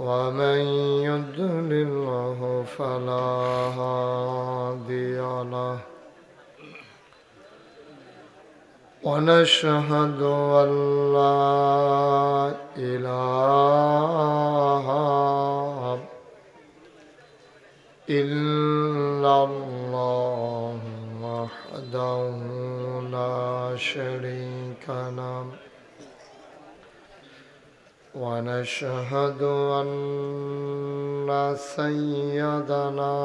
ومن يضلله فلا هادي له، ونشهد أن لا إله إلا الله وحده لا شريك له، ونشهد أن سيدنا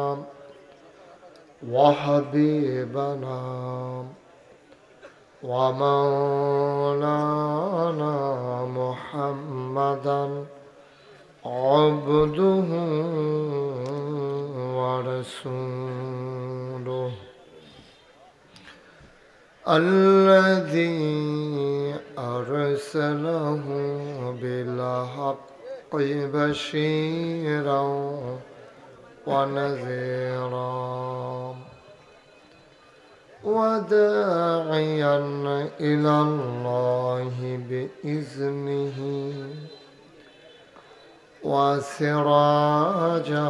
وحبيبنا ومولانا محمدا عبده ورسوله الذي أرسله بالحق بشيرا ونذيرا وداعيا إلى الله بإذنه وسراجا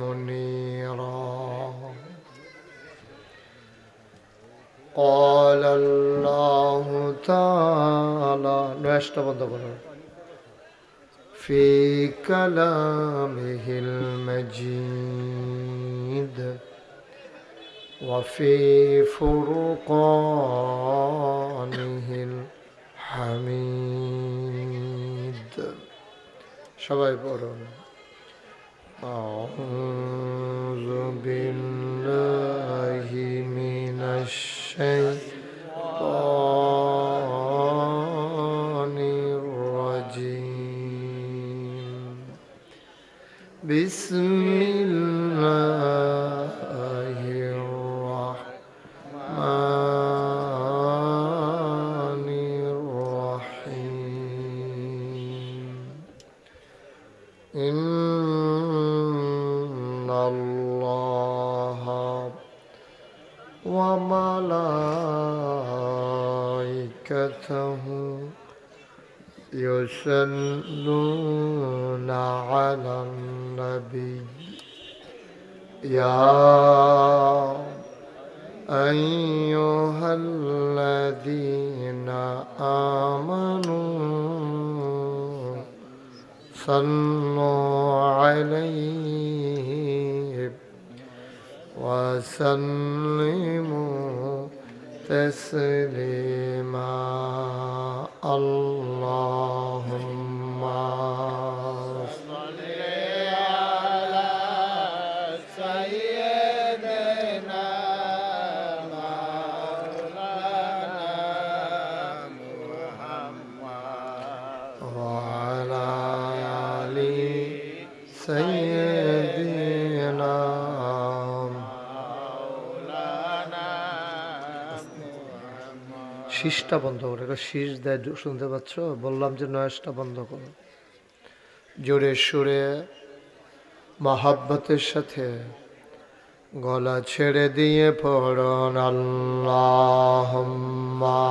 منيرا. قال الله تعالى نوشتا বন্ধ করো في كلامه المجيد وفي فرقانه الحميد সবাই পড়ুন أعوذ بالله من الشيطان الرجيم بسم الله الرحمن الرحيم إن الله وملائكته يصلون على النبي يا أيها الذين آمنوا صلوا عليه وسلموا تسليما اللهم صل على سيدنا مولانا محمد وعلى آل سيدنا শীষটা বন্ধ করো, এটা শীষ দেয় শুনতে পাচ্ছ? বললাম যে নয়েজটা বন্ধ করো। জোরে সুরে মহাব্বতের সাথে গলা ছেড়ে দিয়ে পড়ুন আল্লাহুম্মা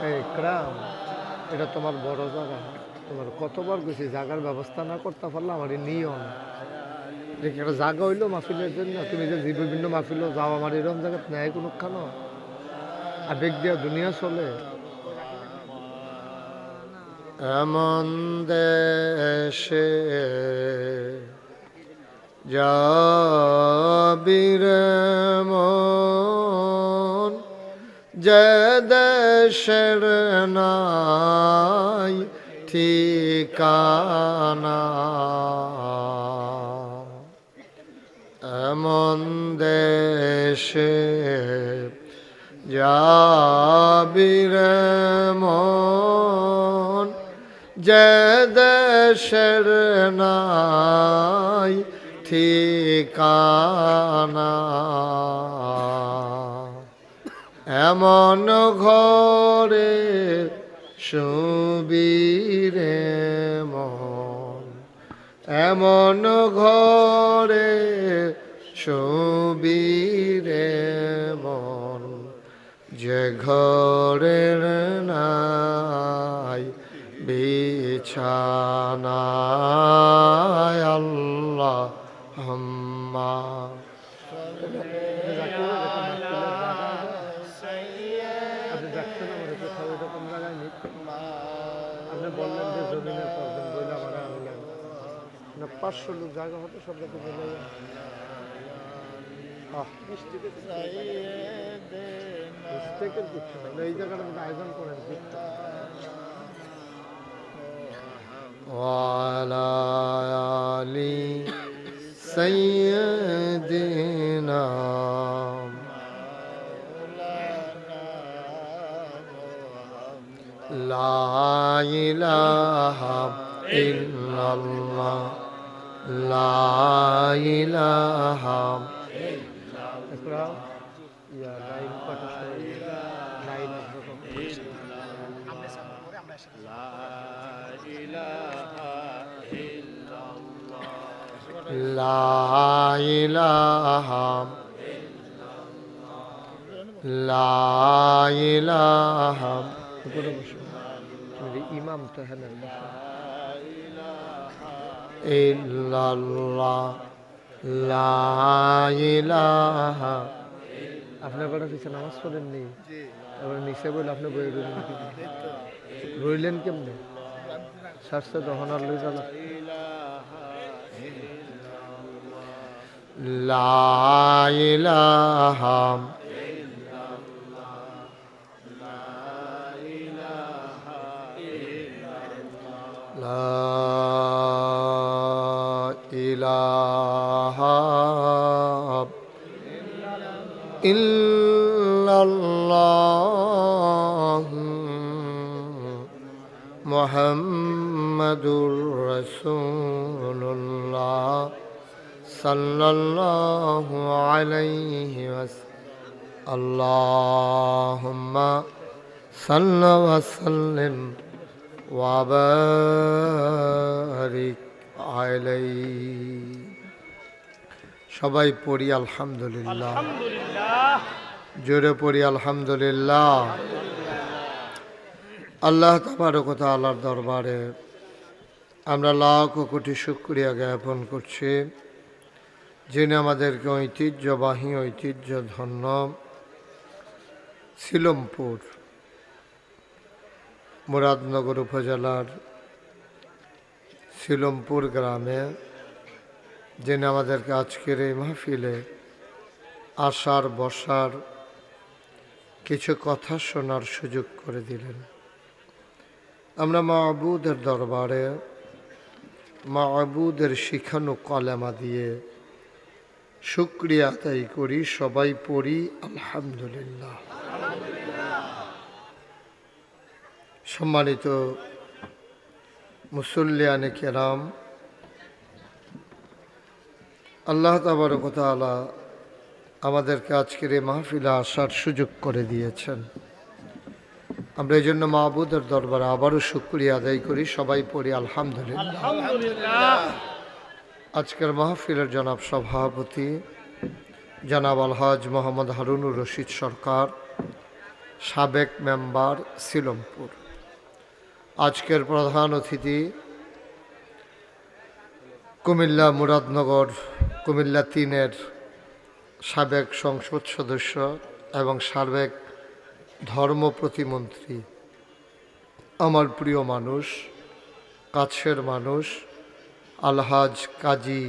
এই ক্রাম, এটা তোমার বড় জায়গা, তোমার কতবার গেছি জায়গার ব্যবস্থা না করতে পারলাম আমার নিও না। দেখি একটা জায়গা হইলো মাহফিলের জন্য, তুমি যে বিভিন্ন মাহফিলও যাও আমার এরকম জায়গা নেয় কোনো খানো আবেগ দিয়া দুনিয়া চলে। এমন দেশে যাবিরে মন যে দেশের নাই ঠিকানা, এমন দেশে যাবিরে মন যে দেশের নাই ঠিকানা, এমন ঘরে শুবিরে মন, এমন ঘরে শুবিরে মন যে ঘরের নাই বিছানা আল্লাহুম্মা আপনি বললেন যে জমিনের করবেন বলে আমার আনলেন না, 500 লোক জায়গা হতো সব জায়গায় বলে এই জায়গাটা আয়োজন করেন ওয়ালা আলি সাইয়্যিদিনা লা ইলাহা ইল্লাল্লাহ লা ইলাহা ইল্লাল্লাহ ইয়া লাইন কটা লাইন লা ইলাহা ইল্লাল্লাহ লা ইলাহা লা ইলাহা ইমাম তো হ্যাঁ ইল্লাল্লাহ লা ইলাহা। আপনার বেটা পিছনে নামাজ পড়েননি? এবার নিচে বলে আপনি বই রইলেন কি? রইলেন কেমনে? স্বাস্থ্য দহন আর লই গেল। লা ইলাহা লা ইলাহা ইল্লাল্লাহ মুহাম্মাদুর রাসূলুল্লাহ সাল্লাল্লাহু আলাইহি ওয়াসাল্লাম। আল্লাহুম্মা সাল্লি ওয়া সাল্লিম ওয়া বারিক আলাইহি। সবাই পড়ি আলহামদুলিল্লাহ। আলহামদুলিল্লাহ। জোরে পড়ি আলহামদুলিল্লাহ। আল্লাহ তাবারক ওয়া তাআলার দরবারে আমরা লাখ কোটি শুকরিয়া জ্ঞাপন করছি, যিনি আমাদেরকে ঐতিহ্যবাহী ঐতিহ্যধন্য সিলমপুর মুরাদনগর উপজেলার সিলমপুর গ্রামে, যিনি আমাদেরকে আজকের এই মাহফিলে আসার বসার কিছু কথা শোনার সুযোগ করে দিলেন। আমরা মাহবুদের দরবারে মাহবুদের শিখানো কলেমা দিয়ে শুকরিয়া আদায় করি। সবাই পড়ি আলহামদুলিল্লাহ। সম্মানিত মুসল্লিয়ানে কেরাম, আল্লাহ তাবারক ওয়া তাআলা আমাদেরকে আজকের এই মাহফিলে আসার সুযোগ করে দিয়েছেন। আমরা এই জন্য মাহবুদের দরবারে আবারও শুকরিয়া আদায় করি। সবাই পড়ি আলহামদুলিল্লাহ। আলহামদুলিল্লাহ। আজকের মাহফিলের জনাব সভাপতি জনাব আলহাজ মোহাম্মদ হারুনুর রশিদ সরকার, সাবেক মেম্বার সিলমপুর। আজকের প্রধান অতিথি কুমিল্লা মুরাদনগর কুমিল্লা 3-এর সাবেক সংসদ সদস্য এবং সাবেক ধর্ম প্রতিমন্ত্রী, আমার প্রিয় মানুষ, কাছের মানুষ, আলহাজ কাজী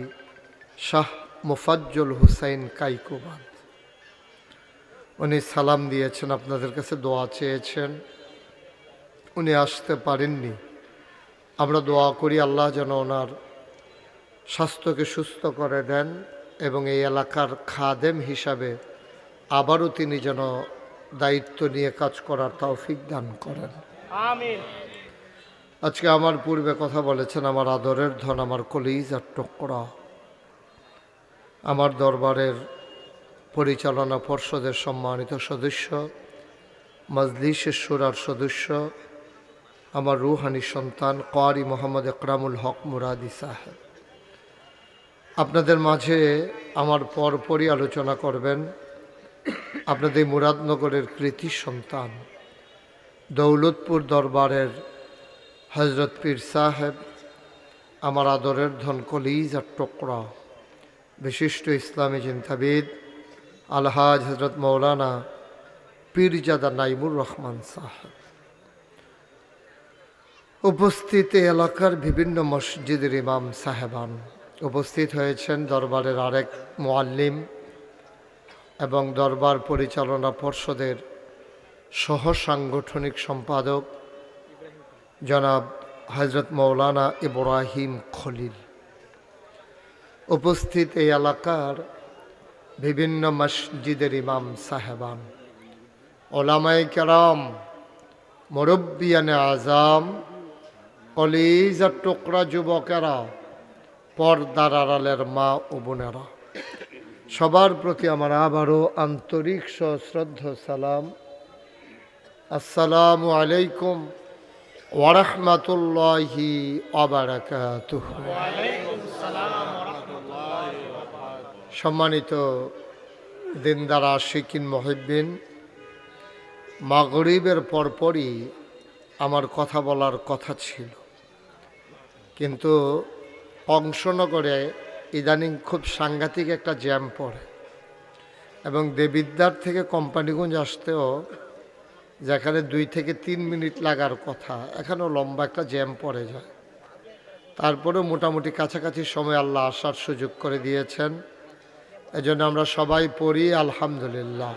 শাহ মুফাজ্জল হুসাইন কাইকুবাদ। উনি সালাম দিয়েছেন, আপনাদের কাছে দোয়া চেয়েছেন। উনি আসতে পারেননি। আমরা দোয়া করি আল্লাহ যেন ওনার স্বাস্থ্যকে সুস্থ করে দেন এবং এই এলাকার খাদেম হিসাবে আবারও তিনি যেন দায়িত্ব নিয়ে কাজ করার তৌফিক দান করেন। আমিন। আজকে আমার পূর্বে কথা বলেছেন আমার আদরের ধন, আমার কলিজার টুকরা, আমার দরবারের পরিচালনা পর্ষদের সম্মানিত সদস্য, মজলিসে শুরার সদস্য, আমার রুহানি সন্তান কারি মোহাম্মদ একরামুল হক মুরাদি সাহেব। আপনাদের মাঝে আমার পরপরই আলোচনা করবেন আপনাদের মুরাদনগরের কৃতি সন্তান দৌলতপুর দরবারের হজরত পীর সাহেব, আমার আদরের ধন কলিজার টুকরা, বিশিষ্ট ইসলামী চিন্তাবিদ আলহাজ হজরত মৌলানা পীরজাদা নাইমুর রহমান সাহেব। উপস্থিত এলাকার বিভিন্ন মসজিদের ইমাম সাহেবান উপস্থিত হয়েছেন, দরবারের আরেক মুআল্লিম এবং দরবার পরিচালনা পর্ষদের সহ সাংগঠনিক সম্পাদক জনাব হজরত মৌলানা ইব্রাহিম খলিল। উপস্থিত এই এলাকার বিভিন্ন মসজিদের ইমাম সাহেবান, ওলামায়ে কেরাম, মুরব্বিয়ানে আজাম, কলিজার টুকরা যুবকেরা, পর্দার আড়ালের মা ও বোনেরা, সবার প্রতি আমার আবারও আন্তরিক সশ্রদ্ধ সালাম। আসসালামু আলাইকুম ওয়া রাহমাতুল্লাহি ওয়া বারাকাতুহু। সম্মানিত দিনদার আশিকিন মুহিব্বিন, মাগরিবের পরপরই আমার কথা বলার কথা ছিল, কিন্তু অংশনগরে ইদানিং খুব সাংঘাতিক একটা জ্যাম পড়ে, এবং দেবিদ্বার থেকে কোম্পানিগঞ্জ আসতেও যেখানে 2 থেকে 3 মিনিট লাগার কথা, এখানেও লম্বা একটা জ্যাম পড়ে যায়। তারপরেও মোটামুটি কাছাকাছি সময় আল্লাহ আসার সুযোগ করে দিয়েছেন। এজন্য আমরা সবাই পড়ি আলহামদুলিল্লাহ।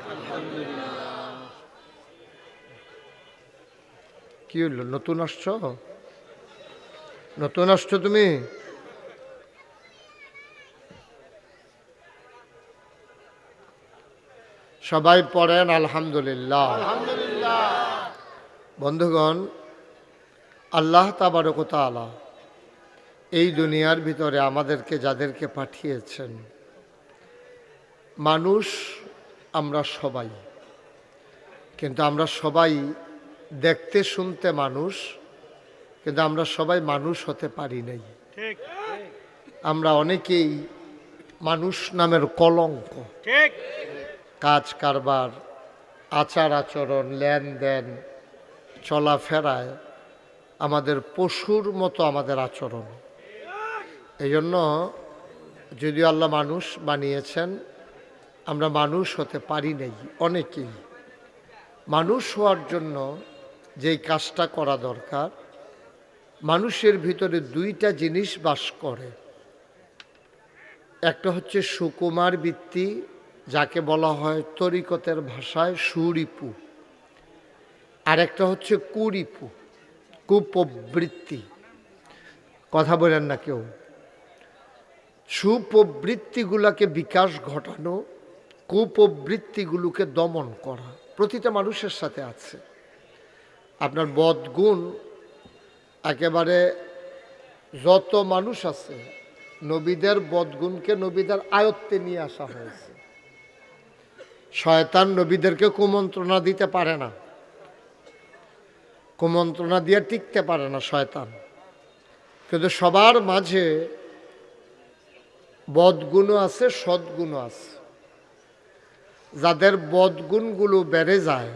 কি হইল, নতুন আসছো? নতুন আসছো তুমি? সবাই পড়েন আলহামদুলিল্লাহ। বন্ধুগণ, আল্লাহ তাবারক ওয়া তাআলা এই দুনিয়ার ভিতরে আমাদেরকে যাদেরকে পাঠিয়েছেন, মানুষ আমরা সবাই, কিন্তু আমরা সবাই দেখতে শুনতে মানুষ, কিন্তু আমরা সবাই মানুষ হতে পারি নাই। ঠিক আমরা অনেকেই মানুষ নামের কলঙ্ক। ঠিক কাজ কারবার, আচার আচরণ, লেনদেন, চলাফেরায় আমাদের পশুর মতো আমাদের আচরণ। এই জন্য যদিও আল্লাহ মানুষ বানিয়েছেন, আমরা মানুষ হতে পারি নাই অনেকেই। মানুষ হওয়ার জন্য যেই কাজটা করা দরকার, মানুষের ভিতরে 2টা জিনিস বাস করে। একটা হচ্ছে সুকুমার বৃত্তি, যাকে বলা হয় তরিকতের ভাষায় সুরিপু, আর একটা হচ্ছে কুরিপু, কুপ্রবৃত্তি। কথা বলেন না কেউ। সুপ্রবৃত্তিগুলোকে বিকাশ ঘটানো, কুপ্রবৃত্তিগুলোকে দমন করা প্রতিটা মানুষের সাথে আছে। আপনার বদগুণ একেবারে যত মানুষ আছে, নবীদের বদগুণকে নবীদের আয়ত্তে নিয়ে আসা হয়েছে। শয়তান নবীদেরকে কুমন্ত্রণা দিতে পারে না, কুমন্ত্রণা দিয়ে টিকতে পারে না শয়তান। কিন্তু সবার মাঝে বদগুণও আছে, সদ্গুণও আছে। যাদের বদগুণগুলো বেড়ে যায়,